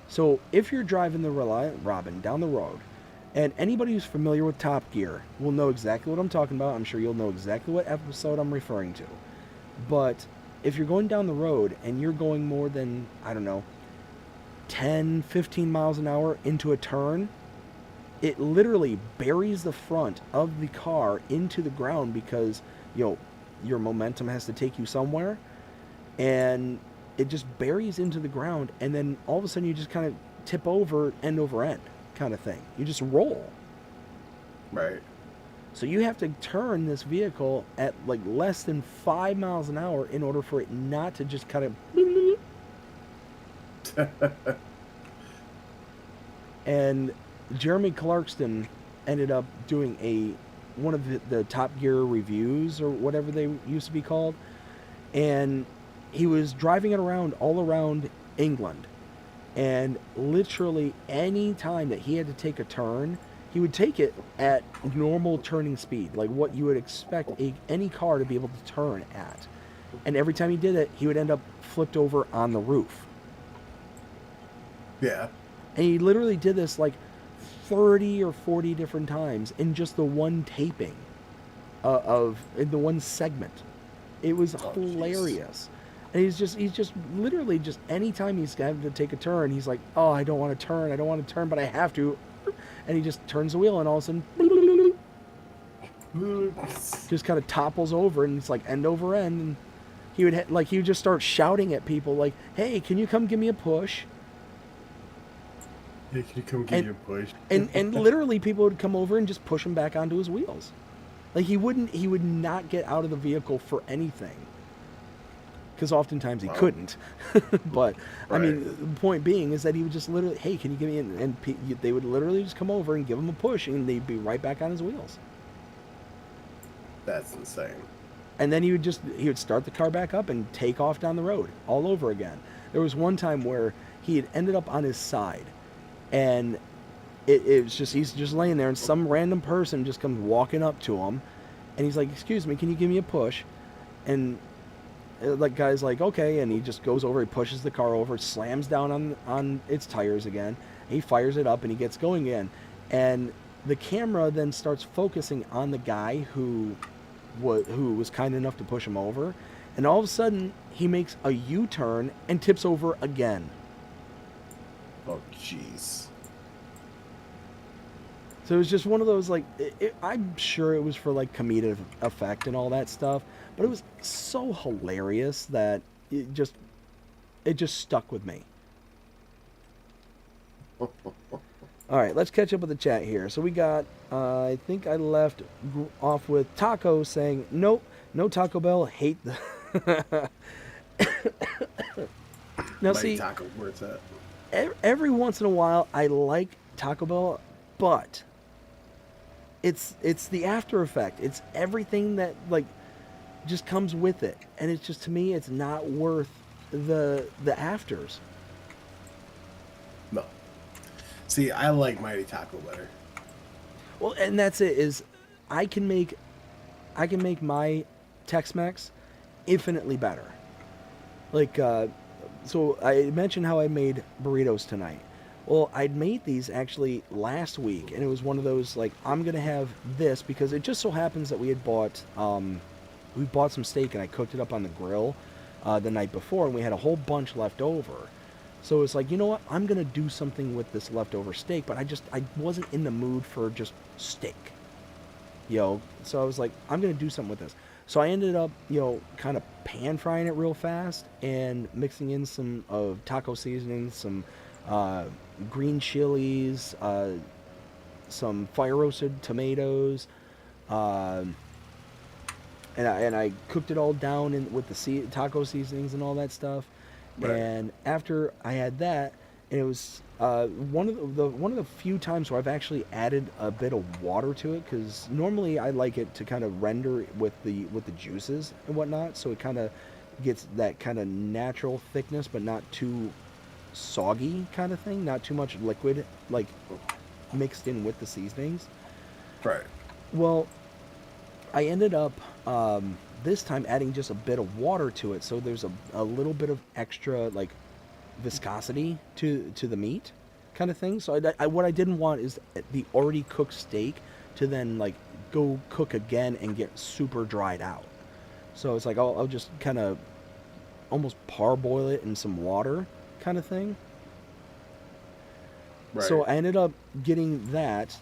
So if you're driving the Reliant Robin down the road, and anybody who's familiar with Top Gear will know exactly what I'm talking about. I'm sure you'll know exactly what episode I'm referring to. But if you're going down the road and you're going more than, I don't know, 10, 15 miles an hour into a turn, it literally buries the front of the car into the ground because, your momentum has to take you somewhere. And it just buries into the ground, and then all of a sudden you just kind of tip over end kind of thing. You just roll. Right. So you have to turn this vehicle at like less than 5 miles an hour in order for it not to just kind of and Jeremy Clarkston ended up doing one of the Top Gear reviews or whatever they used to be called, and he was driving it around all around England, and literally any time that he had to take a turn, he would take it at normal turning speed, like what you would expect any car to be able to turn at. And every time he did it, he would end up flipped over on the roof. Yeah. And he literally did this like 30 or 40 different times in just the one taping in the one segment. It was hilarious. Geez. And he's just literally just anytime he's got to take a turn, he's like, oh, I don't want to turn, but I have to. And he just turns the wheel, and all of a sudden, just kind of topples over, and it's like end over end. And he would just start shouting at people like, hey, can you come give me a push? Hey, can you come give me a push? and literally people would come over and just push him back onto his wheels. Like he would not get out of the vehicle for anything. Because oftentimes he couldn't. But, right. I mean, the point being is that he would just literally, hey, can you give me, and they would literally just come over and give him a push, and they'd be right back on his wheels. That's insane. And then he would start the car back up and take off down the road all over again. There was one time where he had ended up on his side, and it was just, he's just laying there, and some random person just comes walking up to him, and he's like, "Excuse me, can you give me a push?" And like, guy's like, "Okay," and he just goes over, he pushes the car over, slams down on its tires again, he fires it up, and he gets going again. And the camera then starts focusing on the guy who was kind enough to push him over, and all of a sudden he makes a U-turn and tips over again. Oh, jeez. So it was just one of those, like, I'm sure it was for like comedic effect and all that stuff, but it was so hilarious that it just stuck with me. All right, let's catch up with the chat here. So we got, I think I left off with Taco saying, "Nope, no Taco Bell, hate the..." Now see, Taco, where's that? Every once in a while, I like Taco Bell, but it's the after effect. It's everything that, like, just comes with it. And it's just, to me, it's not worth the afters. No. See, I like Mighty Taco better. Well, and that's it, is I can make my Tex-Mex infinitely better. Like, so I mentioned how I made burritos tonight. Well, I'd made these actually last week, and it was one of those, like, I'm going to have this, because it just so happens that we had bought some steak, and I cooked it up on the grill the night before, and we had a whole bunch left over. So it's like, you know what, I'm going to do something with this leftover steak, but I wasn't in the mood for just steak. So I was like, I'm going to do something with this. So I ended up, kind of pan frying it real fast and mixing in some of taco seasoning, some green chilies, some fire roasted tomatoes, and I cooked it all down with the taco seasonings and all that stuff. Right. And after I had that, and it was one of the few times where I've actually added a bit of water to it, because normally I like it to kind of render with the juices and whatnot, so it kind of gets that kind of natural thickness, but not too soggy kind of thing, not too much liquid like mixed in with the seasonings. Right. Well, I ended up this time adding just a bit of water to it, so there's a little bit of extra, like, viscosity to the meat kind of thing. So what I didn't want is the already cooked steak to then, like, go cook again and get super dried out. So it's like I'll just kind of almost parboil it in some water kind of thing. Right. So I ended up getting that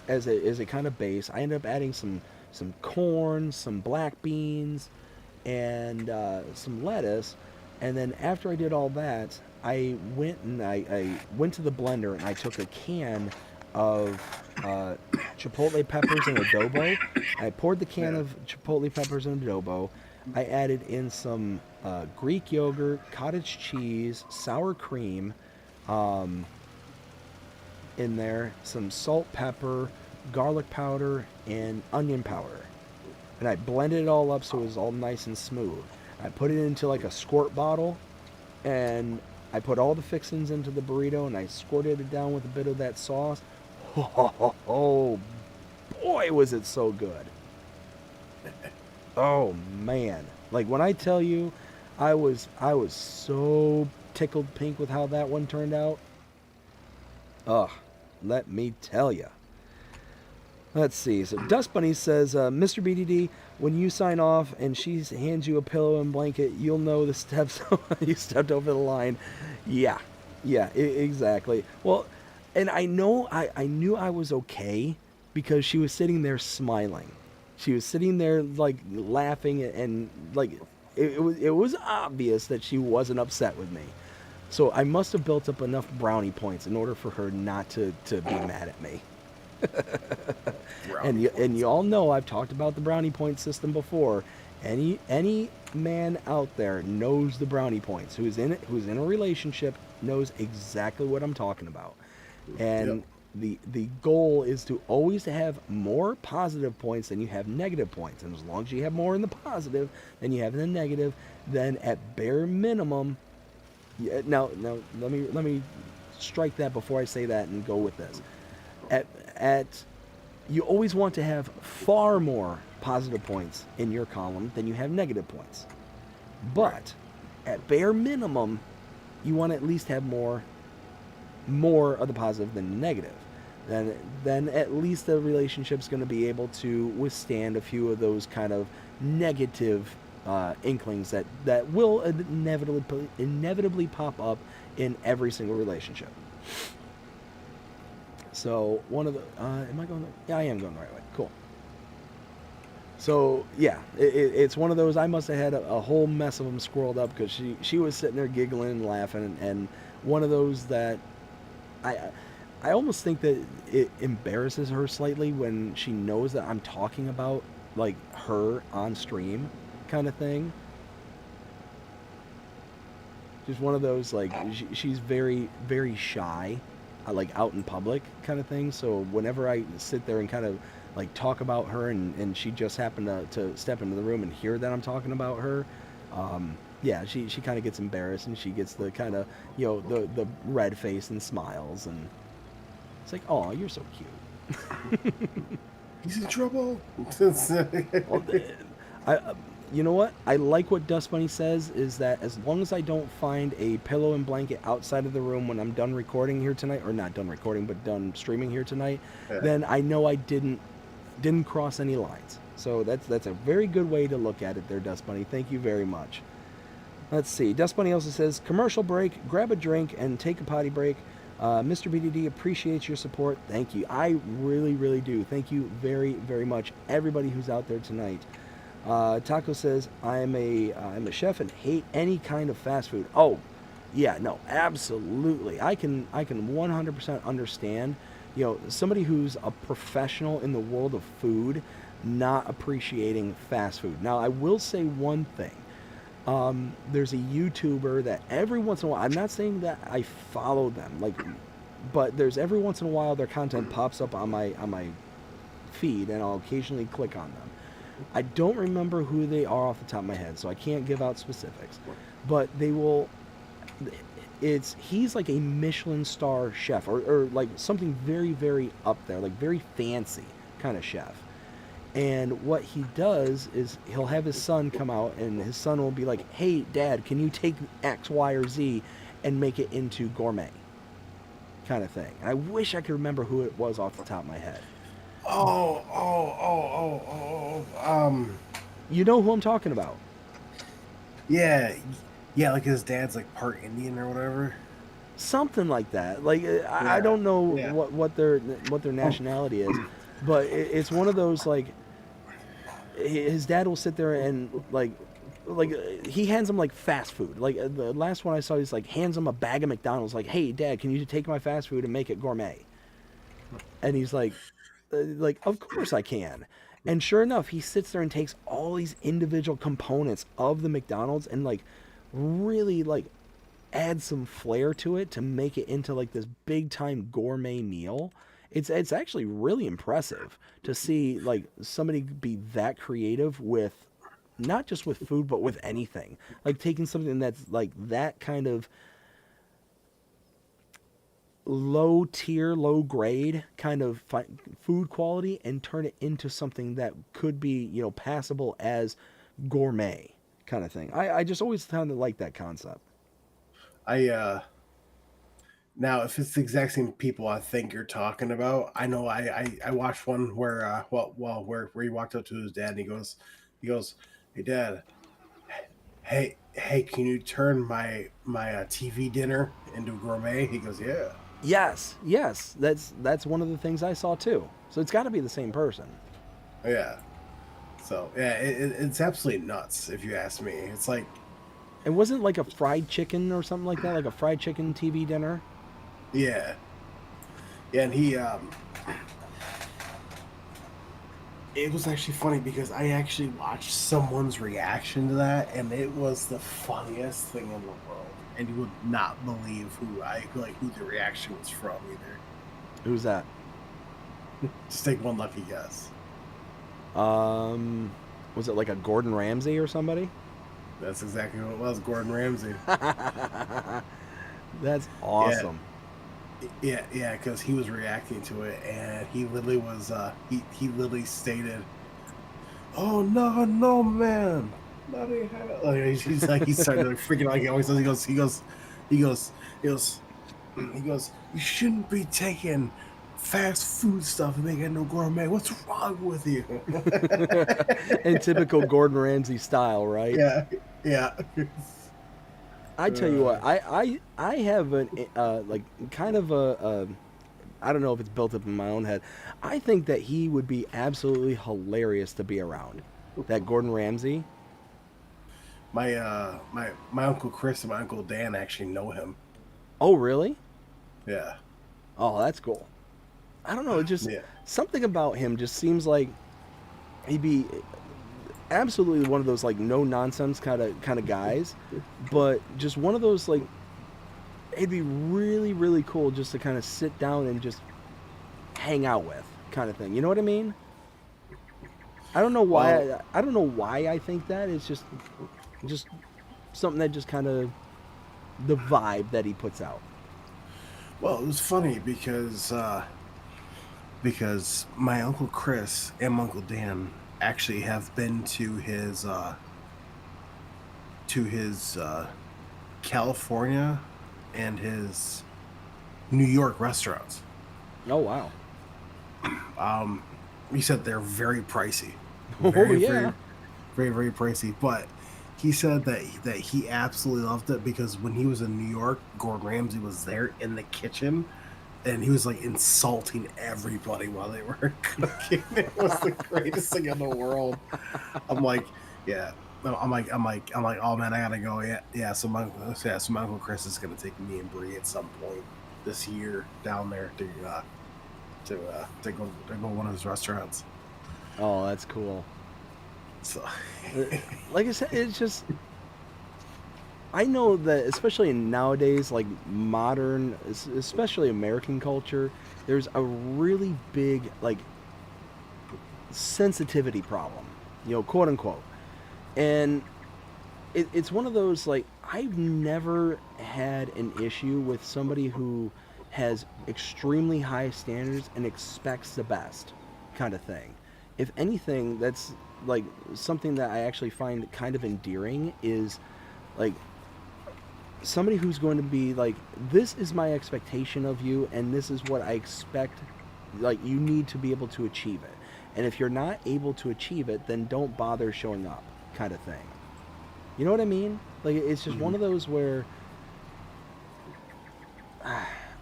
as a kind of base. I ended up adding some corn, some black beans, and some lettuce. And then after I did all that, I went to the blender, and I took a can of chipotle peppers and adobo. I poured the can of chipotle peppers and adobo. I added in some Greek yogurt, cottage cheese, sour cream in there, some salt, pepper, garlic powder, and onion powder. And I blended it all up so it was all nice and smooth. I put it into like a squirt bottle, and I put all the fixings into the burrito, and I squirted it down with a bit of that sauce. Oh boy, was it so good. Oh man, like, when I tell you, I was so tickled pink with how that one turned out. Let me tell you. Let's see. So Dust Bunny says, Mr. BDD, when you sign off and she hands you a pillow and blanket, you'll know the steps you stepped over the line. Yeah, exactly. Well, and I knew I was okay because she was sitting there smiling. She was sitting there, like, laughing, and like it was obvious that she wasn't upset with me. So I must have built up enough brownie points in order for her not to be mad at me. And you all know I've talked about the brownie point system before. Any man out there knows the brownie points. Who's in a relationship knows exactly what I'm talking about. And the goal is to always have more positive points than you have negative points, and as long as you have more in the positive than you have in the negative, then at bare minimum, now let me strike that before I say that and go with this. At you always want to have far more positive points in your column than you have negative points, but at bare minimum, you want to at least have more of the positive than the negative. Then at least the relationship's going to be able to withstand a few of those kind of negative inklings that will inevitably pop up in every single relationship. So one of the am I going? Yeah, I am going the right way. Cool. So yeah, it's one of those. I must have had a whole mess of them scrolled up because she was sitting there giggling and laughing, and one of those that I almost think that it embarrasses her slightly when she knows that I'm talking about like her on stream kind of thing. Just one of those, like, she's very, very shy, like out in public kind of thing. So whenever I sit there and kind of like talk about her and she just happened to step into the room and hear that I'm talking about her, yeah, she kind of gets embarrassed and she gets the kind of, the red face and smiles, and it's like, oh, you're so cute. He's in trouble. Well, you know what? I like what Dust Bunny says, is that as long as I don't find a pillow and blanket outside of the room when I'm done recording here tonight, or not done recording, but done streaming here tonight, then I know I didn't cross any lines. So that's a very good way to look at it there, Dust Bunny. Thank you very much. Let's see. Dust Bunny also says, commercial break, grab a drink, and take a potty break. Mr. BDD appreciates your support. Thank you. I really, really do. Thank you very, very much, everybody who's out there tonight. Taco says, I'm a chef and hate any kind of fast food. Oh, yeah, no, absolutely. I can 100% understand, somebody who's a professional in the world of food not appreciating fast food. Now, I will say one thing. There's a YouTuber that every once in a while, I'm not saying that I follow them, but there's every once in a while their content pops up on my feed, and I'll occasionally click on them. I don't remember who they are off the top of my head, so I can't give out specifics. But he's like a Michelin star chef, or like something very, very up there, like very fancy kind of chef. And what he does is he'll have his son come out, and his son will be like, hey, Dad, can you take X, Y, or Z and make it into gourmet kind of thing? And I wish I could remember who it was off the top of my head. You know who I'm talking about? Yeah, like his dad's like part Indian or whatever. Something like that. Like I don't know what their nationality is, but it's one of those, like, his dad will sit there and like he hands him like fast food. Like the last one I saw, he's like hands him a bag of McDonald's. Like, hey, Dad, can you take my fast food and make it gourmet? And he's like, of course I can. And sure enough, he sits there and takes all these individual components of the McDonald's and like really like add some flair to it to make it into like this big time gourmet meal. It's actually really impressive to see like somebody be that creative with not just with food but with anything. Like taking something that's like that kind of low tier, low grade kind of food quality and turn it into something that could be, passable as gourmet kind of thing. I just always found to like that concept. Now, if it's the exact same people I think you're talking about, I know I watched one where where he walked up to his dad and he goes, hey, Dad, hey, can you turn my TV dinner into gourmet? He goes, yeah. Yes, that's one of the things I saw too. So it's got to be the same person. Yeah. So yeah, it's absolutely nuts if you ask me. It's like, it wasn't like a fried chicken or something like that, like a fried chicken TV dinner. Yeah, and he it was actually funny because I actually watched someone's reaction to that, and it was the funniest thing in the world. And you would not believe who the reaction was from either. Who's that? Just take one lucky guess. Was it like a Gordon Ramsay or somebody? That's exactly what it was. Gordon Ramsay. That's Yeah, awesome. yeah. Because he was reacting to it, and he literally was. He literally stated, "Oh no, no, man, not even." Like, he's like he started like freaking out like he always does. He goes, he goes, he goes. You shouldn't be taking fast food stuff and making no gourmet. What's wrong with you? In typical Gordon Ramsay style, right? Yeah, yeah. I tell you what, I have an like kind of a I don't know if it's built up in my own head. I think that he would be absolutely hilarious to be around. That Gordon Ramsay. My uncle Chris and my uncle Dan actually know him. Oh, really? Yeah, Oh, that's cool. I don't know. It just yeah. something about him just seems like he'd be absolutely one of those like no nonsense kind of guys, but just one of those like it'd be really really cool just to kind of sit down and just hang out with kind of thing. You know what I mean? I don't know why. Well, I don't know why I think that. It's just something that just kind of the vibe that he puts out. well, it was funny because my uncle Chris and my uncle Dan actually have been to his California and his New York restaurants. Oh wow. He said they're very pricey, Oh very yeah. very pricey. But he said that he absolutely loved it because when he was in New York, Gordon Ramsay was there in the kitchen, and he was like insulting everybody while they were cooking. It was the greatest thing in the world. I'm like, yeah. No, oh man, I gotta go. Yeah. So my uncle Chris is gonna take me and Bree at some point this year down there to go to one of his restaurants. Oh, that's cool. So Uh, Like I said, it's just I know that especially nowadays, like modern, especially American culture, there's a really big like sensitivity problem, quote unquote. And it's one of those like I've never had an issue with somebody who has extremely high standards and expects the best kind of thing. If anything, that's like something that I actually find kind of endearing is like somebody who's going to be like, this is my expectation of you and this is what I expect, like you need to be able to achieve it, and if you're not able to achieve it, then don't bother showing up kind of thing. You know what I mean? Like it's just one mhm. of those where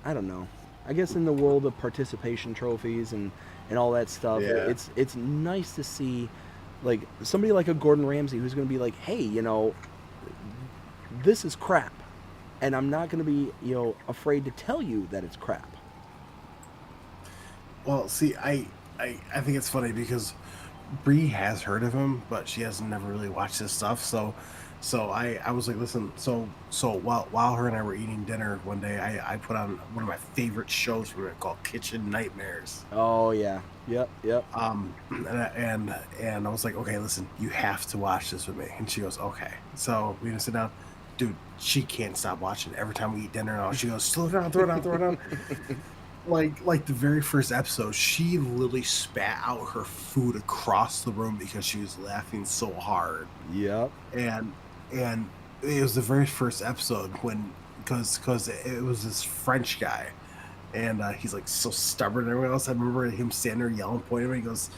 I don't know. I guess in the world of participation trophies and all that stuff, Yeah. it's nice to see like somebody like a Gordon Ramsay who's going to be like, "Hey, this is crap." And I'm not going to be, afraid to tell you that it's crap. Well, see, I think it's funny because Bree has heard of him, but she has never really watched his stuff. So I was like, listen. So while her and I were eating dinner one day, I put on one of my favorite shows from it called Kitchen Nightmares. Oh yeah. Yep, yep. And I was like, okay, listen, you have to watch this with me. And she goes, okay. So we gonna sit down. Dude, she can't stop watching. Every time we eat dinner, she goes, throw it down, throw it down, throw it down. Like the very first episode, she literally spat out her food across the room because she was laughing so hard. Yep. And and it was the very first episode when because it was this French guy, and he's like so stubborn and everyone else. I remember him standing there yelling, pointing at me. He goes,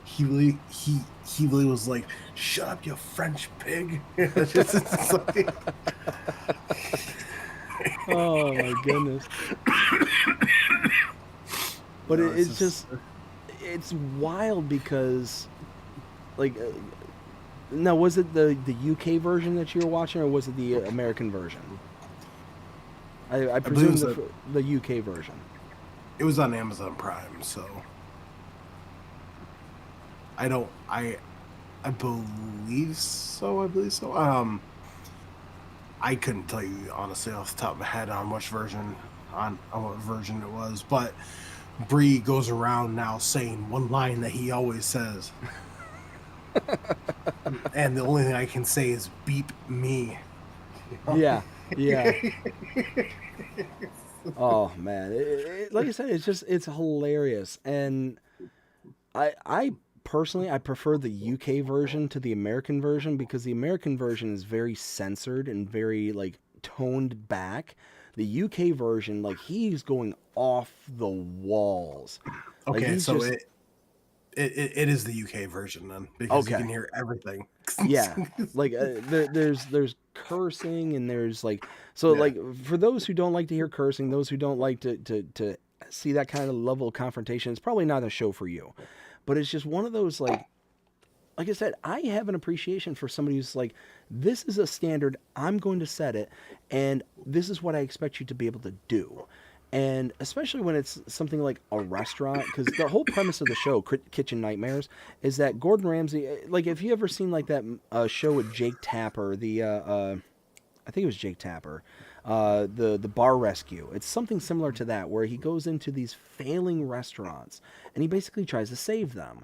he really was like, "Shut up, you French pig!" It's like, Oh my goodness. But no, it's it's just it's wild because like now was it the UK version that you were watching or was it the American version? I I believe presume it was, the UK version. it was on Amazon Prime, so I don't I believe so. I believe so. I couldn't tell you honestly off the top of my head on which version on what version it was, but Bree goes around now saying one line that he always says. And the only thing I can say is beep me. Yeah. Oh man, like I said, it's hilarious, and I personally I prefer the UK version to the American version because the American version is very censored and very like toned back. The UK version, like he's going off the walls. Like, Okay, so just, it is the UK version then because you can hear everything. Yeah, like there's cursing and there's like like for those who don't like to hear cursing, those who don't like to see that kind of level of confrontation, it's probably not a show for you. But it's just one of those like I said, I have an appreciation for somebody who's like, this is a standard, I'm going to set it, and this is what I expect you to be able to do. And especially when it's something like a restaurant, because the whole premise of the show, Kitchen Nightmares, is that Gordon Ramsay, like if you ever seen like that show with Jake Tapper, I think it was Jake Tapper, the bar rescue. It's something similar to that, where he goes into these failing restaurants and he basically tries to save them.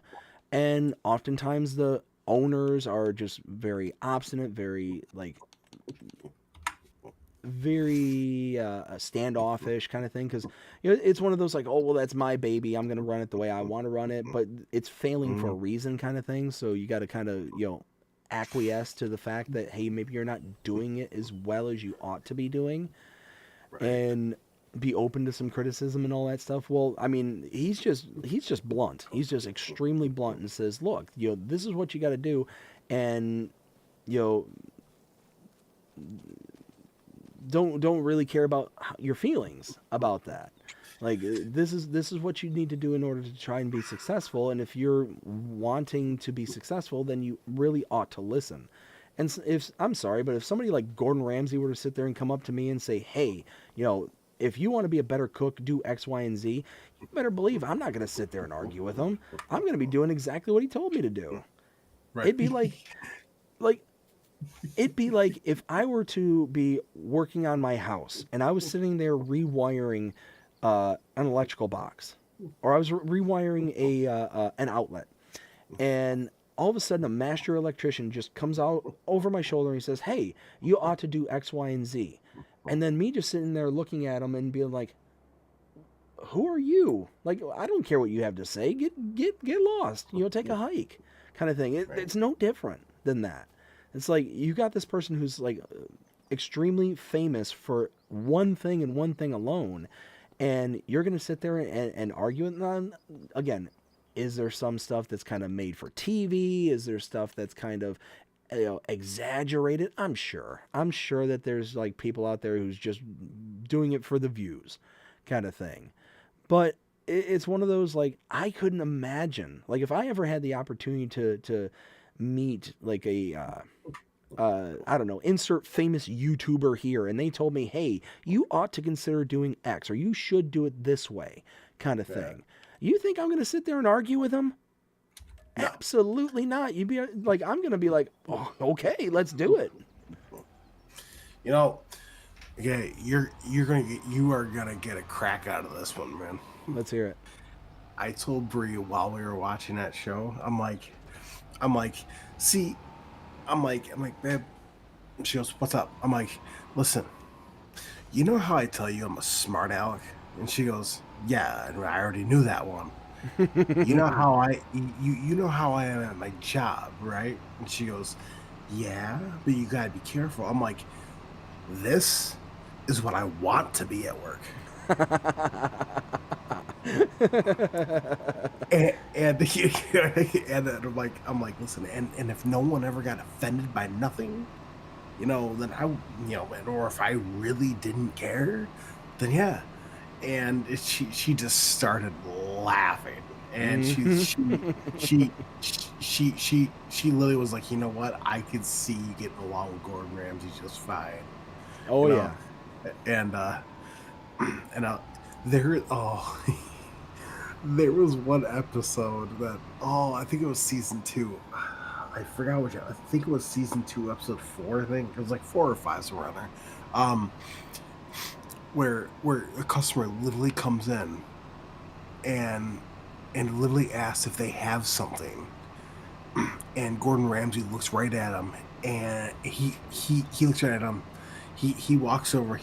And oftentimes the owners are just very obstinate, very standoffish kind of thing, because it's one of those like, oh well, that's my baby, I'm gonna run it the way I want to run it, but it's failing for a reason kind of thing. So you got to kind of acquiesce to the fact that hey, maybe you're not doing it as well as you ought to be doing, right, and be open to some criticism and all that stuff. Well, I mean, he's just blunt. He's just extremely blunt and says, look, this is what you got to do, and don't really care about your feelings about that. Like this is what you need to do in order to try and be successful. And if you're wanting to be successful, then you really ought to listen. And if I'm sorry, but if somebody like Gordon Ramsay were to sit there and come up to me and say, hey, if you want to be a better cook, do X, Y, and Z, you better believe I'm not going to sit there and argue with him. I'm going to be doing exactly what he told me to do. Right. It'd be like if I were to be working on my house and I was sitting there rewiring an electrical box, or I was rewiring an outlet, and all of a sudden a master electrician just comes out over my shoulder and he says, hey, you ought to do X, Y, and Z. And then me just sitting there looking at him and being like, who are you? Like, I don't care what you have to say. Get lost. Take a hike kind of thing. It's no different than that. It's like you got this person who's like extremely famous for one thing and one thing alone, and you're going to sit there and argue with them. Again, is there some stuff that's kind of made for TV? Is there stuff that's kind of exaggerated? I'm sure that there's like people out there who's just doing it for the views kind of thing. But it's one of those, like, I couldn't imagine, like, if I ever had the opportunity to meet like a I don't know, insert famous YouTuber here, and they told me, hey, you ought to consider doing X, or you should do it this way kind of thing. You think I'm going to sit there and argue with them? No. Absolutely not. You'd be like, I'm going to be like, oh, okay, let's do it. Okay, you are gonna get a crack out of this one, man. Let's hear it. I told Bree while we were watching that show, I'm like, babe. She goes, what's up? I'm like, listen, you know how I tell you I'm a smart aleck? And she goes, yeah, and I already knew that one. You know how you know how I am at my job, right? And she goes, yeah, but you gotta be careful. I'm like, this is what I want to be at work. and I'm like, listen, and if no one ever got offended by nothing, then or if I really didn't care, then yeah. And she just started laughing, and she literally was like, you know what? I could see you getting along with Gordon Ramsay just fine. Oh yeah. And there there was one episode that I think it was season 2. I forgot which. I think it was season 2, episode 4. I think it was like 4 or 5 somewhere around there. where a customer literally comes in and literally asks if they have something, and Gordon Ramsay looks right at him, and he looks right at him. He walks over.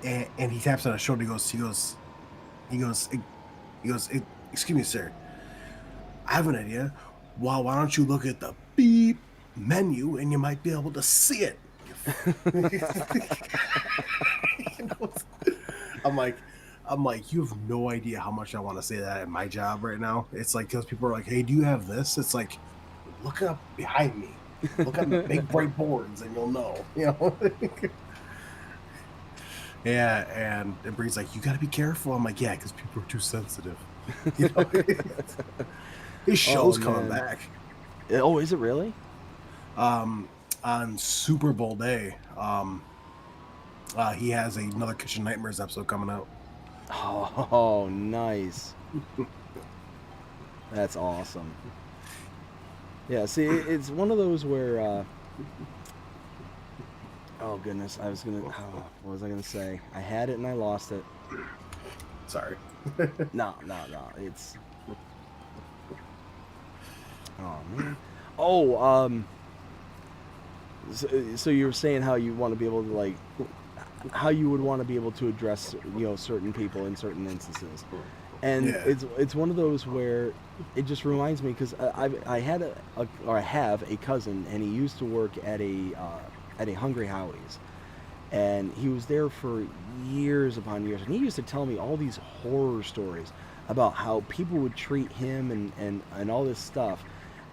And he taps on his shoulder. He goes. Excuse me, sir. I have an idea. Well, why don't you look at the beep menu and you might be able to see it. You know, I'm like, you have no idea how much I want to say that at my job right now. It's like, because people are like, hey, do you have this? It's like, look up behind me. Look on the big bright boards and you'll know. You know? Yeah, and Bree's like, you got to be careful. I'm like, yeah, because people are too sensitive. You know? His show's coming back. Oh, is it really? On Super Bowl day, he has another Kitchen Nightmares episode coming out. Oh, nice. That's awesome. Yeah, see, it's one of those where, oh goodness, what was I gonna say? I had it and I lost it. Sorry. No, it's... Oh, man. Oh, so you were saying how you want to be able to, like, how you would want to be able to address, certain people in certain instances. And Yeah. it's one of those where it just reminds me, because I have a cousin, and he used to work at a Hungry Howie's, and he was there for years upon years, and he used to tell me all these horror stories about how people would treat him and all this stuff,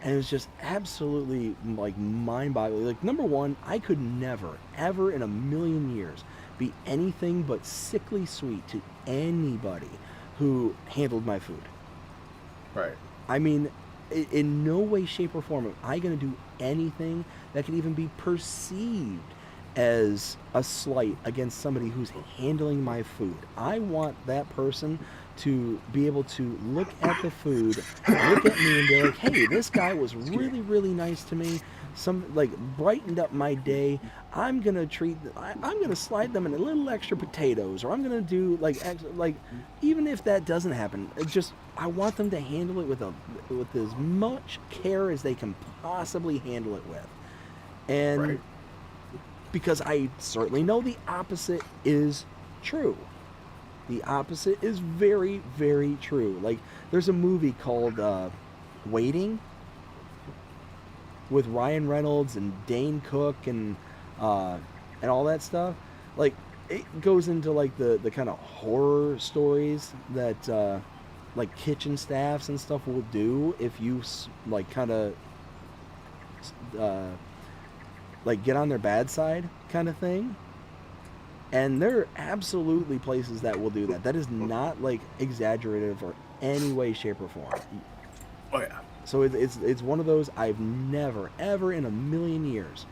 and it was just absolutely, like, mind-boggling. Like, number one, I could never, ever in a million years be anything but sickly sweet to anybody who handled my food. Right. I mean, in no way, shape, or form am I going to do anything that could even be perceived as a slight against somebody who's handling my food. I want that person to be able to look at the food, look at me, and be like, hey, this guy was really, really nice to me. Brightened up my day. I'm gonna slide them in a little extra potatoes, or I'm gonna do even if that doesn't happen, I want them to handle it with as much care as they can possibly handle it with, and Right. because I certainly know the opposite is true. The opposite is very, very true. Like, there's a movie called Waiting with Ryan Reynolds and Dane Cook and all that stuff. Like, it goes into like the kind of horror stories that like kitchen staffs and stuff will do if you like kind of like get on their bad side kind of thing. And there are absolutely places that will do that. That is not, like, exaggerative or any way, shape, or form. Oh yeah. So it's one of those. I've never, ever in a million years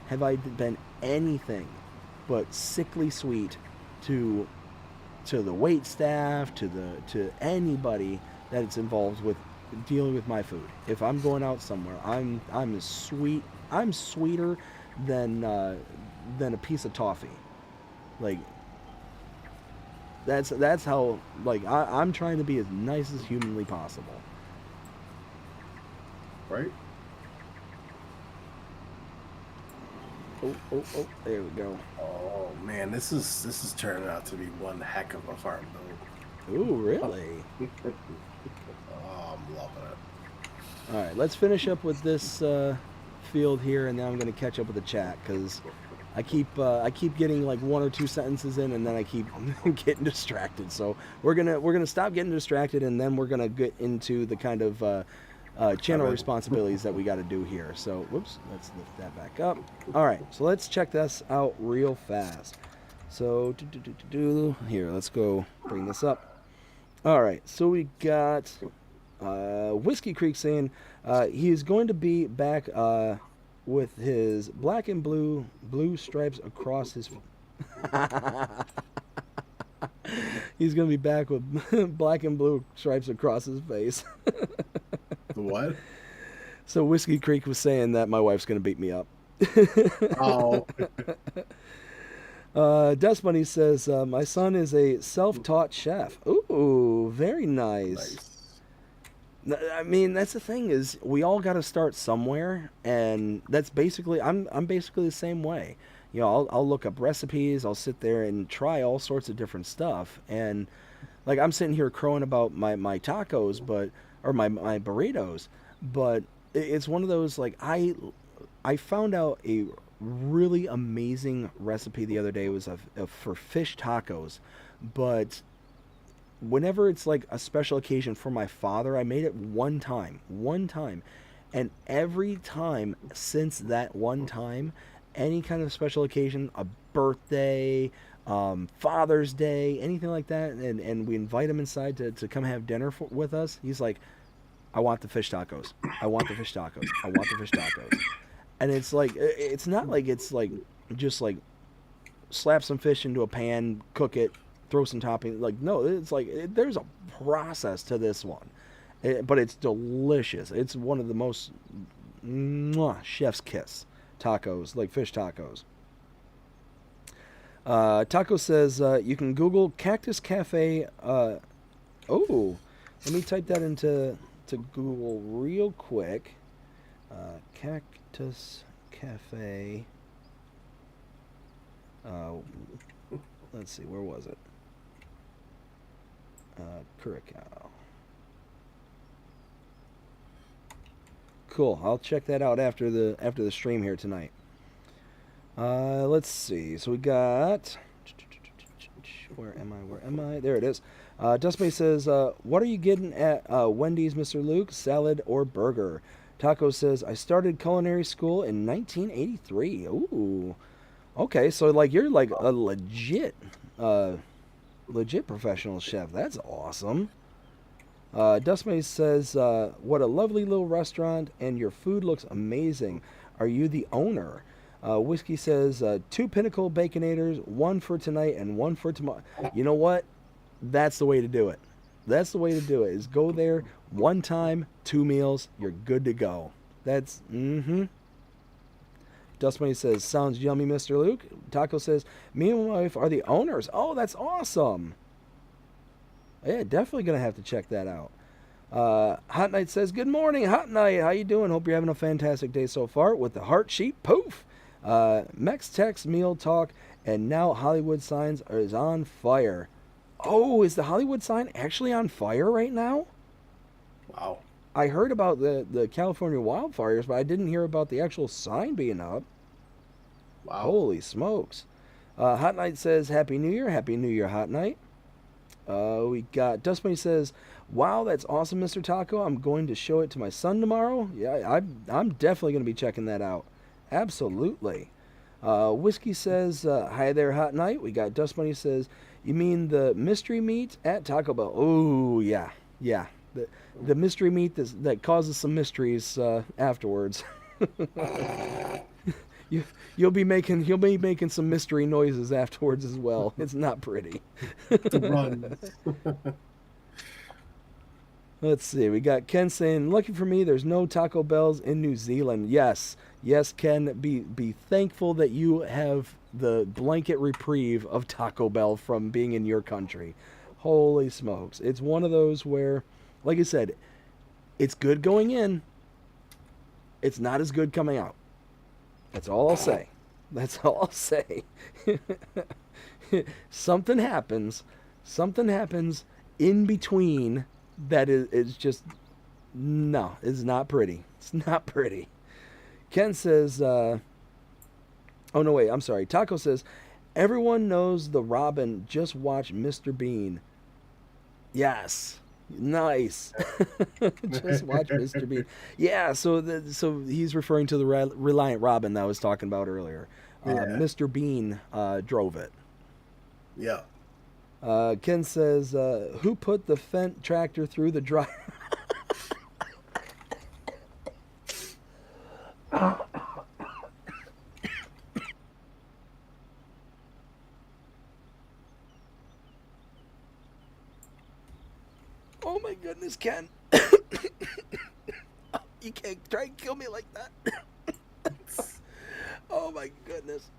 have I been anything but sickly sweet to the wait staff, to anybody that it's involved with dealing with my food. If I'm going out somewhere, I'm as sweet. I'm sweeter than a piece of toffee. Like, that's how, like, I'm trying to be as nice as humanly possible. Right. Oh, there we go. Oh man, this is turning out to be one heck of a farm build. Ooh, really? Oh, I'm loving it. All right, let's finish up with this field here, and then I'm going to catch up with the chat, because I keep getting like one or two sentences in, and then I keep getting distracted. So we're gonna stop getting distracted, and then we're gonna get into the kind of channel responsibilities that we got to do here. So whoops, let's lift that back up. All right, so let's check this out real fast. So here, let's go bring this up. All right, so we got Whiskey Creek saying he is going to be back with his black and blue stripes across his he's gonna be back with black and blue stripes across his face. What? So Whiskey Creek was saying that my wife's gonna beat me up. Oh. Dust Bunny says, my son is a self-taught chef. Ooh, very nice. I mean, that's the thing is we all got to start somewhere, and that's basically I'm basically the same way. You know, I'll look up recipes, I'll sit there and try all sorts of different stuff, and like I'm sitting here crowing about my tacos, but or my burritos, but it's one of those like I found out a really amazing recipe the other day. It was for fish tacos, but whenever it's like a special occasion for my father, I made it one time, and every time since that one time, any kind of special occasion, a birthday, Father's Day, anything like that, and we invite him inside to come have dinner with us, he's like, I want the fish tacos. I want the fish tacos. I want the fish tacos. And it's like, it's not like it's like just like slap some fish into a pan, cook it, throw some topping. Like, no, it's like there's a process to this one. But it's delicious. It's one of the most chef's kiss tacos, like fish tacos. Taco says you can Google Cactus Cafe. Let me type that into Google real quick. Cactus Cafe. Let's see, where was it? Curacao. Cool. I'll check that out after the stream here tonight. Let's see. So we got. Where am I? There it is. Dustbay says, "What are you getting at Wendy's, Mr. Luke? Salad or burger?" Taco says, "I started culinary school in 1983." Ooh. Okay, so like you're like a legit professional chef. That's awesome. Dustmate says, "What a lovely little restaurant, and your food looks amazing. Are you the owner?" Whiskey says, 2 Pinnacle Baconators, 1 for tonight and 1 for tomorrow. You know what? That's the way to do it. That's the way to do it, is go there, 1 time, 2 meals, you're good to go. That's, Dustmoney says, "Sounds yummy, Mr. Luke." Taco says, "Me and my wife are the owners." Oh, that's awesome. Yeah, definitely going to have to check that out. Hot Knight says, "Good morning, Hot Knight. How you doing? Hope you're having a fantastic day so far." With the heart sheet, poof. Mex Tex Meal Talk, and now Hollywood Signs is on fire. Oh, is the Hollywood sign actually on fire right now? Wow. I heard about the California wildfires, but I didn't hear about the actual sign being up. Wow. Holy smokes. Hot Knight says, "Happy New Year." Happy New Year, Hot Knight. We got Dustmoney says, "Wow, that's awesome, Mr. Taco. I'm going to show it to my son tomorrow." Yeah, I'm definitely going to be checking that out. Absolutely. Whiskey says, "Hi there, Hot Knight." We got Dustmoney says, "You mean the mystery meat at Taco Bell?" Oh, yeah. The mystery meat that causes some mysteries afterwards. You'll be making some mystery noises afterwards as well. It's not pretty. Run. Let's see. We got Ken saying, "Lucky for me, there's no Taco Bells in New Zealand." Yes, Ken. Be thankful that you have the blanket reprieve of Taco Bell from being in your country. Holy smokes! It's one of those where, like I said, it's good going in. It's not as good coming out. That's all I'll say. That's all I'll say. Something happens in between that is just, no, it's not pretty. It's not pretty. Ken says, oh no, wait, I'm sorry. Taco says, "Everyone knows the Robin, just watch Mr. Bean." Yes. Nice. Just watch Mr. Bean. Yeah, so he's referring to the Reliant Robin that I was talking about earlier. Yeah. Mr. Bean drove it. Yeah. Ken says, "Who put the Fendt tractor through the dryer?" Oh my goodness, Ken. You can't try and kill me like that. Oh my goodness.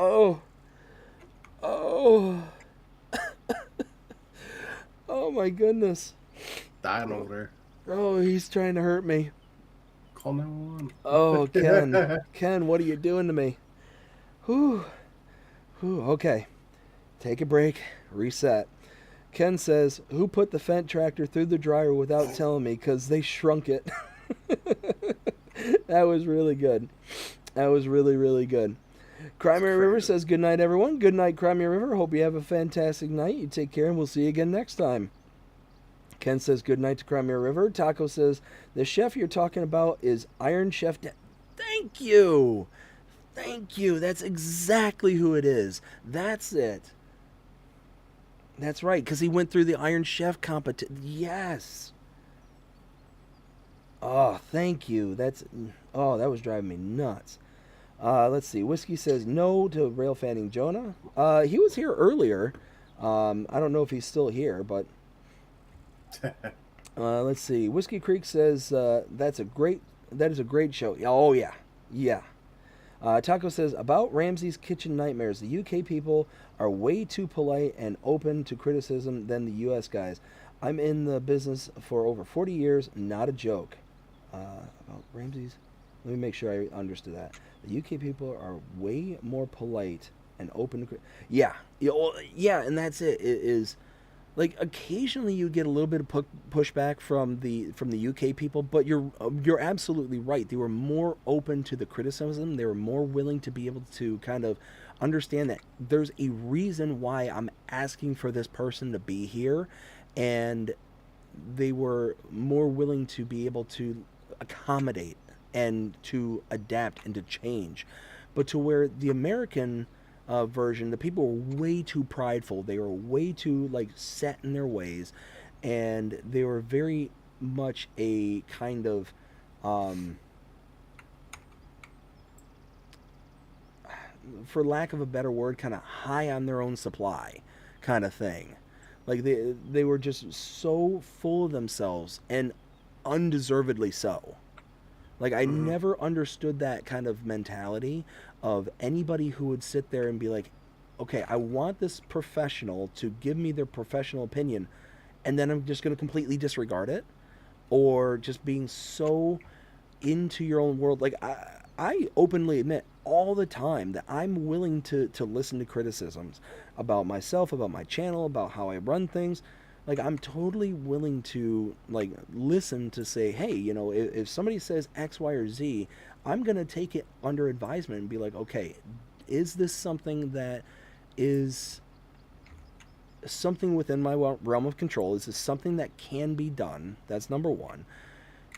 Oh. Oh. Oh my goodness. Dying over there. Oh, he's trying to hurt me. Call 911. Oh, Ken. Ken, what are you doing to me? Whew. Whew. Okay. Take a break. Reset. Ken says, who put the Fendt tractor through the dryer without telling me? Because they shrunk it. That was really good. That was really, really good. Crimea River says, good night, everyone. Good night, Crimea River. Hope you have a fantastic night. You take care, and we'll see you again next time. Ken says, good night to Crimea River. Taco says, the chef you're talking about is Iron Chef. Thank you. Thank you. That's exactly who it is. That's it. That's right, because he went through the Iron Chef competition. Yes. Oh, thank you. That was driving me nuts. Let's see. Whiskey says no to rail fanning Jonah. He was here earlier. I don't know if he's still here, but let's see. Whiskey Creek says that is a great show. Oh yeah, yeah. Taco says about Ramsey's kitchen nightmares. The UK people are way too polite and open to criticism than the US guys. I'm in the business for over 40 years. Not a joke. About Ramsey's. Let me make sure I understood that. The UK people are way more polite and open to yeah, yeah, and that's it. It is like occasionally you get a little bit of pushback from the UK people, but you're absolutely right. They were more open to the criticism. They were more willing to be able to kind of understand that there's a reason why I'm asking for this person to be here, and they were more willing to be able to accommodate and to adapt and to change. But to where the American version, the people were way too prideful. They were way too set in their ways, and they were very much a kind of for lack of a better word, kind of high on their own supply kind of thing. Like they were just so full of themselves, and undeservedly so. Like I never understood that kind of mentality of anybody who would sit there and be like, okay, I want this professional to give me their professional opinion, and then I'm just going to completely disregard it, or just being so into your own world. Like I openly admit all the time that I'm willing to listen to criticisms about myself, about my channel, about how I run things. Like I'm totally willing to listen to say, hey, if somebody says X, Y, or Z, I'm going to take it under advisement and be like, okay, is this something that is something within my realm of control? Is this something that can be done? That's number one.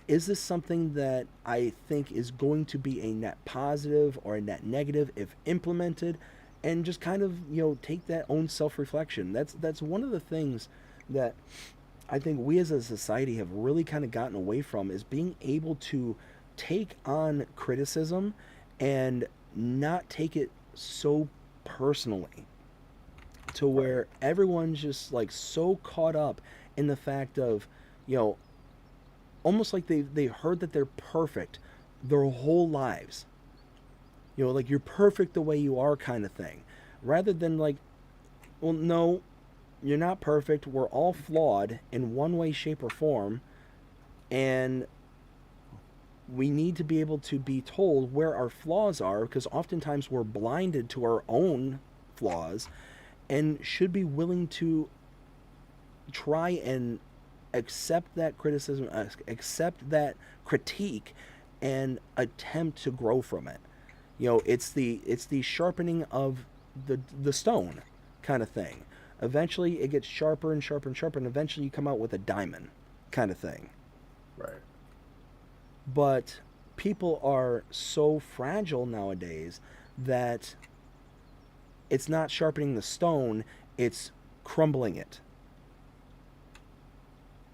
Is this something that I think is going to be a net positive or a net negative if implemented? And just kind of, take that own self-reflection. That's one of the things that I think we as a society have really kind of gotten away from, is being able to take on criticism and not take it so personally, to where everyone's just so caught up in the fact of, almost like they heard that they're perfect their whole lives. You're perfect the way you are kind of thing. Rather than well, no, you're not perfect. We're all flawed in one way, shape, or form. And we need to be able to be told where our flaws are, because oftentimes we're blinded to our own flaws, and should be willing to try and accept that criticism, accept that critique, and attempt to grow from it. It's the sharpening of the stone kind of thing. Eventually it gets sharper and sharper and sharper, and eventually you come out with a diamond kind of thing. Right. But people are so fragile nowadays that it's not sharpening the stone, it's crumbling it.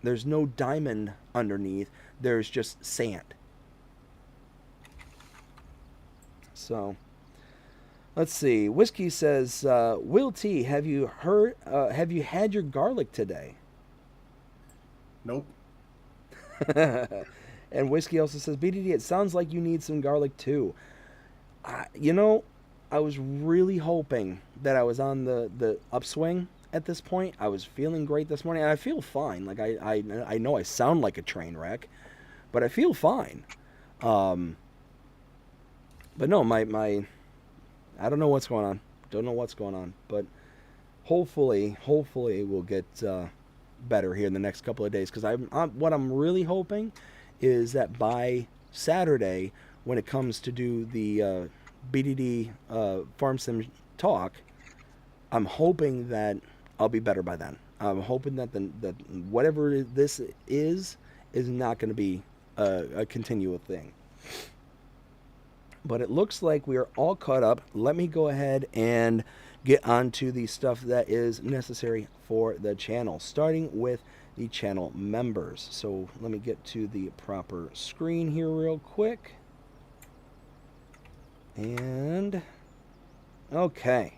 There's no diamond underneath, there's just sand. So, let's see. Whiskey says, Will T, have you had your garlic today? Nope. And Whiskey also says, BDD, it sounds like you need some garlic too. I was really hoping that I was on the upswing at this point. I was feeling great this morning, and I feel fine. Like I know I sound like a train wreck, but I feel fine. But no, my I don't know what's going on. Don't know what's going on, but hopefully we'll get better here in the next couple of days. Because what I'm really hoping is that by Saturday, when it comes to do the BDD Farm Sim talk, I'm hoping that I'll be better by then. I'm hoping that that whatever this is not going to be a continual thing. But it looks like we are all caught up. Let me go ahead and get onto the stuff that is necessary for the channel, starting with the channel members. So let me get to the proper screen here real quick. And okay.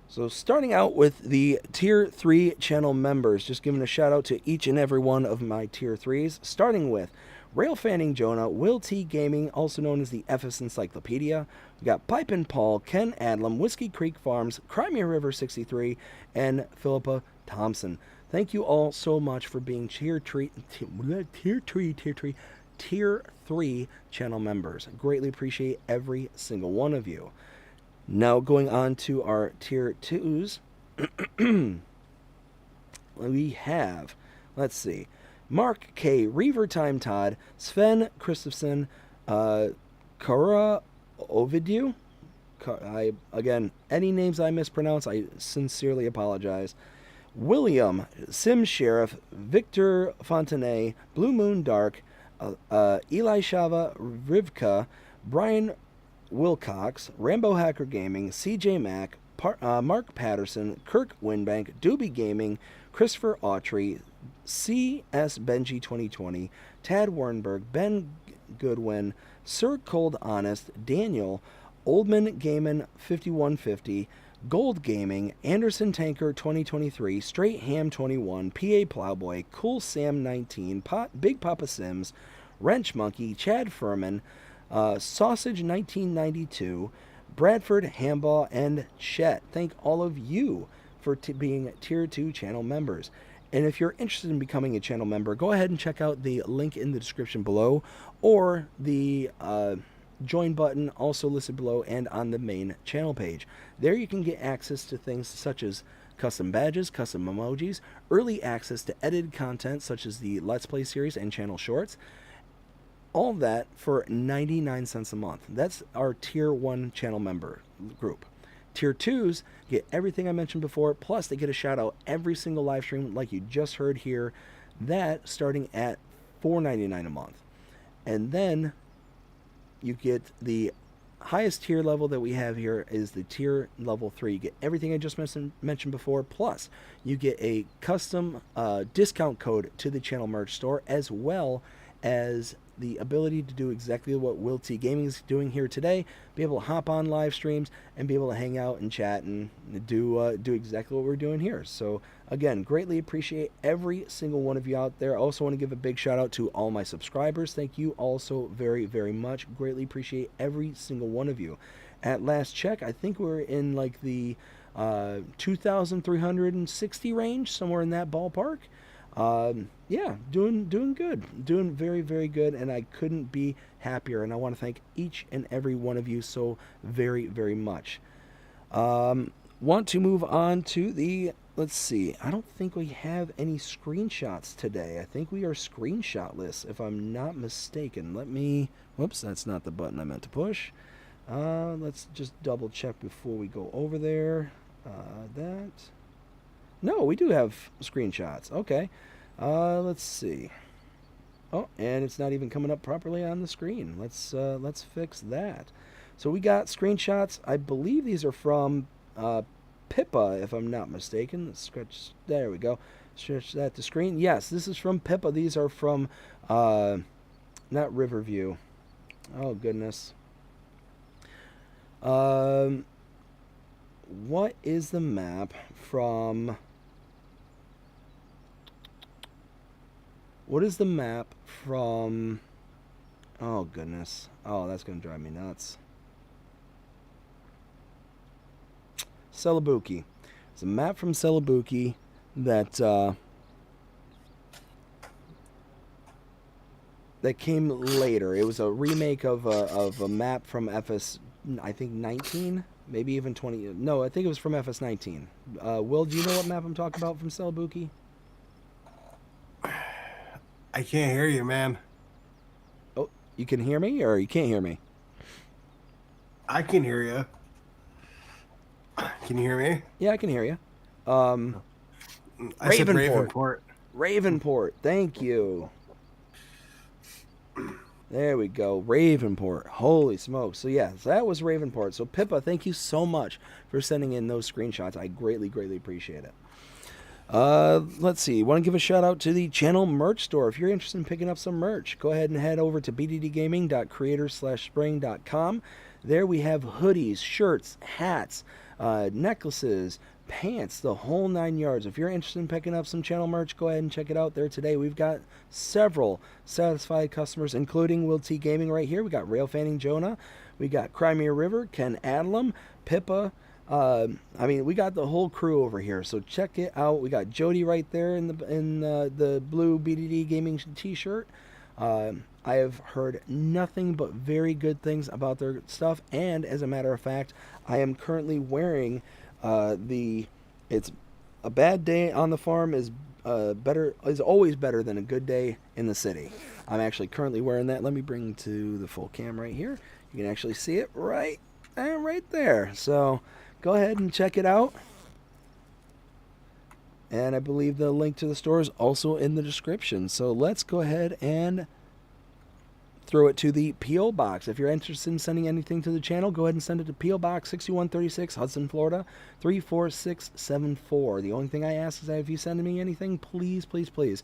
So starting out with the Tier 3 channel members, just giving a shout out to each and every one of my Tier 3s, starting with Rail Fanning Jonah, Will T Gaming, also known as the FS Encyclopedia. We got Pipin Paul, Ken Adlam, Whiskey Creek Farms, Crimea River 63, and Philippa Thompson. Thank you all so much for being Tier 3 channel members. Greatly appreciate every single one of you. Now going on to our Tier 2s, we have, let's see, Mark K, Reaver Time Todd, Sven Christofson, Kara Ovidiu. Again, any names I mispronounce, I sincerely apologize. William, Sim Sheriff, Victor Fontenay, Blue Moon Dark, Eli Shava, Rivka, Brian Wilcox, Rambo Hacker Gaming, CJ Mack, Mark Patterson, Kirk Winbank, Doobie Gaming, Christopher Autry, CS Benji 2020, Tad Wernberg, Ben Goodwin, Sir Cold Honest, Daniel, Oldman Gaiman 5150, Gold Gaming, Anderson Tanker 2023, Straight Ham 21, PA Plowboy, Cool Sam 19, Big Papa Sims, Wrench Monkey, Chad Furman, Sausage 1992, Bradford Hambaugh, and Chet. Thank all of you for being Tier 2 channel members. And if you're interested in becoming a channel member, go ahead and check out the link in the description below, or the join button also listed below and on the main channel page. There you can get access to things such as custom badges, custom emojis, early access to edited content such as the Let's Play series and channel shorts. All that for 99 cents a month. That's our Tier 1 channel member group. Tier 2s get everything I mentioned before, plus they get a shout out every single live stream like you just heard here. That starting at $4.99 a month. And then you get the highest tier level that we have here is the tier level 3. You get everything I just mentioned before, plus you get a custom discount code to the channel merch store, as well as the ability to do exactly what Will T Gaming is doing here today, be able to hop on live streams and be able to hang out and chat and do exactly what we're doing here. So again, greatly appreciate every single one of you out there. I also want to give a big shout out to all my subscribers. Thank you also very, very much. Greatly appreciate every single one of you. At last check, I think we're in like the 2,360 range, somewhere in that ballpark. Yeah, doing good, doing very, very good, and I couldn't be happier, and I want to thank each and every one of you so very, very much. Want to move on to the, let's see, I don't think we have any screenshots today. I think we are screenshotless, if I'm not mistaken. Let me, whoops, that's not the button I meant to push. Let's just double check before we go over there. No, we do have screenshots. Okay. Let's see. Oh, and it's not even coming up properly on the screen. Let's fix that. So we got screenshots. I believe these are from Pippa, if I'm not mistaken. Let's stretch. There we go. Stretch that to screen. Yes, this is from Pippa. These are from not Riverview. Oh goodness. What is the map from? What is the map from? Oh goodness. Oh, that's gonna drive me nuts. Celebuki. It's a map from Celebuki that that came later. It was a remake of a map from FS, I think 19, maybe even 20. No, I think it was from FS 19. Will, do you know what map I'm talking about from Celebuki? I can't hear you, man. Oh, you can hear me, or you can't hear me? I can hear you. Can you hear me? Yeah, I can hear you. I said Ravenport. Ravenport. Thank you. There we go. Ravenport. Holy smokes. So, yeah, so that was Ravenport. So, Pippa, thank you so much for sending in those screenshots. I greatly, greatly appreciate it. Let's see. Want to give a shout out to the channel merch store. If you're interested in picking up some merch, go ahead and head over to bddgaming.creator/spring.com. There we have hoodies, shirts, hats, necklaces, pants, the whole 9 yards. If you're interested in picking up some channel merch, go ahead and check it out there today. We've got several satisfied customers, including Will T Gaming right here. We got Rail Fanning Jonah. We got Crimea River, Ken Adlam, Pippa. I mean, we got the whole crew over here, so check it out. We got Jody right there in the blue BDD Gaming t-shirt. I have heard nothing but very good things about their stuff, and as a matter of fact, I am currently wearing it's a bad day on the farm is always better than a good day in the city. I'm actually currently wearing that. Let me bring to the full cam right here. You can actually see it right there. So go ahead and check it out. And I believe the link to the store is also in the description. So let's go ahead and throw it to the P.O. Box. If you're interested in sending anything to the channel, go ahead and send it to P.O. Box 6136, Hudson, Florida, 34674. The only thing I ask is that if you send me anything, please, please, please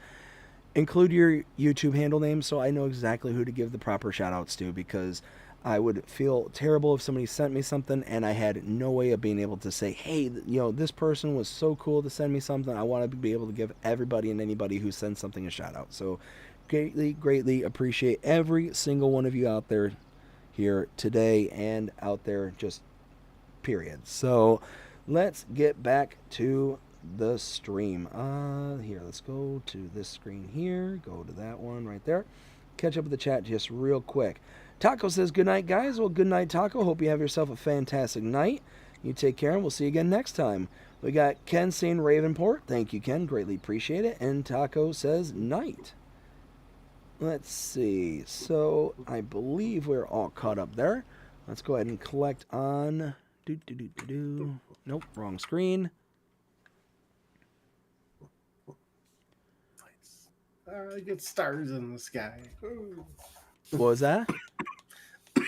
include your YouTube handle name so I know exactly who to give the proper shout-outs to, because I would feel terrible if somebody sent me something and I had no way of being able to say, hey, this person was so cool to send me something. I want to be able to give everybody and anybody who sends something a shout-out. So greatly, greatly appreciate every single one of you out there here today and out there just period. So let's get back to the stream. Here, let's go to this screen here. Go to that one right there. Catch up with the chat just real quick. Taco says, good night, guys. Well, good night, Taco. Hope you have yourself a fantastic night. You take care, and we'll see you again next time. We got Ken saying Ravenport. Thank you, Ken. Greatly appreciate it. And Taco says night. Let's see. So I believe we're all caught up there. Let's go ahead and collect on. Nope, wrong screen. Nice. I get stars in the sky. Ooh. What was that? It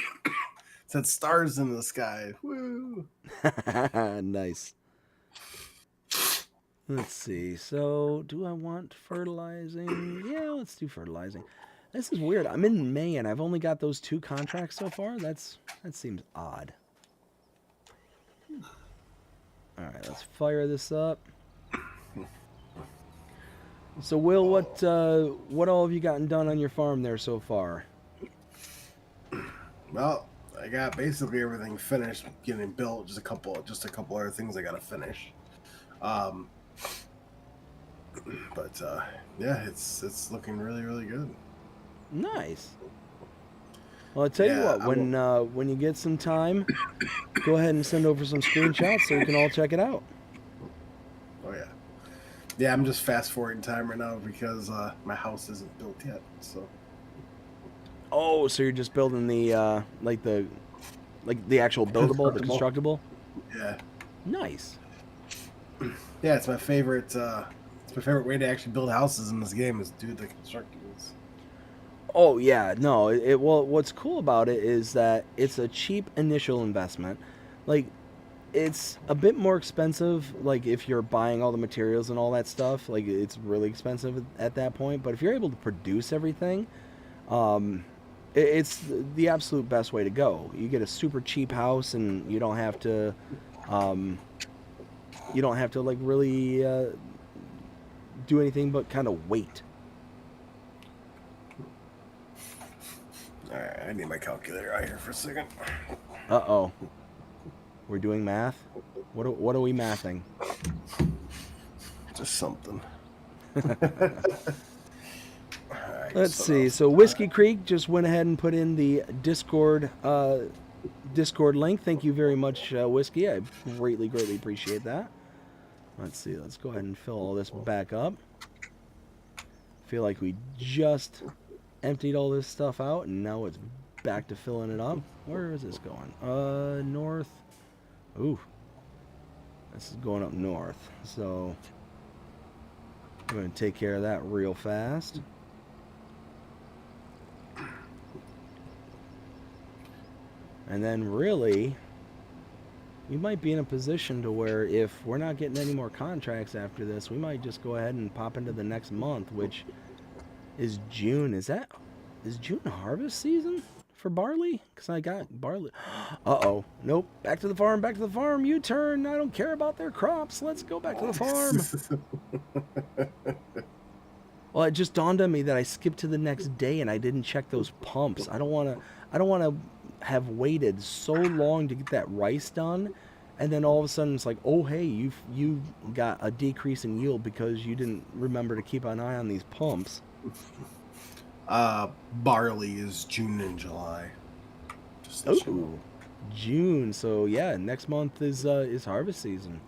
said stars in the sky. Woo! Nice. Let's see. So, do I want fertilizing? Yeah, let's do fertilizing. This is weird. I'm in May and I've only got those 2 contracts so far. That seems odd. All right, let's fire this up. So, Will, what all have you gotten done on your farm there so far? Well, I got basically everything finished, getting built. Just a couple other things I gotta finish. But yeah, it's looking really, really good. Nice. Well, I'll tell you what. When you get some time, go ahead and send over some screenshots so we can all check it out. Oh yeah, yeah. I'm just fast forwarding time right now because my house isn't built yet. So. Oh, so you're just building the the actual buildable, the constructible? Yeah. Nice. Yeah, it's my favorite. It's my favorite way to actually build houses in this game is do the constructibles. Oh yeah, no. Well, what's cool about it is that it's a cheap initial investment. Like, it's a bit more expensive. Like if you're buying all the materials and all that stuff, like it's really expensive at that point. But if you're able to produce everything, it's the absolute best way to go. You get a super cheap house, and you don't have to like really do anything but kind of wait. All right, I need my calculator out here for a second. Uh-oh. We're doing math? What are we mathing? Just something. Right, Let's see. So Whiskey Creek just went ahead and put in the Discord link. Thank you very much, Whiskey. I greatly appreciate that. Let's see. Let's go ahead and fill all this back up. Feel like we just emptied all this stuff out, and now it's back to filling it up. Where is this going? North. Ooh. This is going up north. So I'm going to take care of that real fast. And then really, we might be in a position to where if we're not getting any more contracts after this, we might just go ahead and pop into the next month, which is June. Is June harvest season for barley? Because I got barley. Uh-oh. Nope. Back to the farm. U-turn. I don't care about their crops. Let's go back to the farm. Well, it just dawned on me that I skipped to the next day and I didn't check those pumps. I don't want to have waited so long to get that rice done, and then all of a sudden it's like, oh hey, you got a decrease in yield because you didn't remember to keep an eye on these pumps. Barley is June and July. Oh, June. So yeah, next month is harvest season.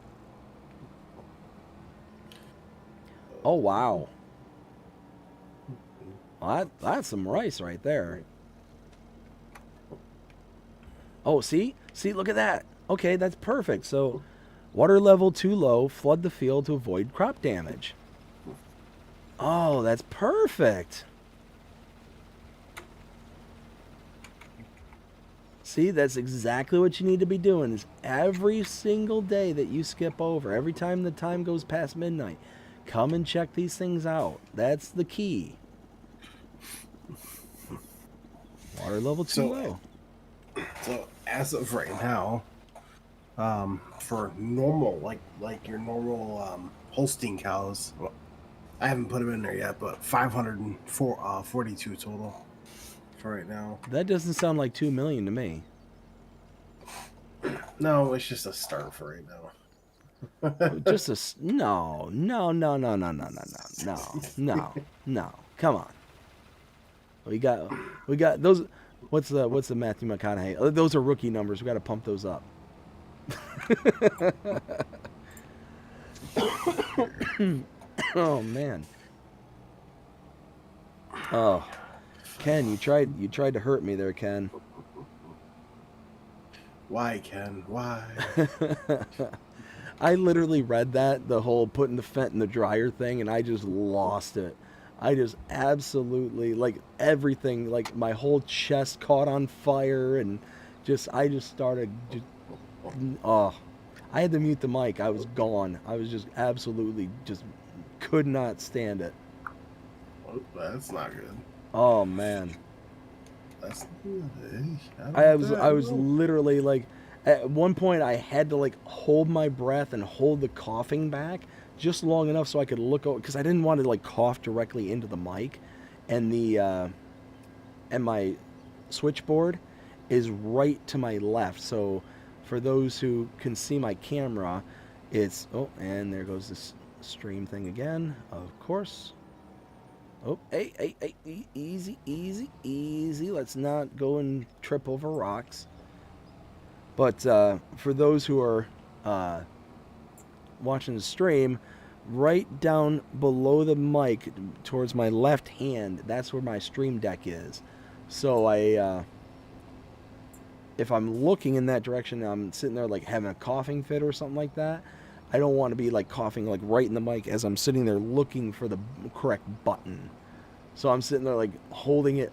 Oh wow. Well, that's some rice right there. Oh, see, look at that. Okay, that's perfect. So, water level too low, flood the field to avoid crop damage. Oh, that's perfect. See, that's exactly what you need to be doing. Is every single day that you skip over, every time the time goes past midnight, come and check these things out. That's the key. Water level too low. So as of right now, for normal, like your normal Holstein cows, well, I haven't put them in there yet, but 542 total for right now. That doesn't sound like 2 million to me. No, it's just a start for right now. Just a no. Come on. We got those. What's the Matthew McConaughey? Those are rookie numbers. We got to pump those up. Oh man. Oh, Ken, you tried to hurt me there, Ken. Why, Ken? Why? I literally read that, the whole putting the Fent in the dryer thing, and I just lost it. I just absolutely, like, everything, like, my whole chest caught on fire, and I just started, I had to mute the mic. I was gone. I was just absolutely, just could not stand it. That's not good. Oh, man. That's, I was literally, like, at one point I had to, like, hold my breath and hold the coughing back just long enough so I could look over, because I didn't want to, like, cough directly into the mic, and and my switchboard is right to my left. So for those who can see my camera, it's, oh, and there goes this stream thing again, of course. Oh, hey, easy. Let's not go and trip over rocks. But for those who are watching the stream, right down below the mic towards my left hand, that's where my stream deck is. So if I'm looking in that direction, I'm sitting there like having a coughing fit or something like that, I don't want to be like coughing like right in the mic as I'm sitting there looking for the correct button. So I'm sitting there like holding it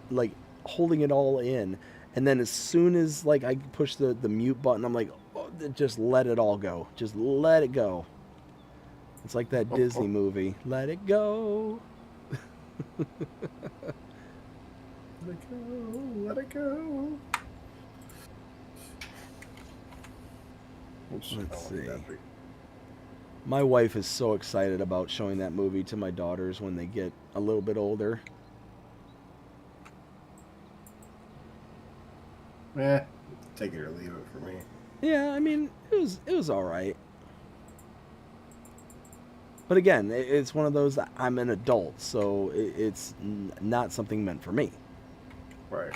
all in, and then as soon as like I push the mute button, I'm like, oh, just let it all go. Just let it go. It's like that Disney movie. Let it go. Let it go. Let's see. My wife is so excited about showing that movie to my daughters when they get a little bit older. Eh, take it or leave it for me. Yeah, I mean, it was all right. But again, it's one of those that I'm an adult, so it's not something meant for me. Right.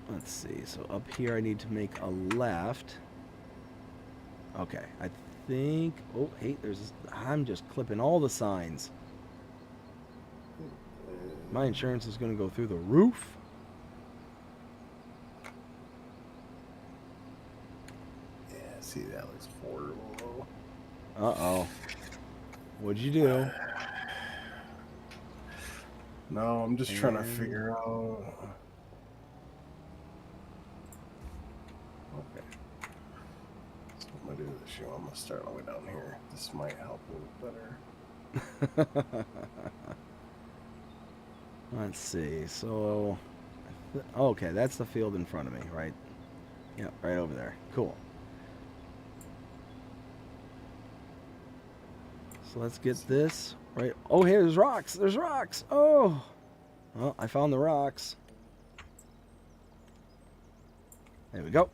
Let's see. So up here, I need to make a left. Okay, I think. Oh, hey, I'm just clipping all the signs. My insurance is going to go through the roof. Yeah, see, that looks horrible. Uh-oh. What'd you do? No, I'm just trying to figure out. Okay. So I'm going to do this show. I'm going to start all the way down here. This might help a little better. Let's see. So, okay, that's the field in front of me, right? Yep, right over there. Cool. So let's get this right. Oh, hey, there's rocks. There's rocks. Oh. Well, I found the rocks. There we go.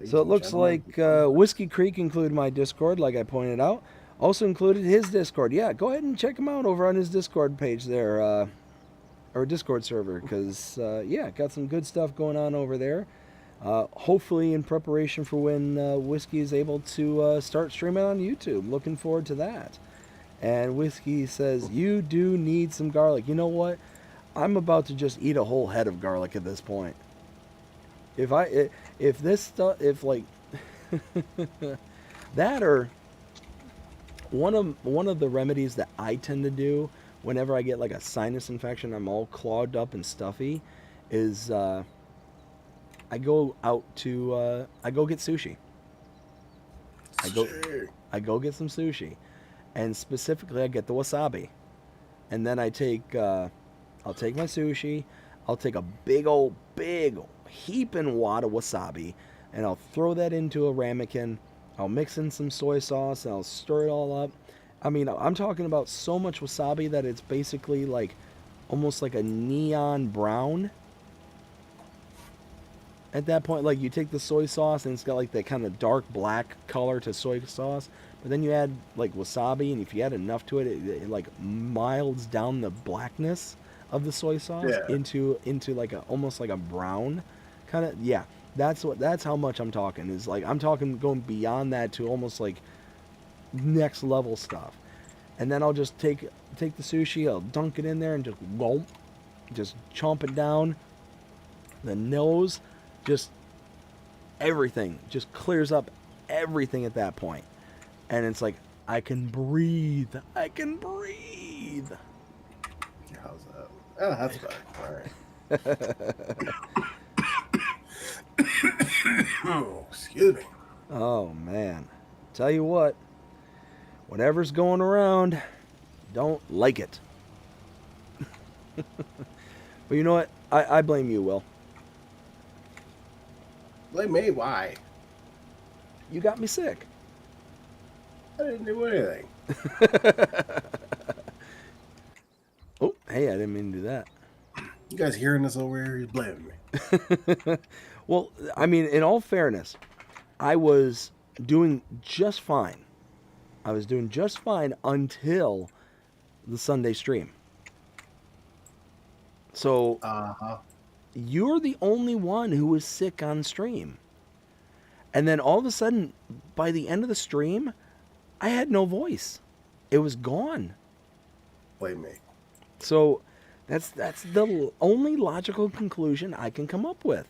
So it looks like Whiskey Creek included my Discord, like I pointed out. Also included his Discord. Yeah, go ahead and check him out over on his Discord page there, or Discord server, because, yeah, got some good stuff going on over there. Hopefully in preparation for when Whiskey is able to start streaming on YouTube. Looking forward to that. And Whiskey says, you do need some garlic. You know what? I'm about to just eat a whole head of garlic at this point. If this stuff, if like that, or one of the remedies that I tend to do whenever I get like a sinus infection, I'm all clogged up and stuffy, is I go out to I go get sushi. I go get some sushi, and specifically I get the wasabi, and then I'll take my sushi, I'll take a big heaping wad of wasabi, and I'll throw that into a ramekin. I'll mix in some soy sauce, and I'll stir it all up. I mean, I'm talking about so much wasabi that it's basically like almost like a neon brown. At that point, like, you take the soy sauce and it's got like that kind of dark black color to soy sauce, but then you add like wasabi, and if you add enough to it, it like milds down the blackness of the soy sauce into like almost like a brown kind of. Yeah, that's how much I'm talking. Is like, I'm talking going beyond that to almost like next level stuff. And then I'll just take the sushi, I'll dunk it in there and just chomp it down. The nose, just everything just clears up everything at that point. And it's like, I can breathe. I can breathe. How's that? Oh, that's better. All right. Oh, excuse me. Oh, man. Tell you what, whatever's going around, don't like it. But you know what? I blame you, Will. Blame me? Why? You got me sick. I didn't do anything. Oh, hey, I didn't mean to do that. You guys hearing this over here? He's blaming me. Well, I mean, in all fairness, I was doing just fine. I was doing just fine until the Sunday stream. So, you're the only one who was sick on stream. And then all of a sudden, by the end of the stream, I had no voice. It was gone. Blame me. So, that's the only logical conclusion I can come up with.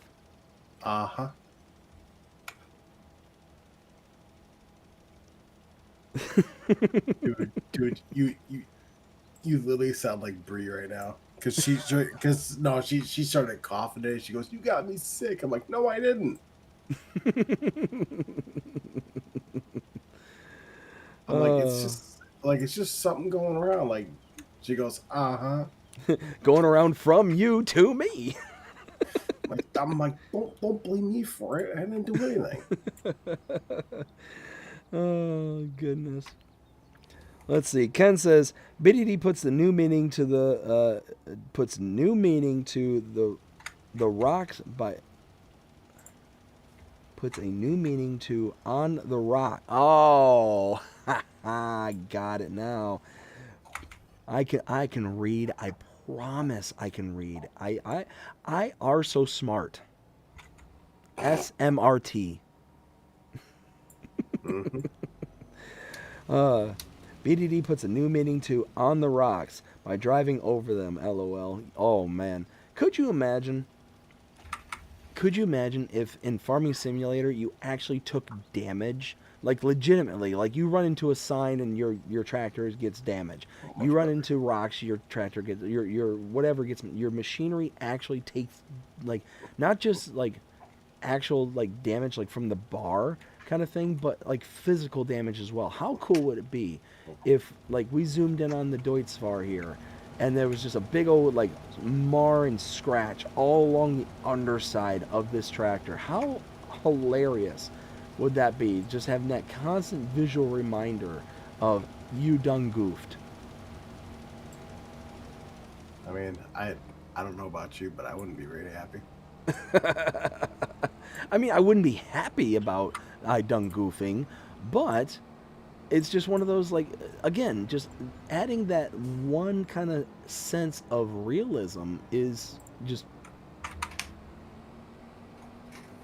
Dude, you literally sound like Brie right now. Cause she started coughing today. She goes, "You got me sick." I'm like, "No, I didn't." I'm like, it's just something going around. Like, she goes, Going around from you to me. I'm like, don't blame me for it. I didn't do anything. Oh, goodness. Let's see. Ken says BDD puts new meaning to the rocks by puts a new meaning to on the rock. Oh, I got it now. I can read. I promise I can read. I are so smart. SMRT. Mm-hmm. BDD puts a new meaning to on the rocks by driving over them. LOL. Oh man, could you imagine? Could you imagine if in Farming Simulator you actually took damage, like legitimately, like you run into a sign and your tractor gets damaged. You run into rocks, your tractor gets your whatever gets your machinery actually takes like not just like actual like damage like from the bar kind of thing, but like physical damage as well. How cool would it be if like we zoomed in on the Deutzfahr here and there was just a big old like mar and scratch all along the underside of this tractor? How hilarious would that be? Just having that constant visual reminder of you done goofed. I mean, I don't know about you, but I wouldn't be very happy. I mean, I wouldn't be happy about I done goofing, but it's just one of those, like, again, just adding that one kind of sense of realism is just,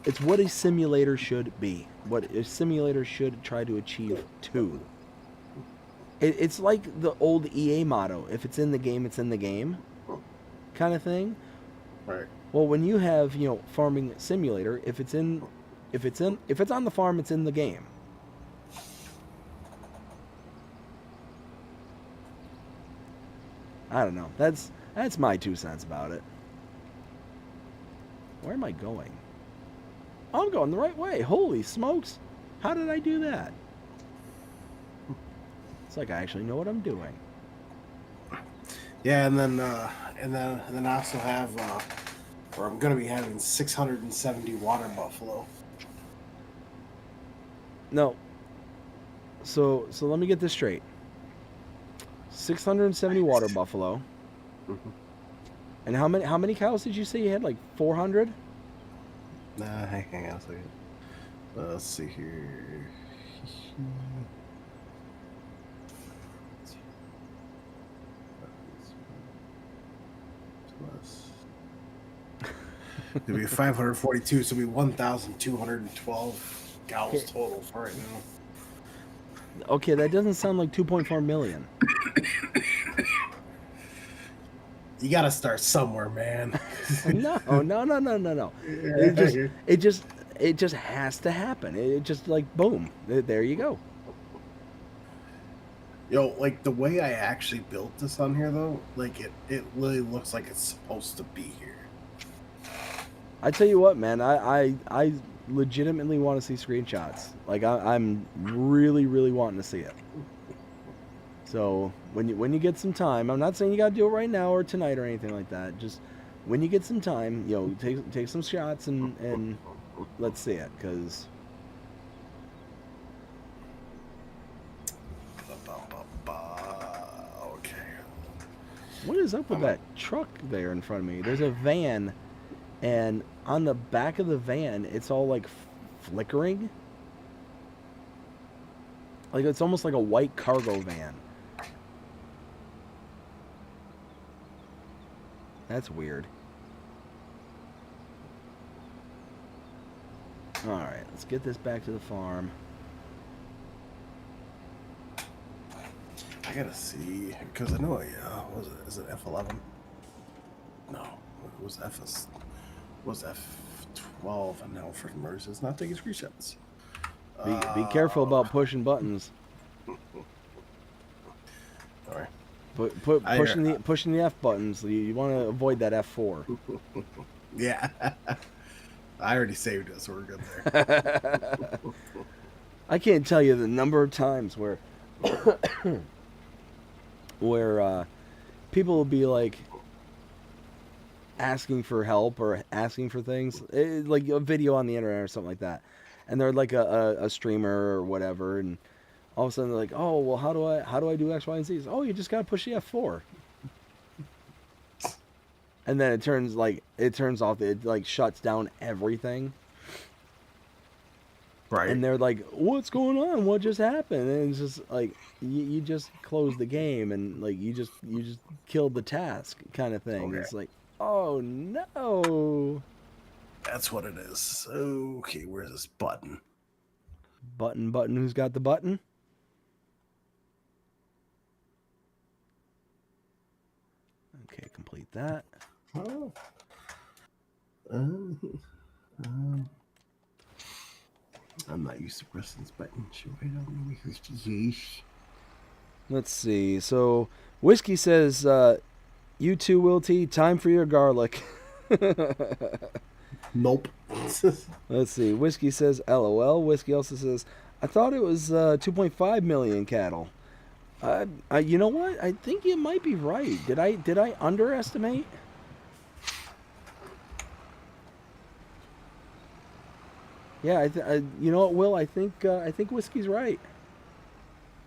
it's what a simulator should be, what a simulator should try to achieve too. It's like the old EA motto: if it's in the game, it's in the game, kind of thing. Right. Well, when you have, Farming Simulator, if it's on the farm, it's in the game. I don't know. That's my 2 cents about it. Where am I going? I'm going the right way. Holy smokes. How did I do that? It's like I actually know what I'm doing. Yeah, and then I also have where I'm gonna be having 670 water buffalo. No. So let me get this straight. 670 water buffalo. Mm-hmm. And how many cows did you say you had? Like 400? Nah, hang on a second. Let's see here. It'll be 542, so it'll be 1,212 cows total for right now. Okay, that doesn't sound like 2.4 million. You gotta start somewhere, man. No. It just has to happen. It just like boom. There you go. Yo, like the way I actually built this on here though, like it really looks like it's supposed to be here. I tell you what, man, I legitimately want to see screenshots. Like I'm really wanting to see it. So when you get some time, I'm not saying you gotta do it right now or tonight or anything like that. Just when you get some time, take some shots and let's see it, because okay. What is up with that truck there in front of me? There's a van, and on the back of the van, it's all like flickering. Like it's almost like a white cargo van. That's weird. Alright, let's get this back to the farm. I gotta see, because I know, what was it? Is it F11? No, it was F12, and now for Mers, it's not taking screenshots. Be careful about pushing buttons. Sorry. Pushing the F buttons. You want to avoid that F4. Yeah. I already saved it, so we're good there. I can't tell you the number of times where people will be like asking for help or asking for things, like a video on the internet or something like that, and they're like a streamer or whatever, and all of a sudden they're like, oh well, how do I do X, Y, and Z? Oh, you just gotta push the F4. And then it turns off. It like shuts down everything. Right. And they're like, "What's going on? What just happened?" And it's just like you just closed the game and like you just killed the task kind of thing. Okay. It's like, oh no. That's what it is. Okay, where's this button? Button. Who's got the button? Okay, complete that. Oh. I'm not used to pressing this button. Let's see. So, Whiskey says, you too, Will T, time for your garlic. Nope. Let's see. Whiskey says, LOL. Whiskey also says, I thought it was 2.5 million cattle. You know what? I think you might be right. Did I underestimate? Yeah, you know what, Will? I think Whiskey's right.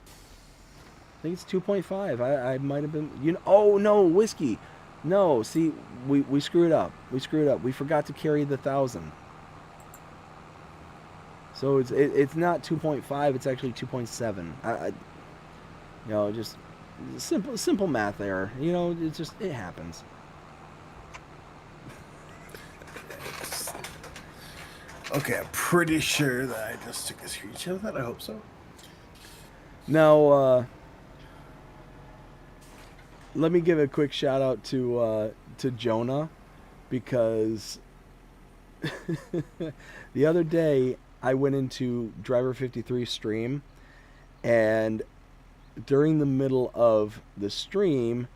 I think it's 2.5. I might have been. Oh no, Whiskey. No, see, we screwed up. We forgot to carry the 1,000. So it's not 2.5. It's actually 2.7. Just simple math error. It happens. Okay, I'm pretty sure that I just took a screenshot of that. I hope so. Now, let me give a quick shout out to Jonah, because the other day I went into Driver 53 stream, and during the middle of the stream,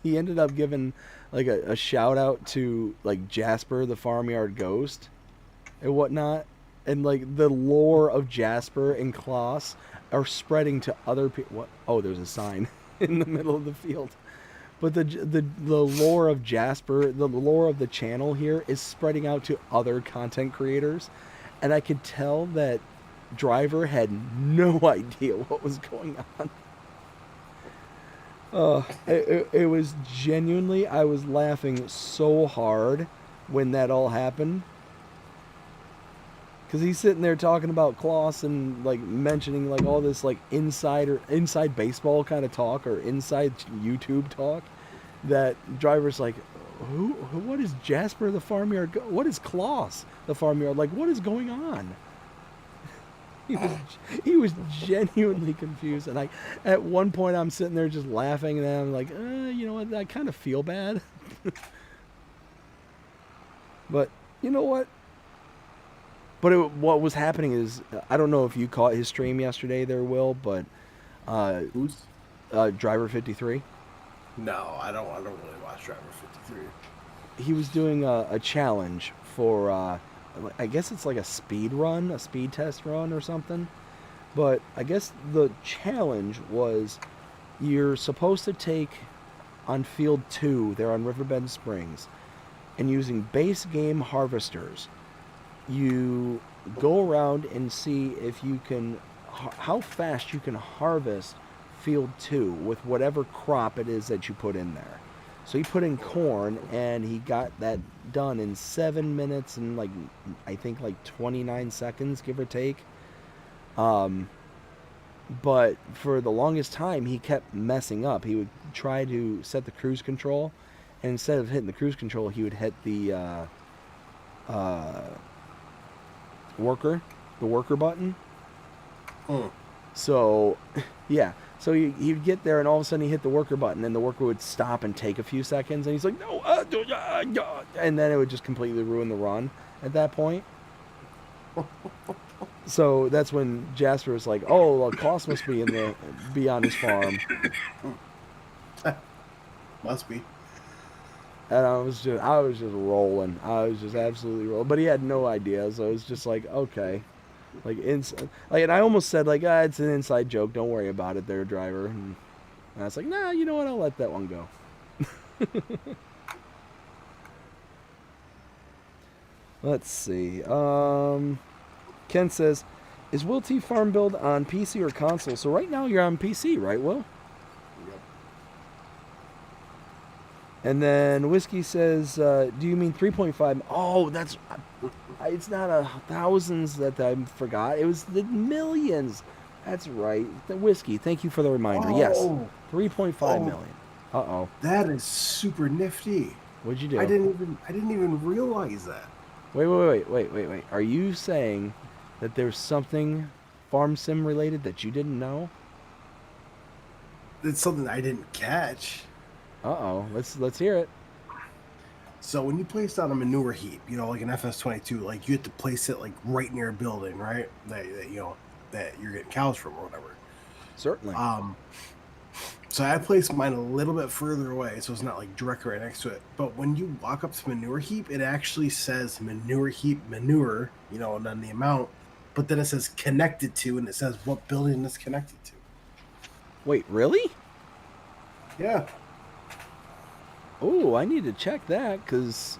he ended up giving like a shout out to like Jasper the Farmyard Ghost and whatnot, and like the lore of Jasper and Klaus are spreading to other people. What? Oh, there's a sign in the middle of the field. But the lore of Jasper, the lore of the channel here is spreading out to other content creators, and I could tell that Driver had no idea what was going on. It was genuinely, I was laughing so hard when that all happened. Because he's sitting there talking about Klaus and like mentioning like all this like inside baseball kind of talk or inside YouTube talk. That Driver's like, what is Jasper the Farmyard? What is Klaus the Farmyard? Like, what is going on? He was genuinely confused, and at one point I'm sitting there just laughing, and I'm like, you know what? I kind of feel bad. But you know what? But what was happening is, I don't know if you caught his stream yesterday there, Will, but who's Driver 53? No, I don't really watch Driver 53. He was doing a challenge for I guess it's like a speed test run or something. But I guess the challenge was you're supposed to take on field 2 there on Riverbend Springs, and using base game harvesters, you go around and see if you can, how fast you can harvest field 2 with whatever crop it is that you put in there. So he put in corn, and he got that done in 7 minutes and I think 29 seconds, give or take. But for the longest time, he kept messing up. He would try to set the cruise control, and instead of hitting the cruise control, he would hit the worker button. So, yeah. So he'd get there, and all of a sudden he hit the worker button, and the worker would stop and take a few seconds, and he's like, no, and then it would just completely ruin the run at that point. So that's when Jasper was like, oh, well, Klaus must be on his farm. Must be. And I was just rolling. I was just absolutely rolling. But he had no idea, so it was just like, okay. And I almost said it's an inside joke. Don't worry about it, there, Driver. And I was like, nah, you know what? I'll let that one go. Let's see. Ken says, is Will T Farm Build on PC or console? So right now you're on PC, right, Will? Yep. And then Whiskey says, do you mean 3.5? Oh, that's... It's not thousands that I forgot. It was the millions. That's right. The Whiskey, thank you for the reminder. Yes, 3.5 million. Uh-oh. That is super nifty. What'd you do? I didn't even realize that. Wait. Are you saying that there's something farm sim related that you didn't know? It's something I didn't catch. Uh-oh. Let's hear it. So when you place down a manure heap, like an FS22, like you have to place it like right near a building, right? That you're getting cows from or whatever. Certainly. So I placed mine a little bit further away, so it's not like directly right next to it. But when you walk up to manure heap, it actually says manure heap manure, and then the amount. But then it says connected to, and it says what building it's connected to. Wait, really? Yeah. Oh, I need to check that, because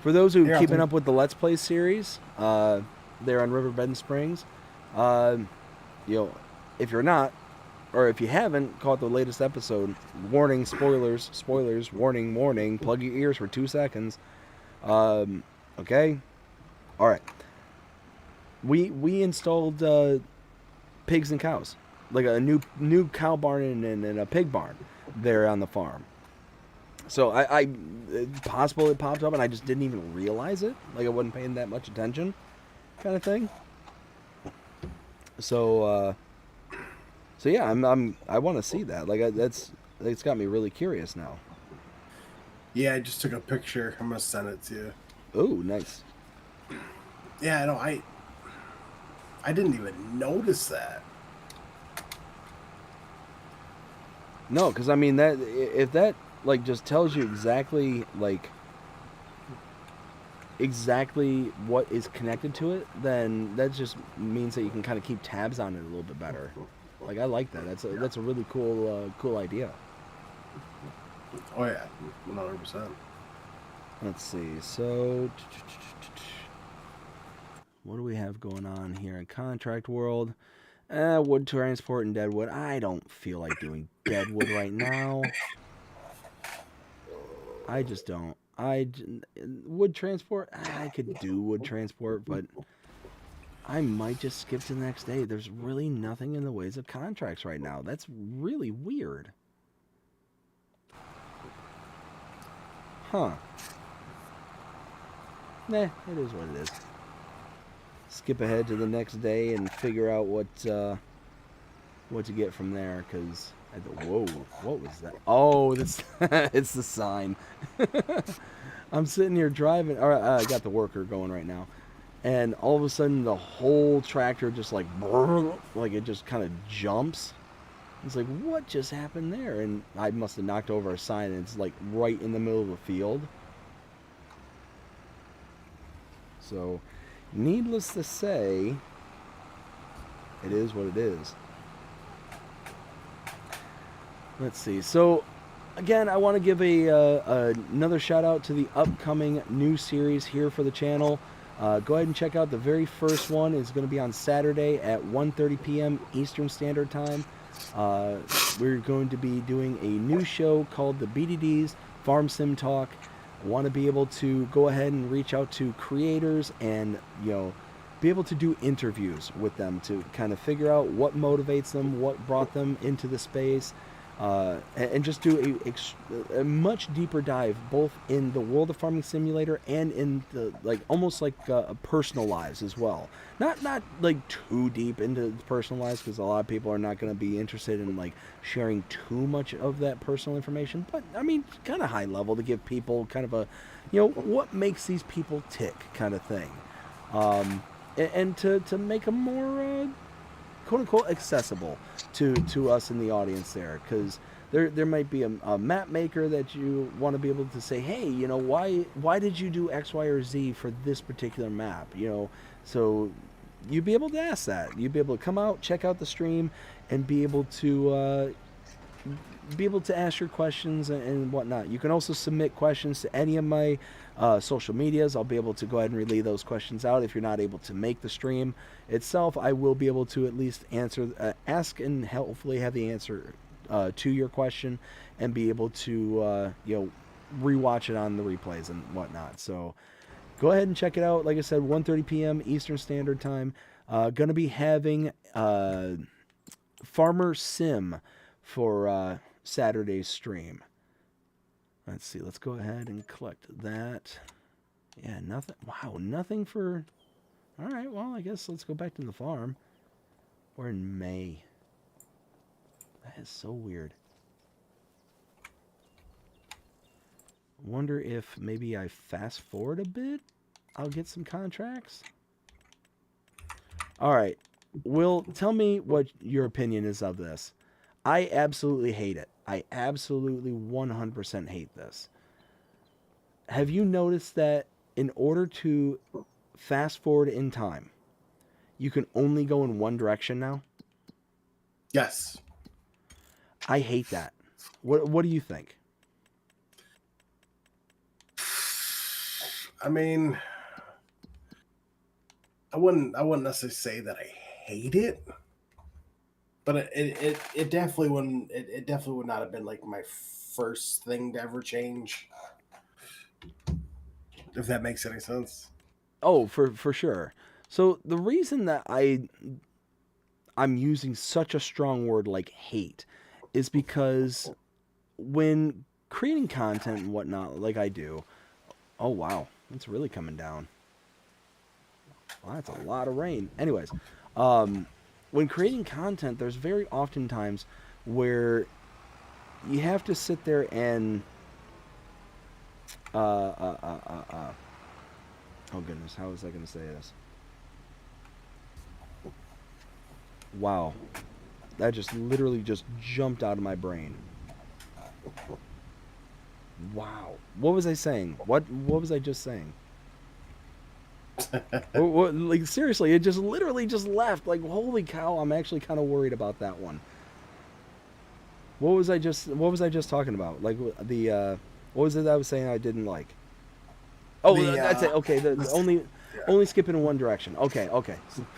for those who are keeping up with the Let's Play series, there on Riverbend Springs, if you're not, or if you haven't caught the latest episode, warning, spoilers, warning, plug your ears for 2 seconds. Okay? Alright. We installed pigs and cows. Like a new cow barn and a pig barn there on the farm. So it's possible it popped up and I just didn't even realize it. Like I wasn't paying that much attention kind of thing. So yeah, I want to see that. Like it's got me really curious now. Yeah, I just took a picture. I'm gonna send it to you. Oh, nice. Yeah, no, I didn't even notice that. No, because I mean that if that like just tells you exactly what is connected to it, then that just means that you can kind of keep tabs on it a little bit better. Like I like that. That's a really cool idea. Oh yeah, 100%. Let's see. So what do we have going on here in Contract World? Wood transport and deadwood. I don't feel like doing deadwood right now. I just don't. Wood transport, I could do wood transport, but I might just skip to the next day. There's really nothing in the ways of contracts right now. That's really weird. Huh. Nah, it is what it is. Skip ahead to the next day and figure out what to get from there, because whoa, what was that? Oh, this it's the sign. I'm sitting here driving. All right, I got the worker going right now, and all of a sudden the whole tractor just like it just kind of jumps. It's like, what just happened there? And I must have knocked over a sign, and it's like right in the middle of the field. So, needless to say, it is what it is. Let's see. So, again, I want to give another shout out to the upcoming new series here for the channel. Go ahead and check out the very first one. It's going to be on Saturday at 1:30 p.m. Eastern Standard Time. We're going to be doing a new show called the BDD's Farm Sim Talk. I want to be able to go ahead and reach out to creators and, be able to do interviews with them to kind of figure out what motivates them, what brought them into the space, and just do a much deeper dive both in the World of Farming Simulator and in the almost personal lives as well. Not like too deep into personal lives, because a lot of people are not going to be interested in sharing too much of that personal information, but I mean kind of high level to give people kind of a what makes these people tick kind of thing, and to make them more quote unquote accessible to us in the audience there, because there might be a map maker that you want to be able to say, hey, why did you do X, Y, or Z for this particular map? So you'd be able to ask that. You'd be able to come out, check out the stream, and be able to be able to ask your questions and whatnot. You can also submit questions to any of my social medias. I'll be able to go ahead and relay those questions out. If you're not able to make the stream itself, I will be able to at least ask and hopefully have the answer to your question and be able to rewatch it on the replays and whatnot. So go ahead and check it out. Like I said, 1:30 p.m. Eastern Standard Time. Gonna be having Farmer Sim for Saturday's stream. Let's see. Let's go ahead and collect that. Yeah, nothing. Wow, nothing for... All right, well, I guess let's go back to the farm. We're in May. That is so weird. Wonder if maybe I fast forward a bit, I'll get some contracts. All right. Will, tell me what your opinion is of this. I absolutely hate it. I absolutely 100% hate this. Have you noticed that in order to fast forward in time, you can only go in one direction now? Yes. I hate that. What do you think? I mean, I wouldn't necessarily say that I hate it, but it definitely wouldn't. It definitely would not have been like my first thing to ever change. If that makes any sense. Oh, for sure. So the reason that I'm using such a strong word like hate is because when creating content and whatnot, like I do, oh wow, it's really coming down. Wow, that's a lot of rain. Anyways, when creating content, there's very often times where you have to sit there and oh goodness, how was I going to say this? Wow, that just literally just jumped out of my brain. Wow, what was I saying? What was I just saying? what, like seriously, it just literally just left. Like holy cow, I'm actually kind of worried about that one. What was I just talking about? Like the what was it that I was saying I didn't like? Oh, that's it. Okay, only skipping in one direction. Okay.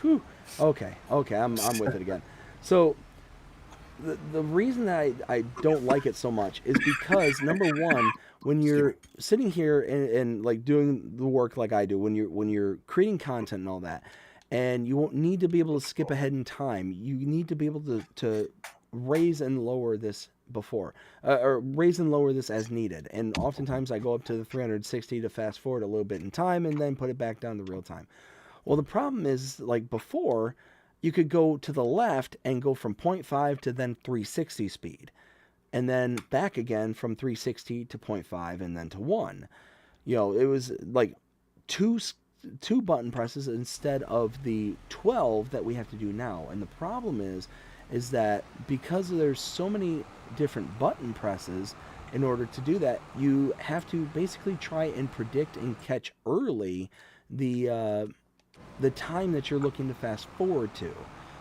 Whew. Okay, I'm with it again. So the reason that I don't like it so much is because number one, when you're sitting here and like doing the work like I do, when you're creating content and all that, and you won't need to be able to skip ahead in time, you need to be able to raise and lower this before, or raise and lower this as needed. And oftentimes I go up to the 360 to fast forward a little bit in time and then put it back down to real time. Well, the problem is, like before, you could go to the left and go from 0.5 to then 360 speed, and then back again from 360 to 0.5 and then to 1. You know, it was like two button presses instead of the 12 that we have to do now. And the problem is that because there's so many different button presses, in order to do that, you have to basically try and predict and catch early the time that you're looking to fast forward to.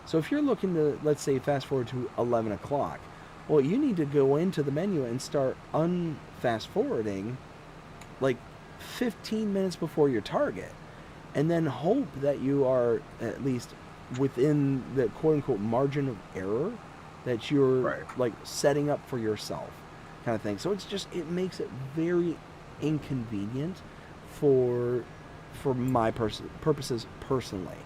So if you're looking to, let's say, fast forward to 11 o'clock, well, you need to go into the menu and start unfast forwarding like 15 minutes before your target, and then hope that you are at least within the quote-unquote margin of error that you're like setting up for yourself, kind of thing. So it makes it very inconvenient for my purposes personally.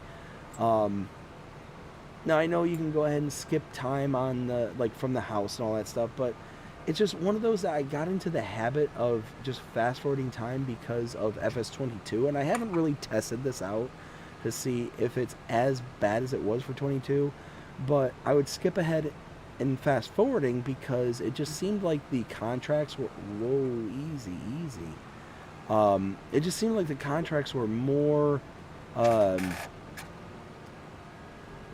Now I know you can go ahead and skip time on the from the house and all that stuff, but it's just one of those that I got into the habit of just fast forwarding time because of FS22, and I haven't really tested this out to see if it's as bad as it was for 22, but I would skip ahead in fast forwarding because it just seemed like the contracts were easy. It just seemed like the contracts were more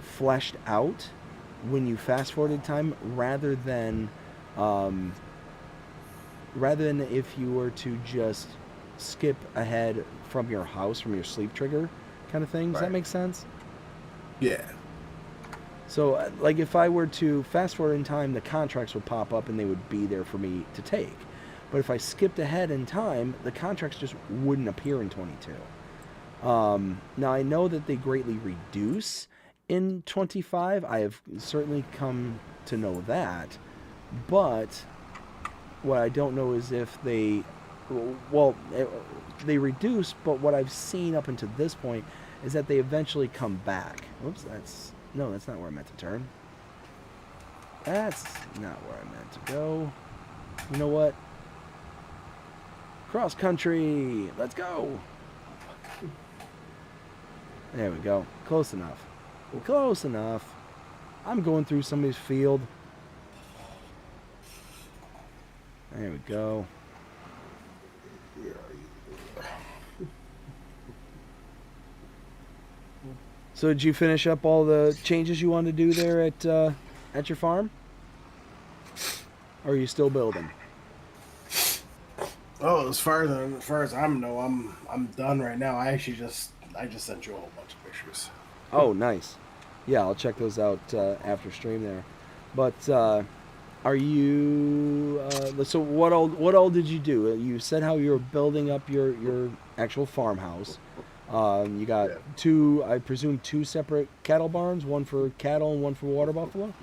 fleshed out when you fast forwarded time rather than if you were to just skip ahead from your house, from your sleep trigger kind of thing. Does that make sense? Yeah. So, like, if I were to fast forward in time, the contracts would pop up and they would be there for me to take. But if I skipped ahead in time, the contracts just wouldn't appear in 22. Now, I know that they greatly reduce in 25. I have certainly come to know that. But what I don't know is if they, well, they reduce, but what I've seen up until this point is that they eventually come back. Oops, that's not where I meant to turn. That's not where I meant to go. You know what? Cross country. Let's go. There we go. Close enough. Close enough. I'm going through somebody's field. There we go. So did you finish up all the changes you wanted to do there at your farm? Or are you still building? Oh, as far as I'm done right now. I just sent you a whole bunch of pictures. Oh, nice. Yeah, I'll check those out after stream there. But are you? So what all did you do? You said how you were building up your actual farmhouse. You got two, I presume, two separate cattle barns, one for cattle and one for water buffalo?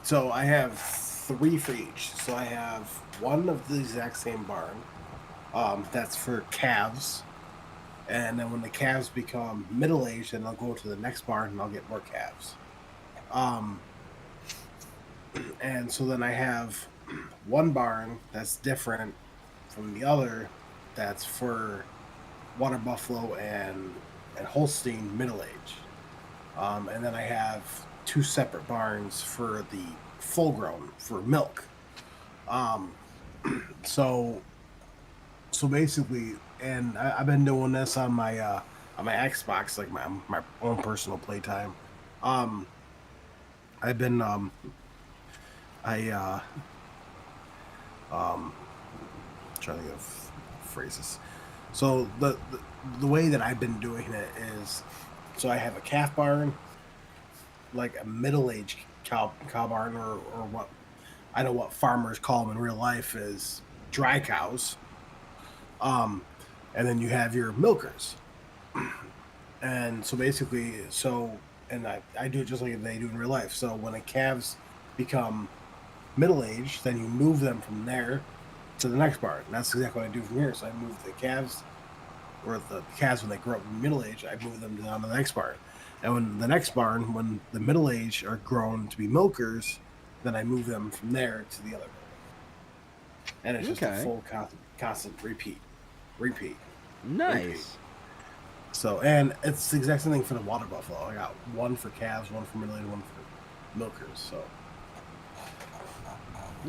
So I have 3 for each. So I have one of the exact same barn. That's for calves. And then when the calves become middle-aged, then I'll go to the next barn and I'll get more calves. And so then I have one barn that's different from the other that's for water buffalo and Holstein middle age. And then I have 2 separate barns for the full grown for milk. So basically, and I've been doing this on my Xbox, like my own personal playtime. I've been trying to think of phrases. So the way that I've been doing it is, so I have a calf barn, like a middle-aged cow barn, or what I know what farmers call them in real life is dry cows. And then you have your milkers. And so basically, and I do it just like they do in real life. So when the calves become middle-aged, then you move them from there to the next barn. And that's exactly what I do from here. So I move the calves, or the calves when they grow up middle-aged, I move them down to the next barn. And when the next barn, when the middle-aged are grown to be milkers, then I move them from there to the other barn. And it's just a full constant repeat. Nice. Repeat. So, and it's the exact same thing for the water buffalo. I got one for calves, one for middle-aged, one for milkers. So.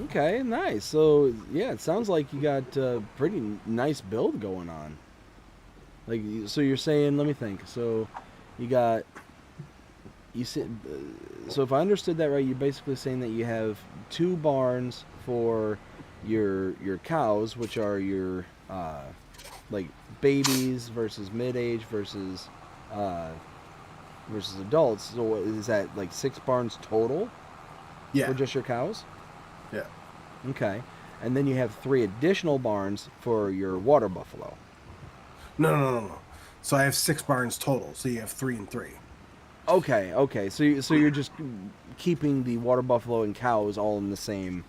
Okay, nice. So yeah, it sounds like you got a pretty nice build going on. Like, so you're saying, let me think. So so if I understood that right, you're basically saying that you have 2 barns for your cows, which are your like babies versus mid-age versus adults. So is that like 6 barns total? Yeah. For just your cows? Yeah. Okay. And then you have 3 additional barns for your water buffalo. No. So I have 6 barns total. So you have 3 and 3. Okay. So you're just keeping the water buffalo and cows all in the same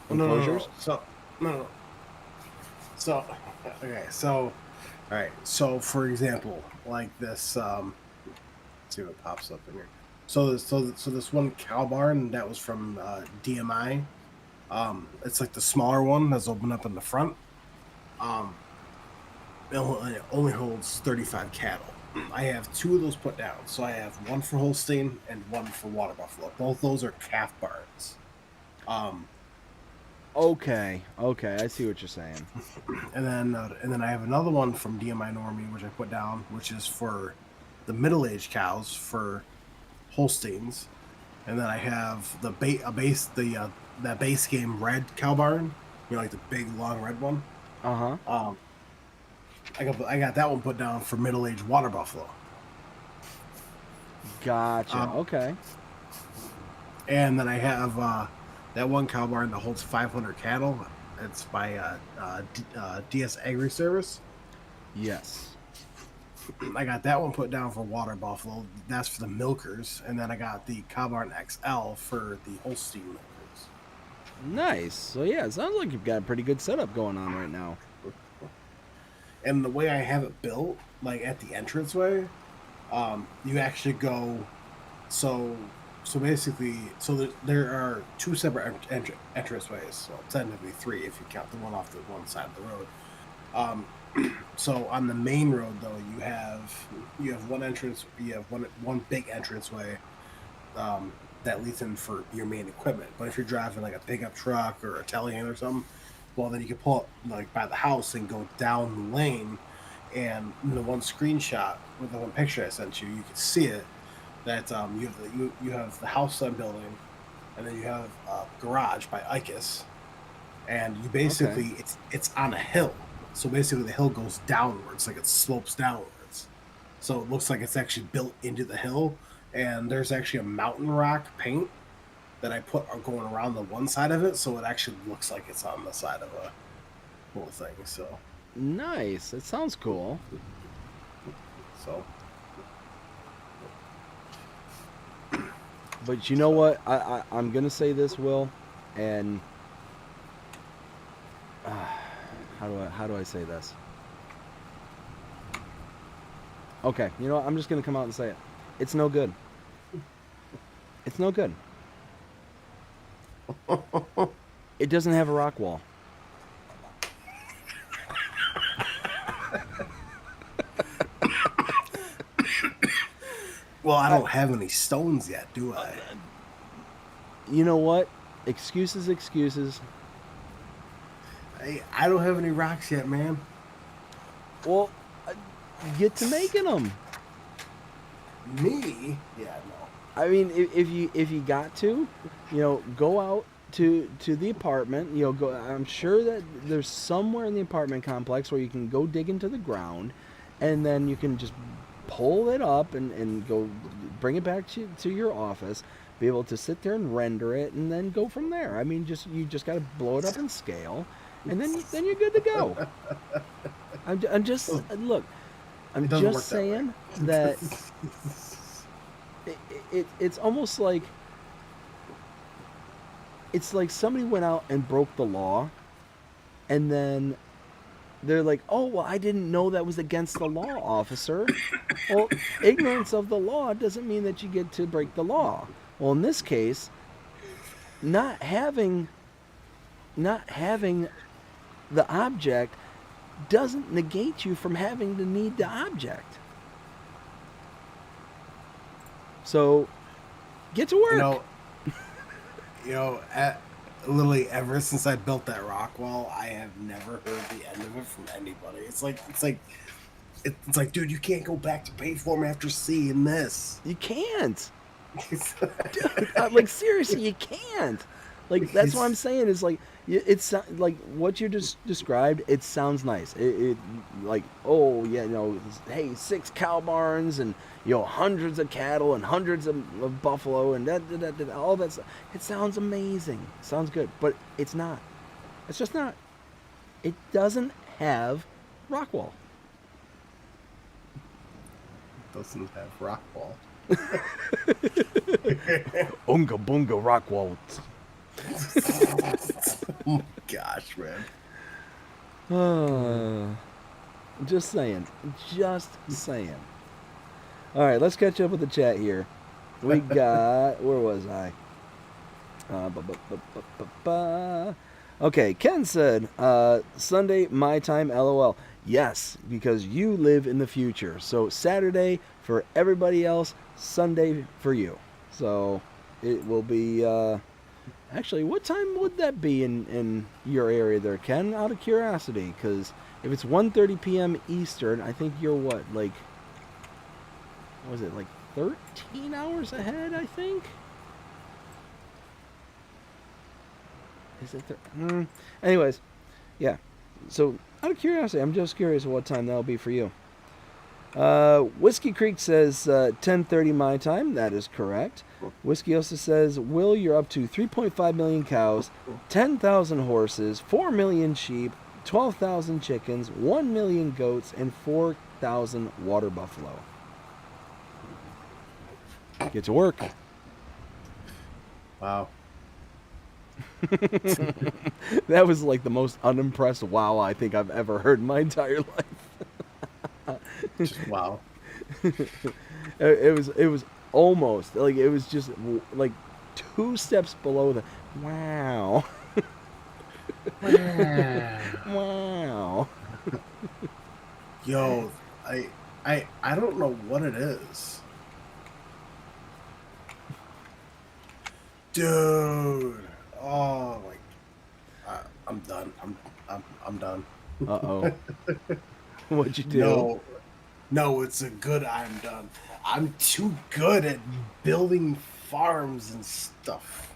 enclosures? No. So, okay. So, all right. So, for example, like this. Let's see what pops up in here. So this one cow barn that was from DMI. It's like the smaller one that's open up in the front. It only holds 35 cattle. I have 2 of those put down. So I have one for Holstein and one for water buffalo. Both those are calf barns. Okay, I see what you're saying. And then I have another one from DMI Normie, which I put down, which is for the middle-aged cows for Holsteins. And then I have that base game red cow barn, like the big long red one. I got that one put down for middle-aged water buffalo. Gotcha. Okay. And then I have that one cow barn that holds 500 cattle. It's by DS Agri Service. Yes. I got that one put down for water buffalo. That's for the milkers. And then I got the cow barn XL for the Holstein milkers. Nice. So yeah, it sounds like you've got a pretty good setup going on right now. And the way I have it built, like at the entranceway, you actually go. So basically, there are two separate entranceways. So technically three if you count the one off the one side of the road. So on the main road though, you have one entrance. You have one big entranceway that leads in for your main equipment. But if you're driving like a pickup truck or a telehandler or something, well then you can pull up like by the house and go down the lane. And in the one screenshot with the one picture I sent you, you can see it. That you have the house I'm building, and then you have a garage by ICUS, and you basically it's on a hill. So basically, the hill goes downwards, like it slopes downwards. So it looks like it's actually built into the hill, and there's actually a mountain rock paint that I put going around the one side of it, so it actually looks like it's on the side of a whole thing. So nice. That sounds cool. So. But you know what? I'm gonna say this, Will, and how do I say this? Okay, you know what? I'm just gonna come out and say it. It's no good. It's no good. It doesn't have a rock wall. Well, I don't have any stones yet, do I? You know what? Excuses. I don't have any rocks yet, man. Well, get to making them. Me? Yeah, no. I mean, if you got to, go out to the apartment. Go. I'm sure that there's somewhere in the apartment complex where you can go dig into the ground, and then you can just pull it up and go bring it back to your office, be able to sit there and render it, and then go from there. I mean, you just got to blow it up in scale, and then you're good to go. I'm just saying that it's almost like somebody went out and broke the law, and then they're like, oh, well, I didn't know that was against the law, officer. Well, ignorance of the law doesn't mean that you get to break the law. Well, in this case, not having the object doesn't negate you from having to need the object. So, get to work. Literally ever since I built that rock wall, I have never heard the end of it from anybody. It's like, dude, you can't go back to pay for them after seeing this. You can't. Dude, seriously, you can't. That's what I'm saying is it's like what you just described. It sounds nice. Hey, 6 cow barns and hundreds of cattle and hundreds of buffalo and all that stuff. It sounds amazing. Sounds good, but it's not. It's just not. It doesn't have rock wall. It doesn't have rock wall. Unga bunga rock wall. Oh my gosh, man. Just saying. All right, let's catch up with the chat here. We got, where was I? Okay, Ken said, Sunday, my time, LOL. Yes, because you live in the future. So Saturday for everybody else, Sunday for you. So it will be, actually, what time would that be in your area there, Ken? Out of curiosity, because if it's 1:30 p.m. Eastern, I think you're what was it, 13 hours ahead, I think? Is it anyways, yeah. So, out of curiosity, I'm just curious what time that'll be for you. Whiskey Creek says 10:30 my time. That is correct. Whiskey also says, Will, you're up to 3.5 million cows, 10,000 horses, 4 million sheep, 12,000 chickens, 1 million goats, and 4,000 water buffalo. Get to work. Wow. That was like the most unimpressed wow I think I've ever heard in my entire life. Just wow. It was almost like it was just like 2 steps below the wow. Wow. Yo, I don't know what it is. Dude. Oh my. I'm done. I'm done. Uh-oh. What'd you do? No, it's a good I'm done. I'm too good at building farms and stuff.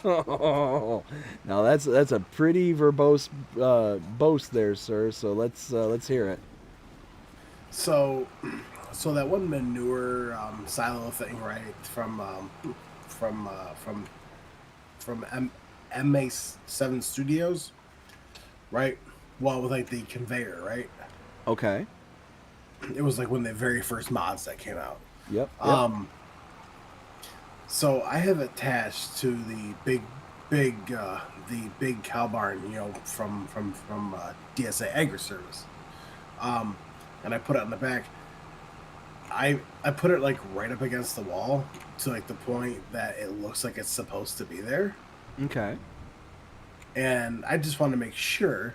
Oh, now that's a pretty verbose boast there, sir. So let's hear it. So that one manure silo thing, right? From MA7 Studios, right? Well, with like the conveyor, right? Okay. It was like one of the very first mods that came out. Yep. So I have attached to the big cow barn, from DSA Agri Service, and I put it on the back. I put it like right up against the wall to like the point that it looks like it's supposed to be there. Okay. And I just want to make sure.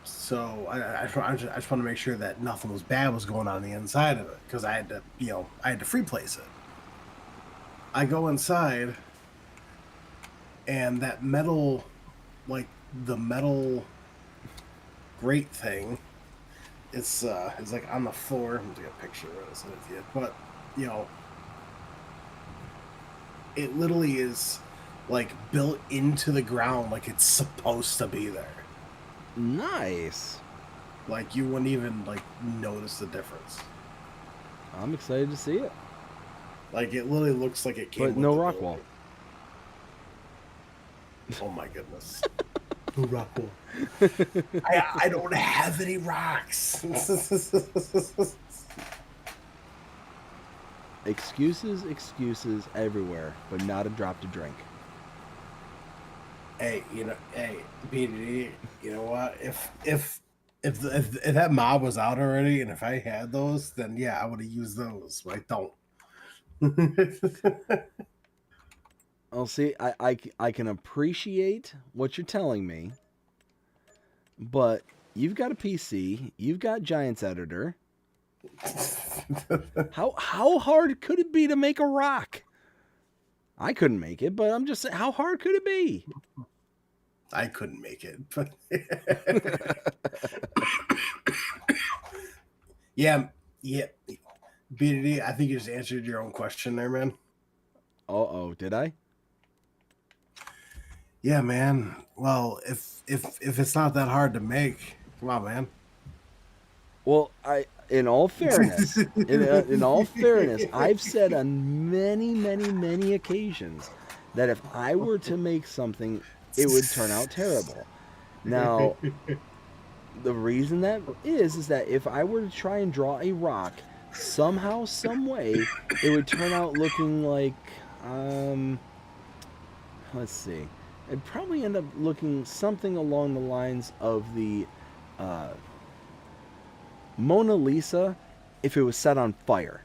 So I just want to make sure that nothing was bad was going on the inside of it, because I had to free place it. I go inside, and that metal, like the metal grate thing, it's like on the floor. I'm gonna take a picture of it, but it literally is like built into the ground, like it's supposed to be there. Nice. Like you wouldn't even like notice the difference. I'm excited to see it. Like it literally looks like it came. But with no the rock building. wall. Oh my goodness. No rock wall. I don't have any rocks. Excuses everywhere, but not a drop to drink. Hey, BDD, you know what? If that mob was out already, and if I had those, then yeah, I would have used those. But I don't. I'll see. I can appreciate what you're telling me, but you've got a PC, you've got Giants Editor. How hard could it be to make a rock? I couldn't make it, but I'm just saying, how hard could it be? I couldn't make it, but yeah. BDD, I think you just answered your own question there, man. Oh, did I? Yeah, man. Well, if it's not that hard to make, come on, man. Well, in all fairness, in all fairness, I've said on many occasions that if I were to make something, it would turn out terrible. Now, the reason that is that if I were to try and draw a rock, somehow, some way, it would turn out looking like, let's see, it'd probably end up looking something along the lines of the Mona Lisa if it was set on fire.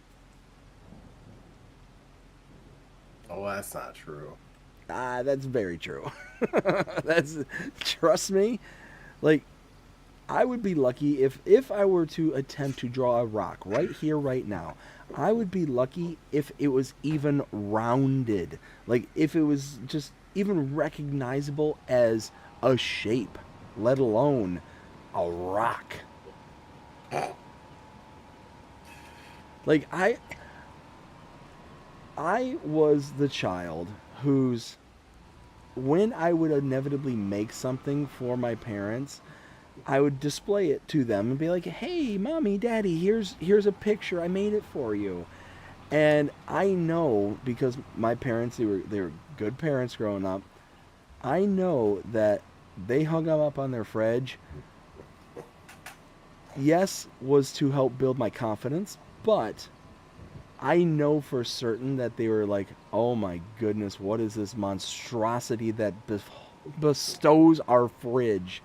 Oh, that's not true. That's very true. Trust me, like, I would be lucky if I were to attempt to draw a rock right here, right now. I would be lucky if it was even rounded. Like, if it was just even recognizable as a shape, let alone a rock. Like, I was the child whose, when I would inevitably make something for my parents, I would display it to them and be like, "Hey, mommy, daddy, here's a picture. I made it for you." And I know, because my parents, they were good parents growing up. I know that they hung them up on their fridge. Yes, was to help build my confidence, but I know for certain that they were like, "Oh my goodness, what is this monstrosity that bestows our fridge?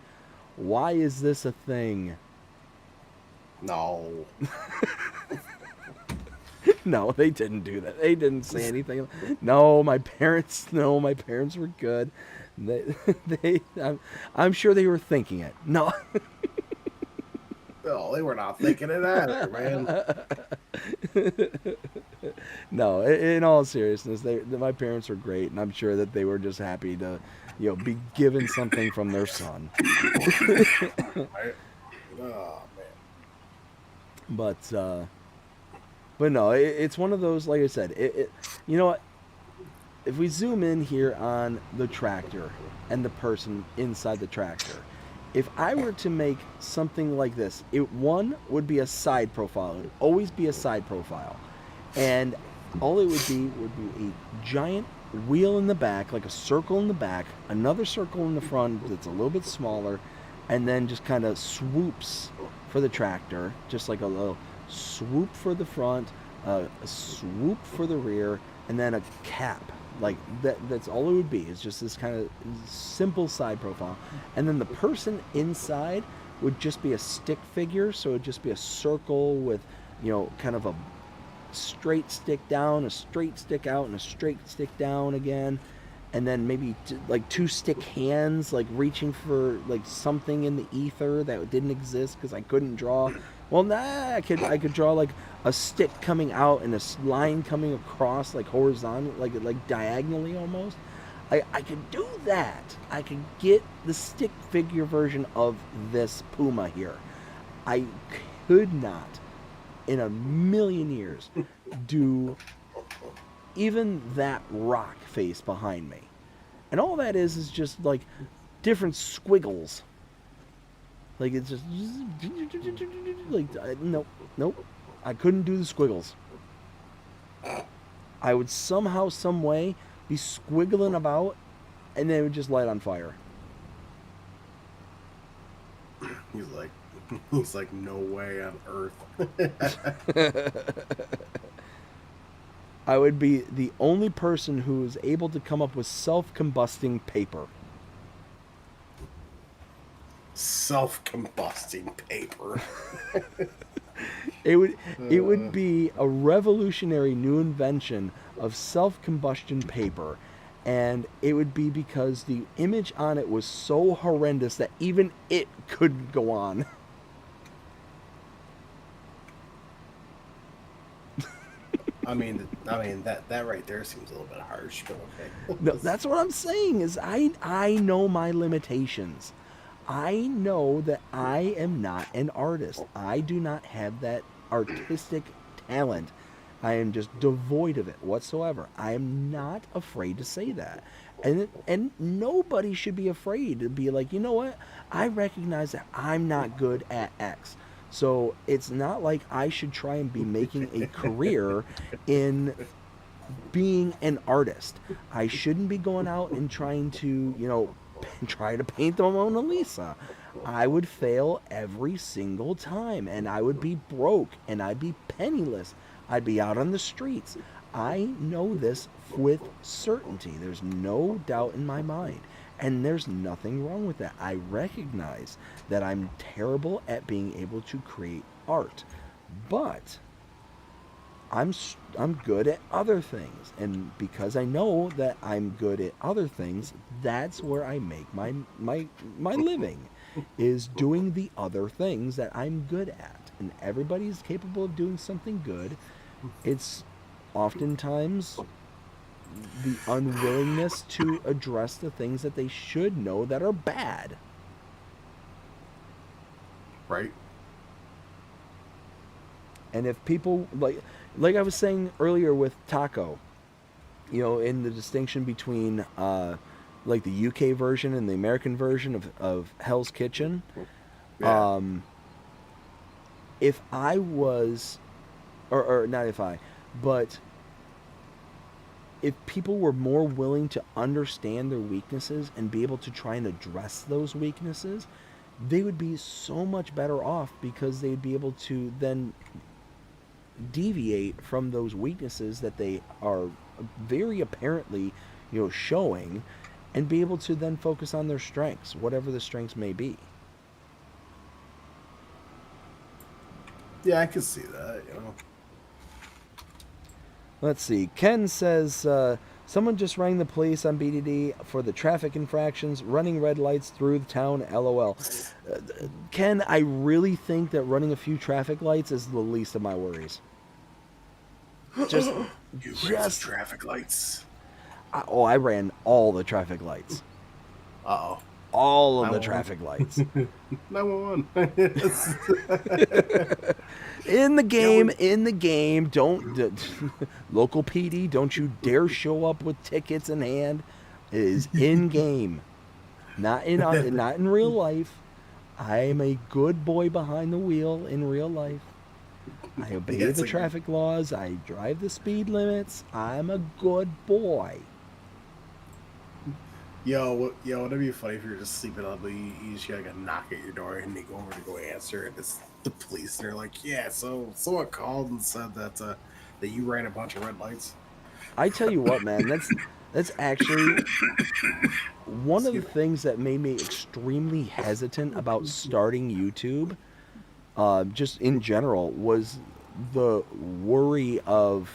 Why is this a thing?" No. No, they didn't do that. They didn't say anything. No, my parents were good. They, I'm sure they were thinking it. No. No, they were not thinking it either, man. No, in all seriousness, my parents were great, and I'm sure that they were just happy to, be given something from their son. Right? Oh, man. But no, it's one of those. Like I said, you know what? If we zoom in here on the tractor and the person inside the tractor, if I were to make something like this, one would be a side profile. It would always be a side profile, and all it would be a giant wheel in the back, like a circle in the back, another circle in the front that's a little bit smaller, and then just kind of swoops for the tractor, just like a little swoop for the front, a swoop for the rear, and then a cap. Like that's all it would be. It's just this kind of simple side profile. And then the person inside would just be a stick figure, so it would just be a circle with, kind of a straight stick down, a straight stick out, and a straight stick down again. And then maybe like two stick hands, like reaching for like something in the ether that didn't exist because I couldn't draw. Well, I could draw like a stick coming out and a line coming across, like horizontal, like diagonally almost. I could do that. I could get the stick figure version of this Puma here. I could not, in a million years, do even that rock face behind me. And all that is just like different squiggles. Like it's just like nope. I couldn't do the squiggles. I would somehow, some way, be squiggling about, and then it would just light on fire. He's like, no way on earth. I would be the only person who is able to come up with self-combusting paper. Self-combusting paper. It would be a revolutionary new invention of self-combustion paper, and it would be because the image on it was so horrendous that even it couldn't go on. I mean that right there seems a little bit harsh, but okay. No, that's what I'm saying. Is I know my limitations. I know that I am not an artist. I do not have that artistic talent. I am just devoid of it whatsoever. I am not afraid to say that. And nobody should be afraid to be like, you know what? I recognize that I'm not good at X. So it's not like I should try and be making a career in being an artist. I shouldn't be going out and trying to, try to paint the Mona Lisa. I would fail every single time, and I would be broke, and I'd be penniless. I'd be out on the streets. I know this with certainty. There's no doubt in my mind. And there's nothing wrong with that. I recognize that I'm terrible at being able to create art. But I'm good at other things. And because I know that I'm good at other things, that's where I make my living, is doing the other things that I'm good at. And everybody's capable of doing something good. It's oftentimes the unwillingness to address the things that they should know that are bad. Right. And if people, like I was saying earlier with Taco, in the distinction between like the UK version and the American version of Hell's Kitchen, Yeah. If I was, or not if I, but if people were more willing to understand their weaknesses and be able to try and address those weaknesses, they would be so much better off because they'd be able to then deviate from those weaknesses that they are very apparently, showing, and be able to then focus on their strengths, whatever the strengths may be. Yeah, I can see that. Let's see. Ken says, someone just rang the police on BDD for the traffic infractions, running red lights through the town, LOL. Ken, I really think that running a few traffic lights is the least of my worries. Just traffic lights. I ran all the traffic lights. Uh-oh. All of the traffic lights. 911. In the game, don't local PD, don't you dare show up with tickets in hand. It is in game, not in real life. I am a good boy behind the wheel in real life. I obey the traffic laws. I drive the speed limits. I'm a good boy. Yo, it'd be funny if you're just sleeping on, but you just get like a knock at your door and they go over to go answer, and it's the police. They're like, yeah, so someone called and said that you ran a bunch of red lights. I tell you what, man, that's actually one of the things that made me extremely hesitant about starting YouTube, just in general, was the worry of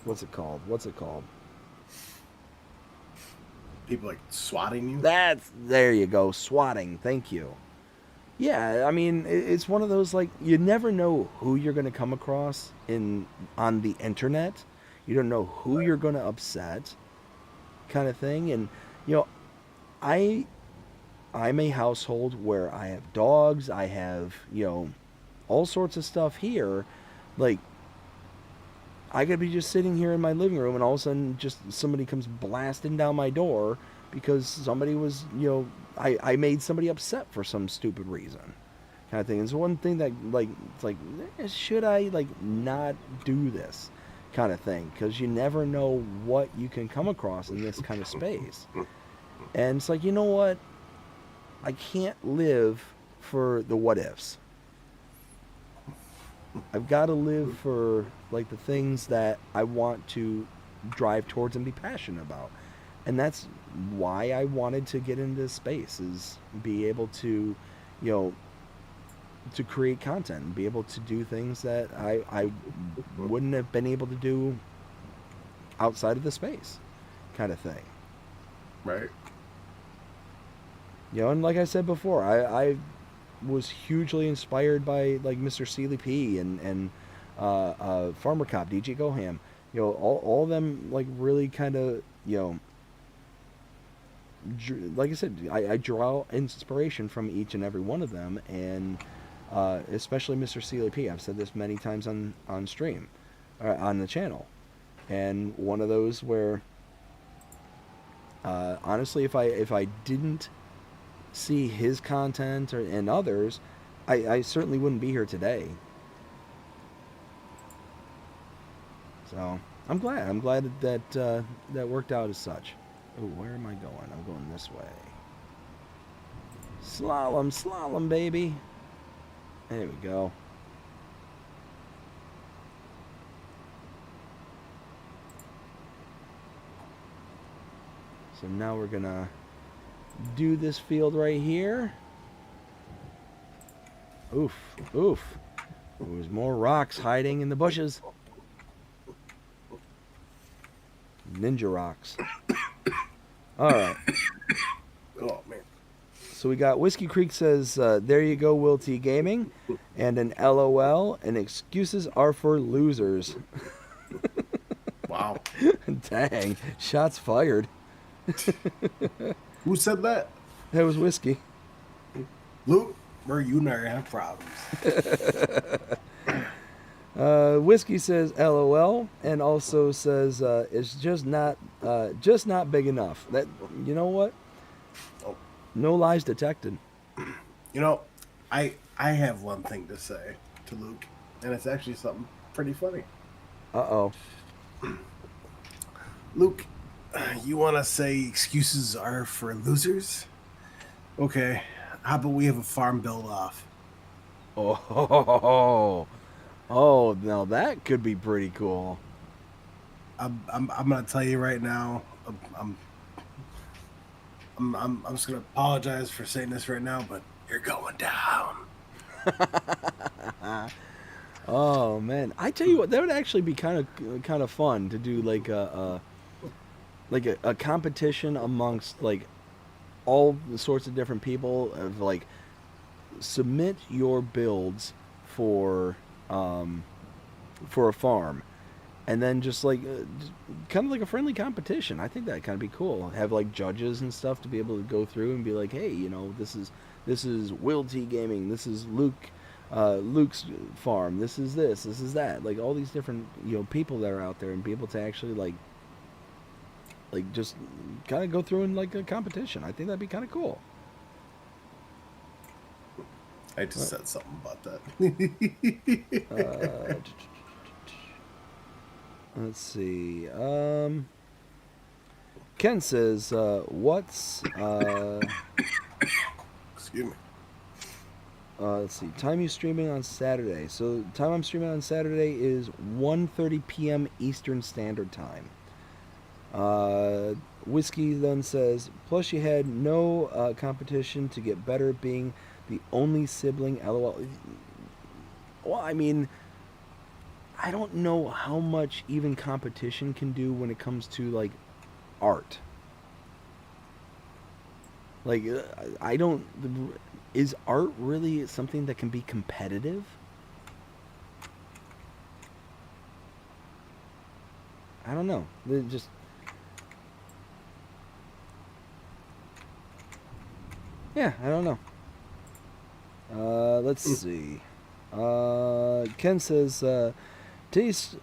what's it called? People like swatting you? There you go, swatting. Thank you. Yeah, I mean, it's one of those, like, you never know who you're going to come across on the internet. You don't know who you're going to upset, kind of thing. And, I'm a household where I have dogs, I have, all sorts of stuff here. Like, I could be just sitting here in my living room and all of a sudden just somebody comes blasting down my door because somebody was, I made somebody upset for some stupid reason, kind of thing. It's one thing that, like, it's like, should I, like, not do this kind of thing? Because you never know what you can come across in this kind of space. And it's like, you know what? I can't live for the what ifs. I've got to live for, like, the things that I want to drive towards and be passionate about. And that's why I wanted to get into this space, is be able to, to create content and be able to do things that I wouldn't have been able to do outside of the space, kind of thing. Right. And like I said before, I was hugely inspired by, like, Mr. Sealy P and Farmer Cop, DJ Goham. All of them, like, really kind of, like I said, I draw inspiration from each and every one of them, and especially Mr. Sealy P. I've said this many times on stream, on the channel, and one of those where, honestly, if I didn't see his content and others, I certainly wouldn't be here today. So I'm glad that that worked out as such. Oh, where am I going? I'm going this way. Slalom, baby. There we go. So now we're gonna do this field right here. Oof. There's more rocks hiding in the bushes. Ninja rocks. Alright. Oh, man. So we got Whiskey Creek says, there you go, Will T Gaming. And an LOL, and excuses are for losers. Wow. Dang. Shots fired. Who said that? That was Whiskey. Luke, where you never have problems. Whiskey says LOL, and also says it's just not big enough. That, you know what? Oh, No lies detected. you know, I have one thing to say to Luke, and it's actually something pretty funny. Uh-oh. Luke, you want to say excuses are for losers? Okay, how about we have a farm build off? Oh, oh, now that could be pretty cool. I'm gonna tell you right now. I'm just gonna apologize for saying this right now, but you're going down. Oh man, I tell you what, that would actually be kind of fun to do like a competition amongst like all sorts of different people of like submit your builds for um for a farm, and then just like kind of like a friendly competition. I think that kind of be cool. Have like judges and stuff to be able to go through and be like, hey, this is Will T Gaming, this is Luke's farm, this is that. Like all these different people that are out there, and be able to actually like just kind of go through in like a competition. I think that'd be kind of cool. I just said something about that. Let's see. Ken says, "What's Excuse me. let's see. Time you streaming on Saturday? So time I'm streaming on Saturday is 1:30 p.m. Eastern Standard Time." Whiskey then says, "Plus you had no competition to get better at being the only sibling." LOL. Well, I mean, I don't know how much even competition can do when it comes to like art. Like, I don't. Is art really something that can be competitive? I don't know. Just. Yeah, I don't know. Let's see. Ken says, today's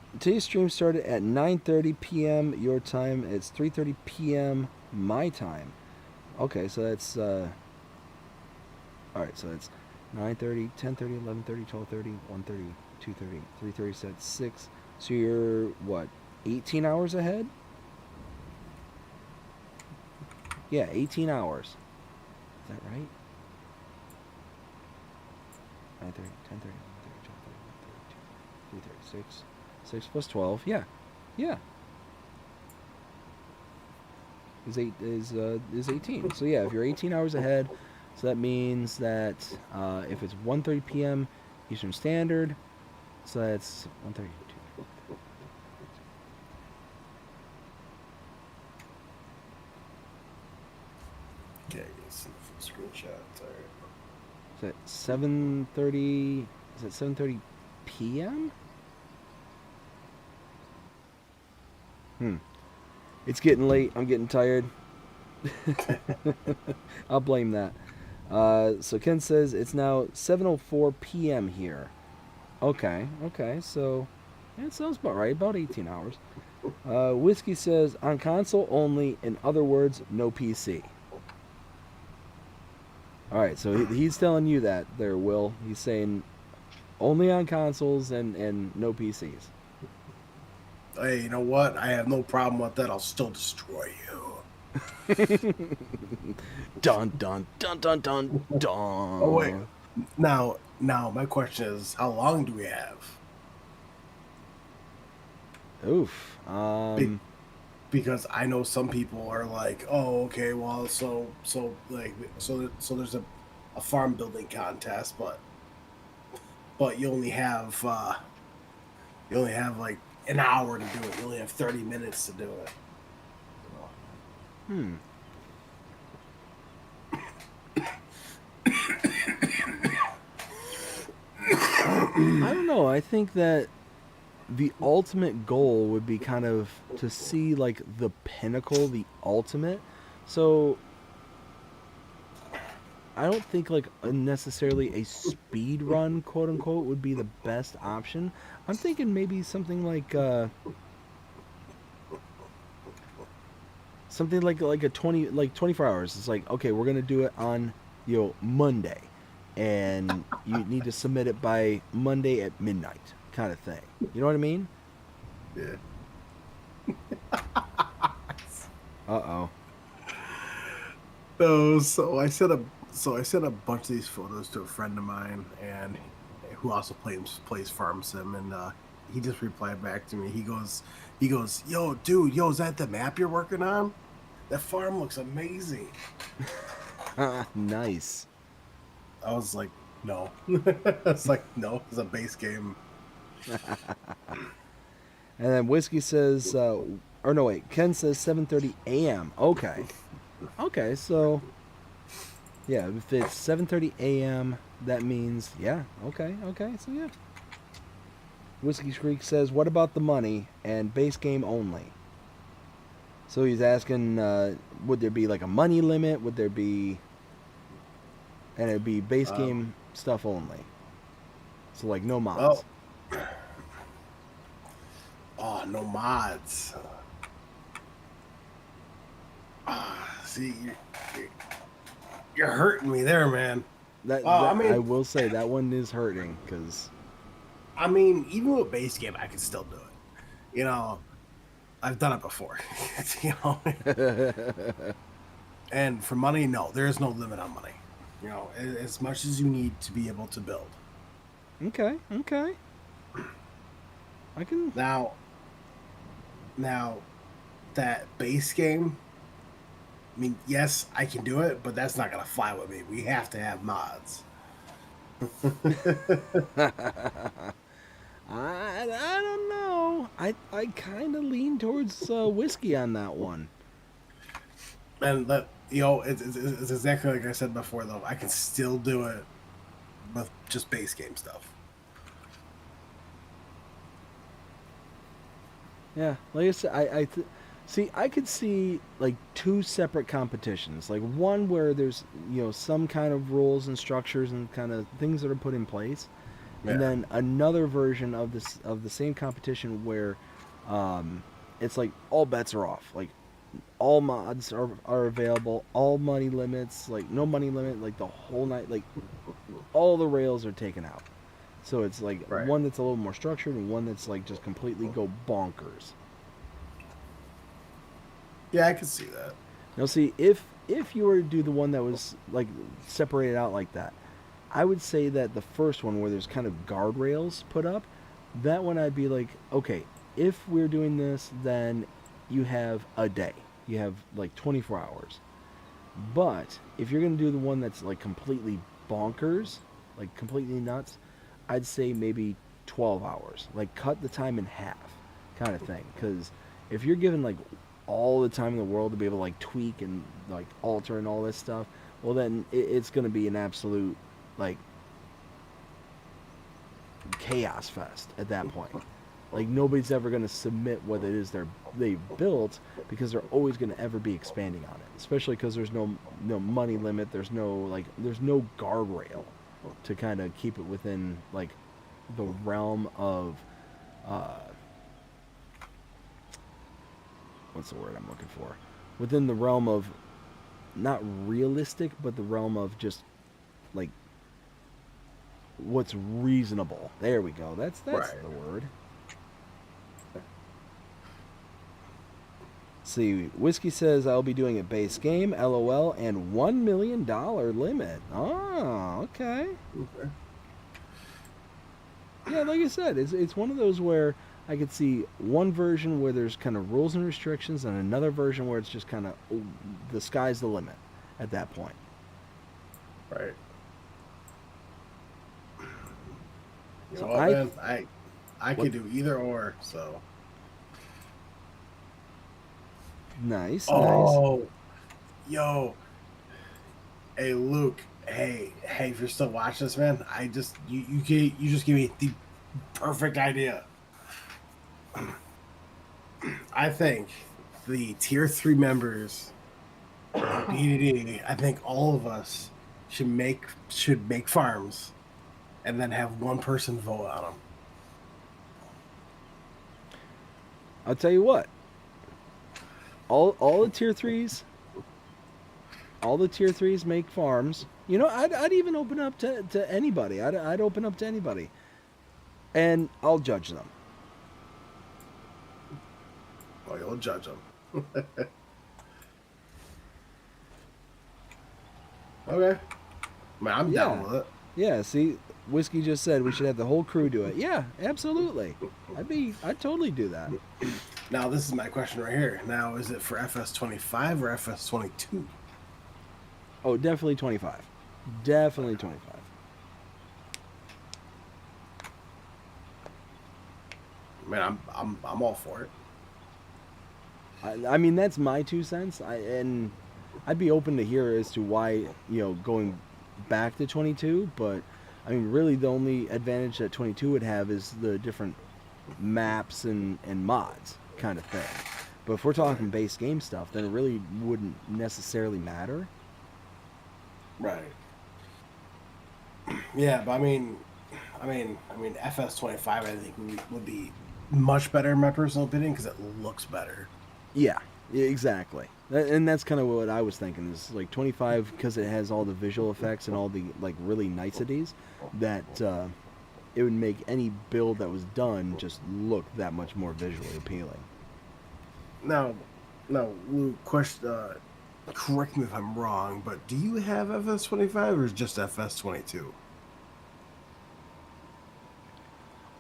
stream started at 9:30 p.m. your time. It's 3:30 p.m. my time. Okay, so that's all right. So that's 9:30, 10:30, 11:30, 12:30, 1:30, 2:30, 3:30. So that's 6. So you're what? 18 hours ahead? Yeah, 18 hours. Is that right? 9:30, 10:30, 11:30, 12:30, 1:30, 2:30, 3:30, 6 plus 12. Yeah, yeah. Is 18. So yeah, if you're 18 hours ahead, so that means that if it's 1:30 p.m. Eastern Standard, so that's 1:30. Okay, some screenshots. All right. Is that 7:30? Is that 7:30 p.m.? It's getting late. I'm getting tired. I'll blame that. So Ken says it's now 7:04 p.m. here. Okay, so yeah, it sounds about right. About 18 hours. Whiskey says on console only. In other words, no PC. All right, so he's telling you that there, Will. He's saying only on consoles and no PCs. Hey, you know what? I have no problem with that. I'll still destroy you. Dun dun dun dun dun dun. Oh wait. Now, my question is, how long do we have? Oof. Because I know some people are like, oh, okay, well, so there's a farm building contest, but you only have like an hour to do it. You only have 30 minutes to do it. I don't know. I think that the ultimate goal would be kind of to see like the pinnacle, the ultimate. So I don't think like necessarily a speed run, quote unquote, would be the best option. I'm thinking maybe something something like a 24 hours. It's like, okay, we're gonna do it on Monday, and you need to submit it by Monday at midnight, kind of thing. You know what I mean? Yeah. Uh-oh. So I sent a bunch of these photos to a friend of mine, and who also plays Farm Sim, and he just replied back to me. He goes, yo, dude, is that the map you're working on? That farm looks amazing. Nice. I was like, no. It's like, no, it's a base game. And then Whiskey says, or no, wait, Ken says 7:30 a.m. Okay. Okay, so, yeah, if it's 7:30 a.m., that means, yeah, okay, so yeah. Whiskey Creek says, what about the money and base game only? So he's asking, would there be like a money limit? Would there be, and it'd be base game stuff only. So like no mods. Oh, no mods. See, you're hurting me there, man. I will say that one is hurting because. I mean, even with base game, I can still do it. I've done it before. And for money, no, there is no limit on money. As much as you need to be able to build. Okay. I can now that base game. I mean, yes, I can do it, but that's not gonna fly with me. We have to have mods. I don't know. I kind of lean towards Whiskey on that one. And that it's exactly like I said before, though. I can still do it with just base game stuff. Yeah, like I said, I could see like two separate competitions, like one where there's some kind of rules and structures and kind of things that are put in place, and then another version of the same competition where it's like all bets are off, like all mods are available, all money limits, like no money limit, like the whole night, like all the rails are taken out. So it's like one that's a little more structured and one that's like just completely go bonkers. Yeah, I can see that. Now, see, if you were to do the one that was like separated out like that, I would say that the first one where there's kind of guardrails put up, that one I'd be like, okay, if we're doing this, then you have a day. You have like 24 hours. But if you're going to do the one that's like completely bonkers, like completely nuts, I'd say maybe 12 hours. Like cut the time in half kind of thing. Because if you're given like all the time in the world to be able to like tweak and like alter and all this stuff, well then it's going to be an absolute like chaos fest at that point. Like nobody's ever going to submit what it is they've built because they're always going to ever be expanding on it. Especially because there's no money limit. There's no guardrail to kind of keep it within like the realm of what's the word I'm looking for? Within the realm of not realistic, but the realm of just like what's reasonable. There we go. That's the word. See, Whiskey says I'll be doing a base game, LOL, and $1 million limit. Oh, okay. Yeah, like I said, it's one of those where I could see one version where there's kind of rules and restrictions and another version where it's just kind of the sky's the limit at that point. Right. So man, I could do either or, so. Nice. Yo. Hey, Luke. Hey, if you're still watching this, man, you just gave me the perfect idea. I think the tier 3 members of DDD, I think all of us should make farms and then have one person vote on them. I'll tell you what. all the tier 3s, all the tier 3s make farms. You know, I'd even open up to anybody. I'd open up to anybody, and I'll judge them. Oh, you'll judge them. Okay. Man, I'm down with it. Yeah, see, Whiskey just said we should have the whole crew do it. Yeah, absolutely. I'd totally do that. Now, this is my question right here. Now, is it for FS25 or FS22? Oh, definitely 25. Definitely 25. Man, I'm all for it. I mean, that's my 2 cents. And I'd be open to hear as to why, going back to 22, but I mean, really the only advantage that 22 would have is the different maps and mods kind of thing. But if we're talking base game stuff, then it really wouldn't necessarily matter. Right. Yeah, but I mean, FS25 I think would be much better in my personal opinion because it looks better. Yeah, exactly. And that's kind of what I was thinking is like 25 because it has all the visual effects and all the like really niceties that it would make any build that was done just look that much more visually appealing. Now, Luke, question. Correct me if I'm wrong, but do you have FS25 or is just FS22?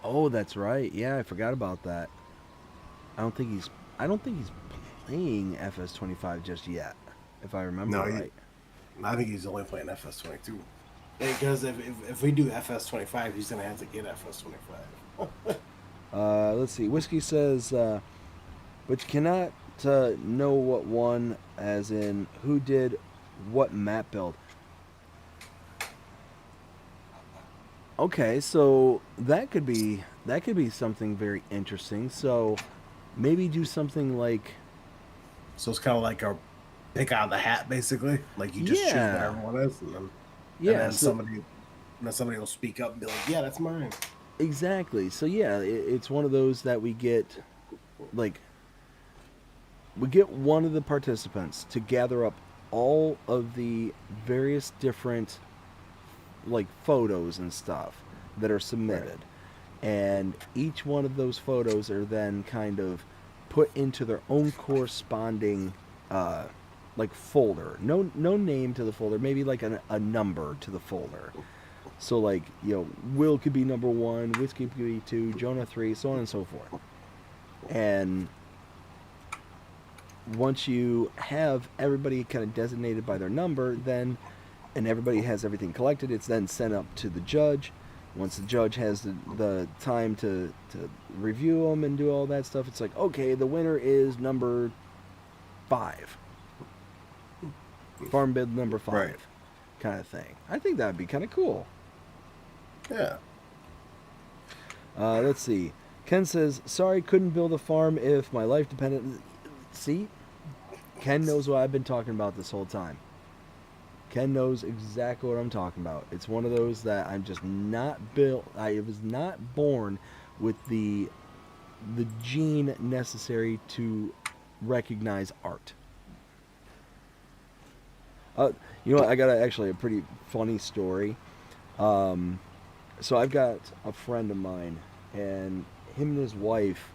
Oh, that's right. Yeah, I forgot about that. I don't think he's playing FS25 just yet, if I remember right. I think he's only playing FS22. Because if we do FS25, he's gonna have to get FS25. Let's see. Whiskey says, but you cannot know what one, as in who did what map build. Okay, so that could be something very interesting. So maybe do something like. So it's kind of like a pick out of the hat, basically. Like you just choose what everyone is, and then somebody will speak up and be like, "Yeah, that's mine." Exactly. So yeah, it's one of those that we get one of the participants to gather up all of the various different like photos and stuff that are submitted, and each one of those photos are then kind of put into their own corresponding like folder. No name to the folder, maybe like a number to the folder. So like, Will could be number 1, Whiskey could be 2, Jonah 3, so on and so forth. And once you have everybody kind of designated by their number, then, and everybody has everything collected, it's then sent up to the judge. Once the judge has the time to review them and do all that stuff, it's like, okay, the winner is number 5. Farm bid number 5 kind of thing. I think that would be kind of cool. Yeah. Let's see. Ken says, sorry, couldn't build a farm if my life depended. See? Ken knows what I've been talking about this whole time. Ken knows exactly what I'm talking about. It's one of those that I'm just not built. I was not born with the gene necessary to recognize art. You know what? I got actually a pretty funny story. So I've got a friend of mine, and him and his wife,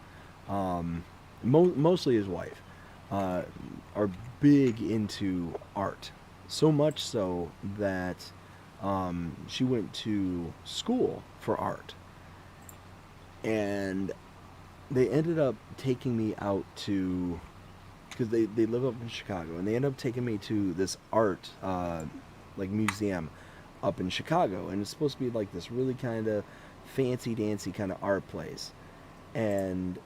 mostly his wife, are big into art. So much so that she went to school for art. And they ended up taking me out to, because they live up in Chicago, and they ended up taking me to this art like museum up in Chicago, and it's supposed to be like this really kind of fancy dancy kind of art place. And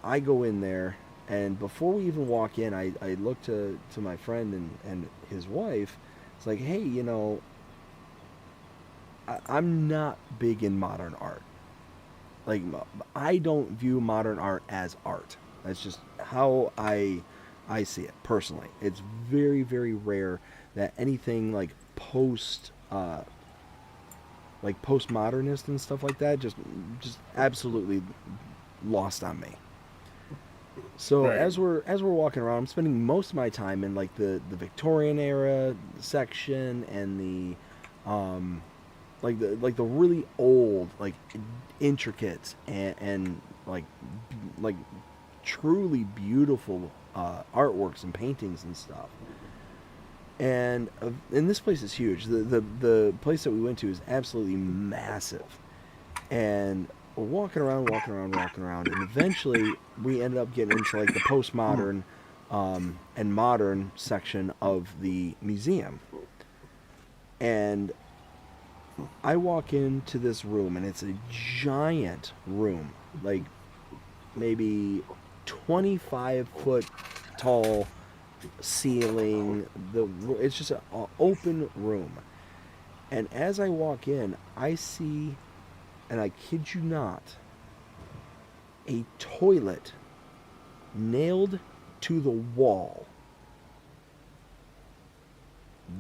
I go in there, and before we even walk in, I look to my friend and his wife. It's like, hey, I'm not big in modern art. Like, I don't view modern art as art. That's just how I see it personally. It's very, very rare that anything like postmodernist and stuff like that just absolutely lost on me. So Right. as we're walking around, I'm spending most of my time in like the Victorian era section and the really old, like intricate and like truly beautiful artworks and paintings and stuff. And this place is huge. The place that we went to is absolutely massive. And we're walking around, and eventually we ended up getting into like the postmodern and modern section of the museum. And I walk into this room, and it's a giant room, like maybe 25-foot tall ceiling. It's just an open room. And as I walk in, I see, and I kid you not, a toilet nailed to the wall.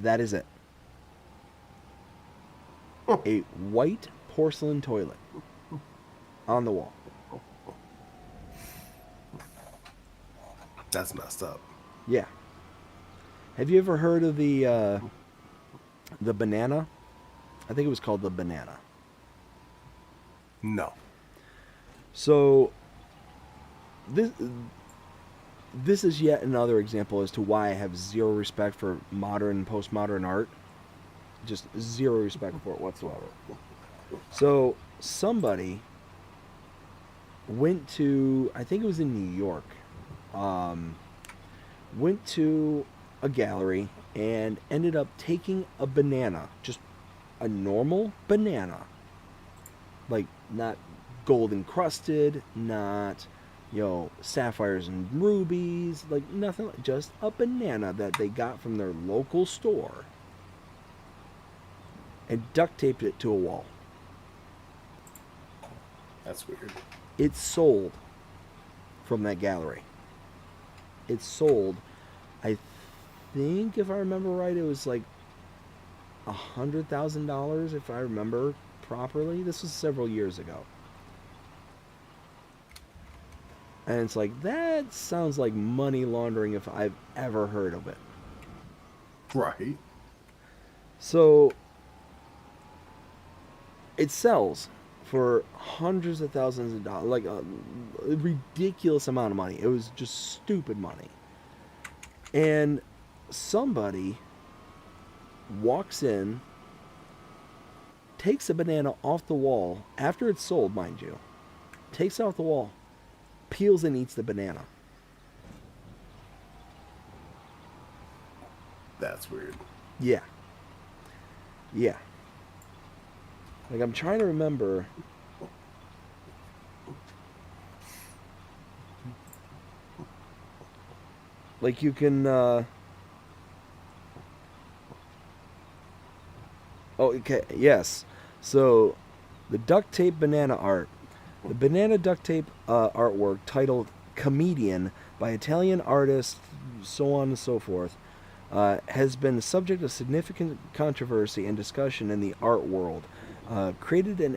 That is it. A white porcelain toilet on the wall. That's messed up. Yeah. Have you ever heard of the banana? I think it was called the banana. No. So this is yet another example as to why I have zero respect for modern and postmodern art. Just zero respect for it whatsoever. So somebody went to, I think it was in New York, went to a gallery and ended up taking a banana, just a normal banana, like not gold encrusted, not sapphires and rubies, like nothing, just a banana that they got from their local store, and duct taped it to a wall. That's weird. It sold from that gallery. It sold, I think, if I remember right, it was like $100,000, if I remember properly. This was several years ago. And it's like, that sounds like money laundering if I've ever heard of it. Right. So it sells for hundreds of thousands of dollars, like a ridiculous amount of money. It was just stupid money. And somebody walks in, takes a banana off the wall, after it's sold, mind you, takes it off the wall, peels and eats the banana. That's weird. Yeah. Yeah. Like, I'm trying to remember. Like, you can, oh, okay, yes. So, the duct tape banana art. The banana duct tape artwork titled Comedian by Italian artist, so on and so forth, has been the subject of significant controversy and discussion in the art world. Created in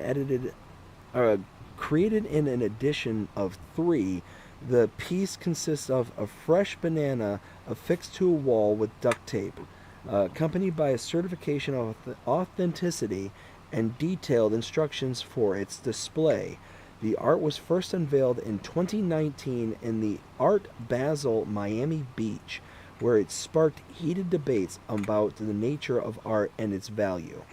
an edition of 3, the piece consists of a fresh banana affixed to a wall with duct tape, accompanied by a certification of authenticity and detailed instructions for its display. The art was first unveiled in 2019 in the Art Basel Miami Beach, where it sparked heated debates about the nature of art and its value.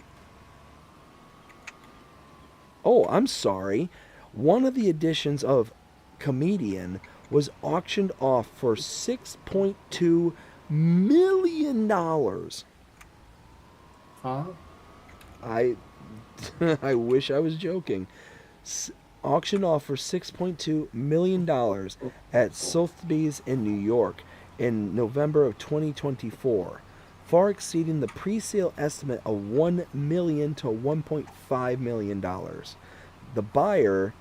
Oh, I'm sorry. One of the editions of Comedian was auctioned off for $6.2 million. Huh? I wish I was joking. Auctioned off for $6.2 million at Sotheby's in New York in November of 2024, far exceeding the pre-sale estimate of $1 million to $1.5 million. The buyer,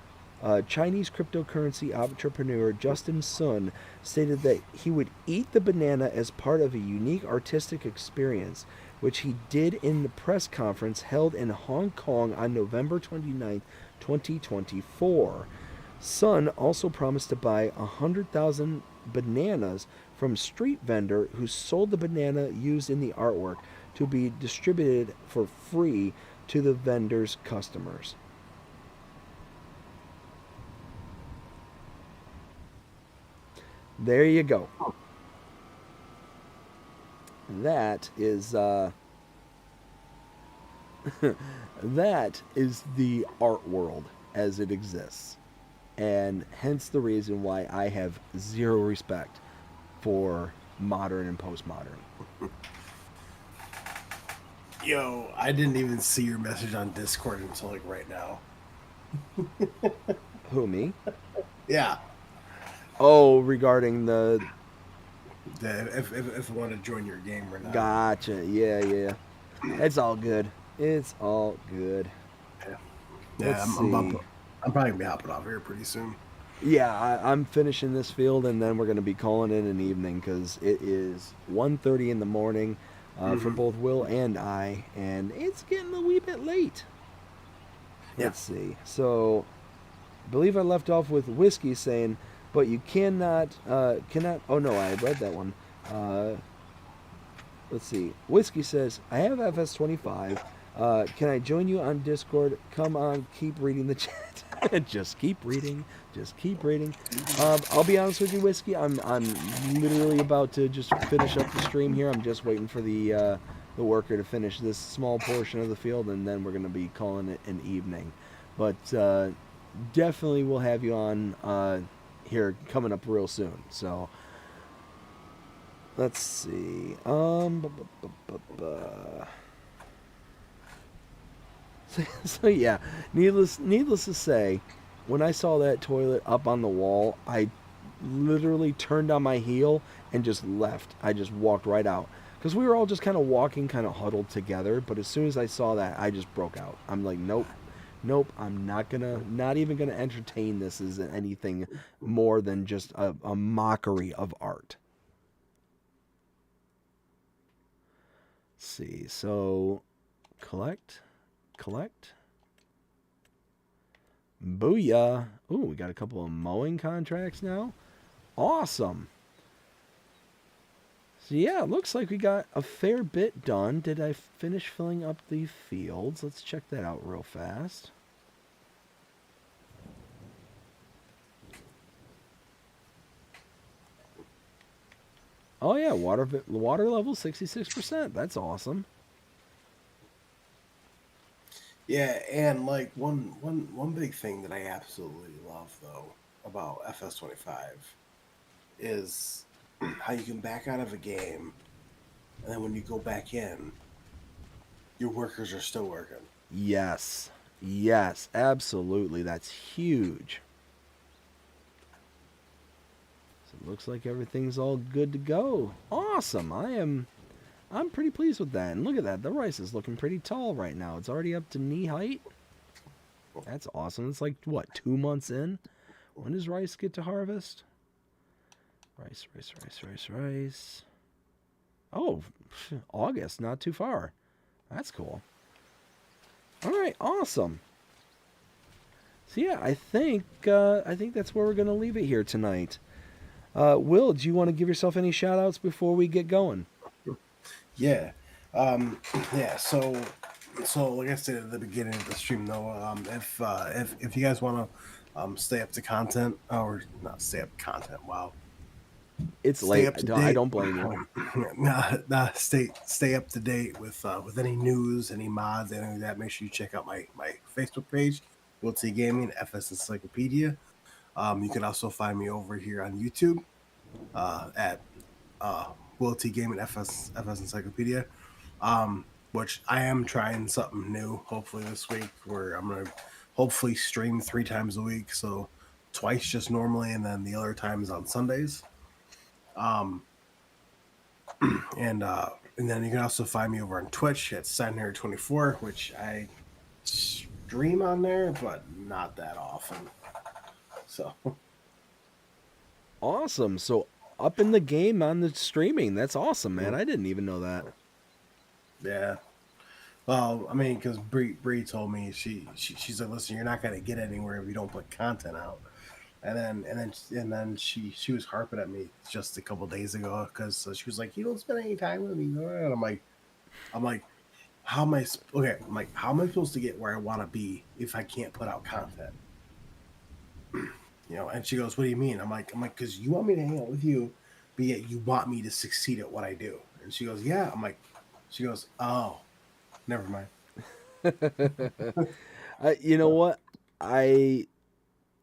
Chinese cryptocurrency entrepreneur Justin Sun, stated that he would eat the banana as part of a unique artistic experience, which he did in the press conference held in Hong Kong on November 29th, 2024. Son also promised to buy 100,000 bananas from street vendor who sold the banana used in the artwork to be distributed for free to the vendor's customers. There you go. That is that is the art world as it exists. And hence the reason why I have zero respect for modern and postmodern. Yo, I didn't even see your message on Discord until like right now. Who, me? Yeah. Oh, regarding if I want to join your game or not. Gotcha. Yeah. It's all good. It's all good. Yeah, I'm probably gonna be hopping off here pretty soon. Yeah, I'm finishing this field, and then we're gonna be calling it an evening because it is 1:30 in the morning for both Will and I, and it's getting a wee bit late. Yeah. Let's see. So, I believe I left off with Whiskey saying, "But you cannot. Oh no, I read that one. Let's see. Whiskey says, I have FS25. Can I join you on Discord? Come on, keep reading the chat. Just keep reading. Just keep reading. I'll be honest with you, Whiskey. I'm literally about to just finish up the stream here. I'm just waiting for the worker to finish this small portion of the field, and then we're going to be calling it an evening. But definitely we'll have you on here coming up real soon. So let's see. So yeah, needless to say, when I saw that toilet up on the wall, I literally turned on my heel and just left. I just walked right out because we were all just kind of walking, kind of huddled together. But as soon as I saw that, I just broke out. I'm like, nope. I'm not even gonna entertain this as anything more than just a mockery of art. Let's see, so collect. Booyah. Ooh, we got a couple of mowing contracts now. Awesome. So yeah, it looks like we got a fair bit done. Did I finish filling up the fields? Let's check that out real fast. Oh yeah, water level 66%. That's awesome. Yeah, and like one big thing that I absolutely love though about FS25 is how you can back out of a game, and then when you go back in, your workers are still working. Yes, absolutely. That's huge. So it looks like everything's all good to go. Awesome. I'm pretty pleased with that. And look at that. The rice is looking pretty tall right now. It's already up to knee height. That's awesome. It's like, what, 2 months in? When does rice get to harvest? Rice. Oh, August. Not too far. That's cool. All right. Awesome. So, yeah, I think that's where we're going to leave it here tonight. Will, do you want to give yourself any shout-outs before we get going? Yeah. Yeah, so like I said at the beginning of the stream though, if you guys want to stay up to content, or not stay up to content, wow. It's Stay late. up to date. I don't blame you. Stay up to date with any news, any mods, anything like that. Make sure you check out my Facebook page, Will T Gaming FS Encyclopedia. You can also find me over here on YouTube at Will T Gaming FS Encyclopedia. Which I am trying something new. Hopefully this week, where I'm gonna hopefully stream 3 times a week. So twice just normally, and then the other times on Sundays. And then you can also find me over on Twitch at Saturn24, which I stream on there, but not that often. So awesome. So up in the game on the streaming. That's awesome, man. I didn't even know that. Yeah. Well, I mean, because Bree told me she's like, listen, you're not gonna get anywhere if you don't put content out. And then she was harping at me just a couple days ago because she was like, "You don't spend any time with me," and I'm like, how am I? Okay, I'm like, how am I supposed to get where I want to be if I can't put out content? And she goes, "What do you mean?" I'm like, because you want me to hang out with you, but yet you want me to succeed at what I do. And she goes, "Yeah." She goes, "Oh, never mind." You know So, what?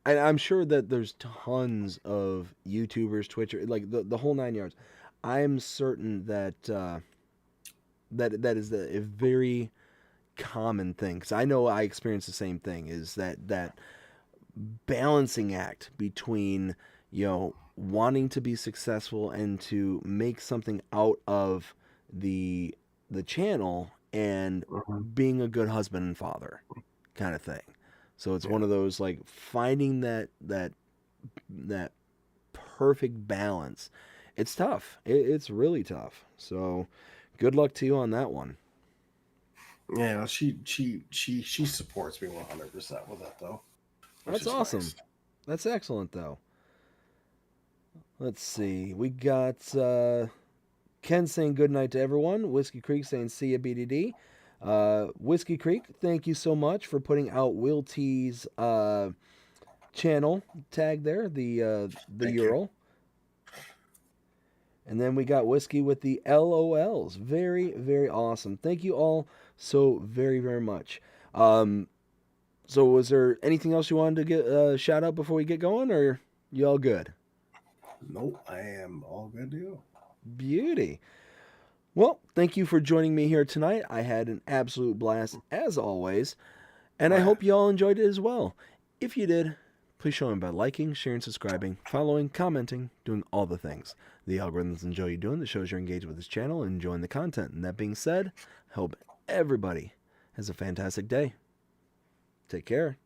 I'm sure that there's tons of YouTubers, Twitcher, like the whole nine yards. I'm certain that that is a very common thing, because I know I experience the same thing. Is that balancing act between wanting to be successful and to make something out of the channel, and mhm, being a good husband and father kind of thing. So it's one yeah, of those, like, finding that perfect balance. It's tough. It's really tough. So good luck to you on that one. yeah. She supports me 100% with that though, which That's is awesome. nice. That's excellent, though. Let's see. We got Ken saying good night to everyone. Whiskey Creek saying see ya, BDD. Whiskey Creek, thank you so much for putting out Will T's channel tag there, the Thank you. URL. And then we got Whiskey with the LOLs. Very, very awesome. Thank you all so very, very much. So was there anything else you wanted to get shout out before we get going, or you all good? Nope, I am all good to go. Beauty. Well, thank you for joining me here tonight. I had an absolute blast as always, and Oh I yeah. hope you all enjoyed it as well. If you did, please show them by liking, sharing, subscribing, following, commenting, doing all the things. The algorithms enjoy you doing. That shows you're engaged with this channel and enjoying the content. And that being said, I hope everybody has a fantastic day. Take care.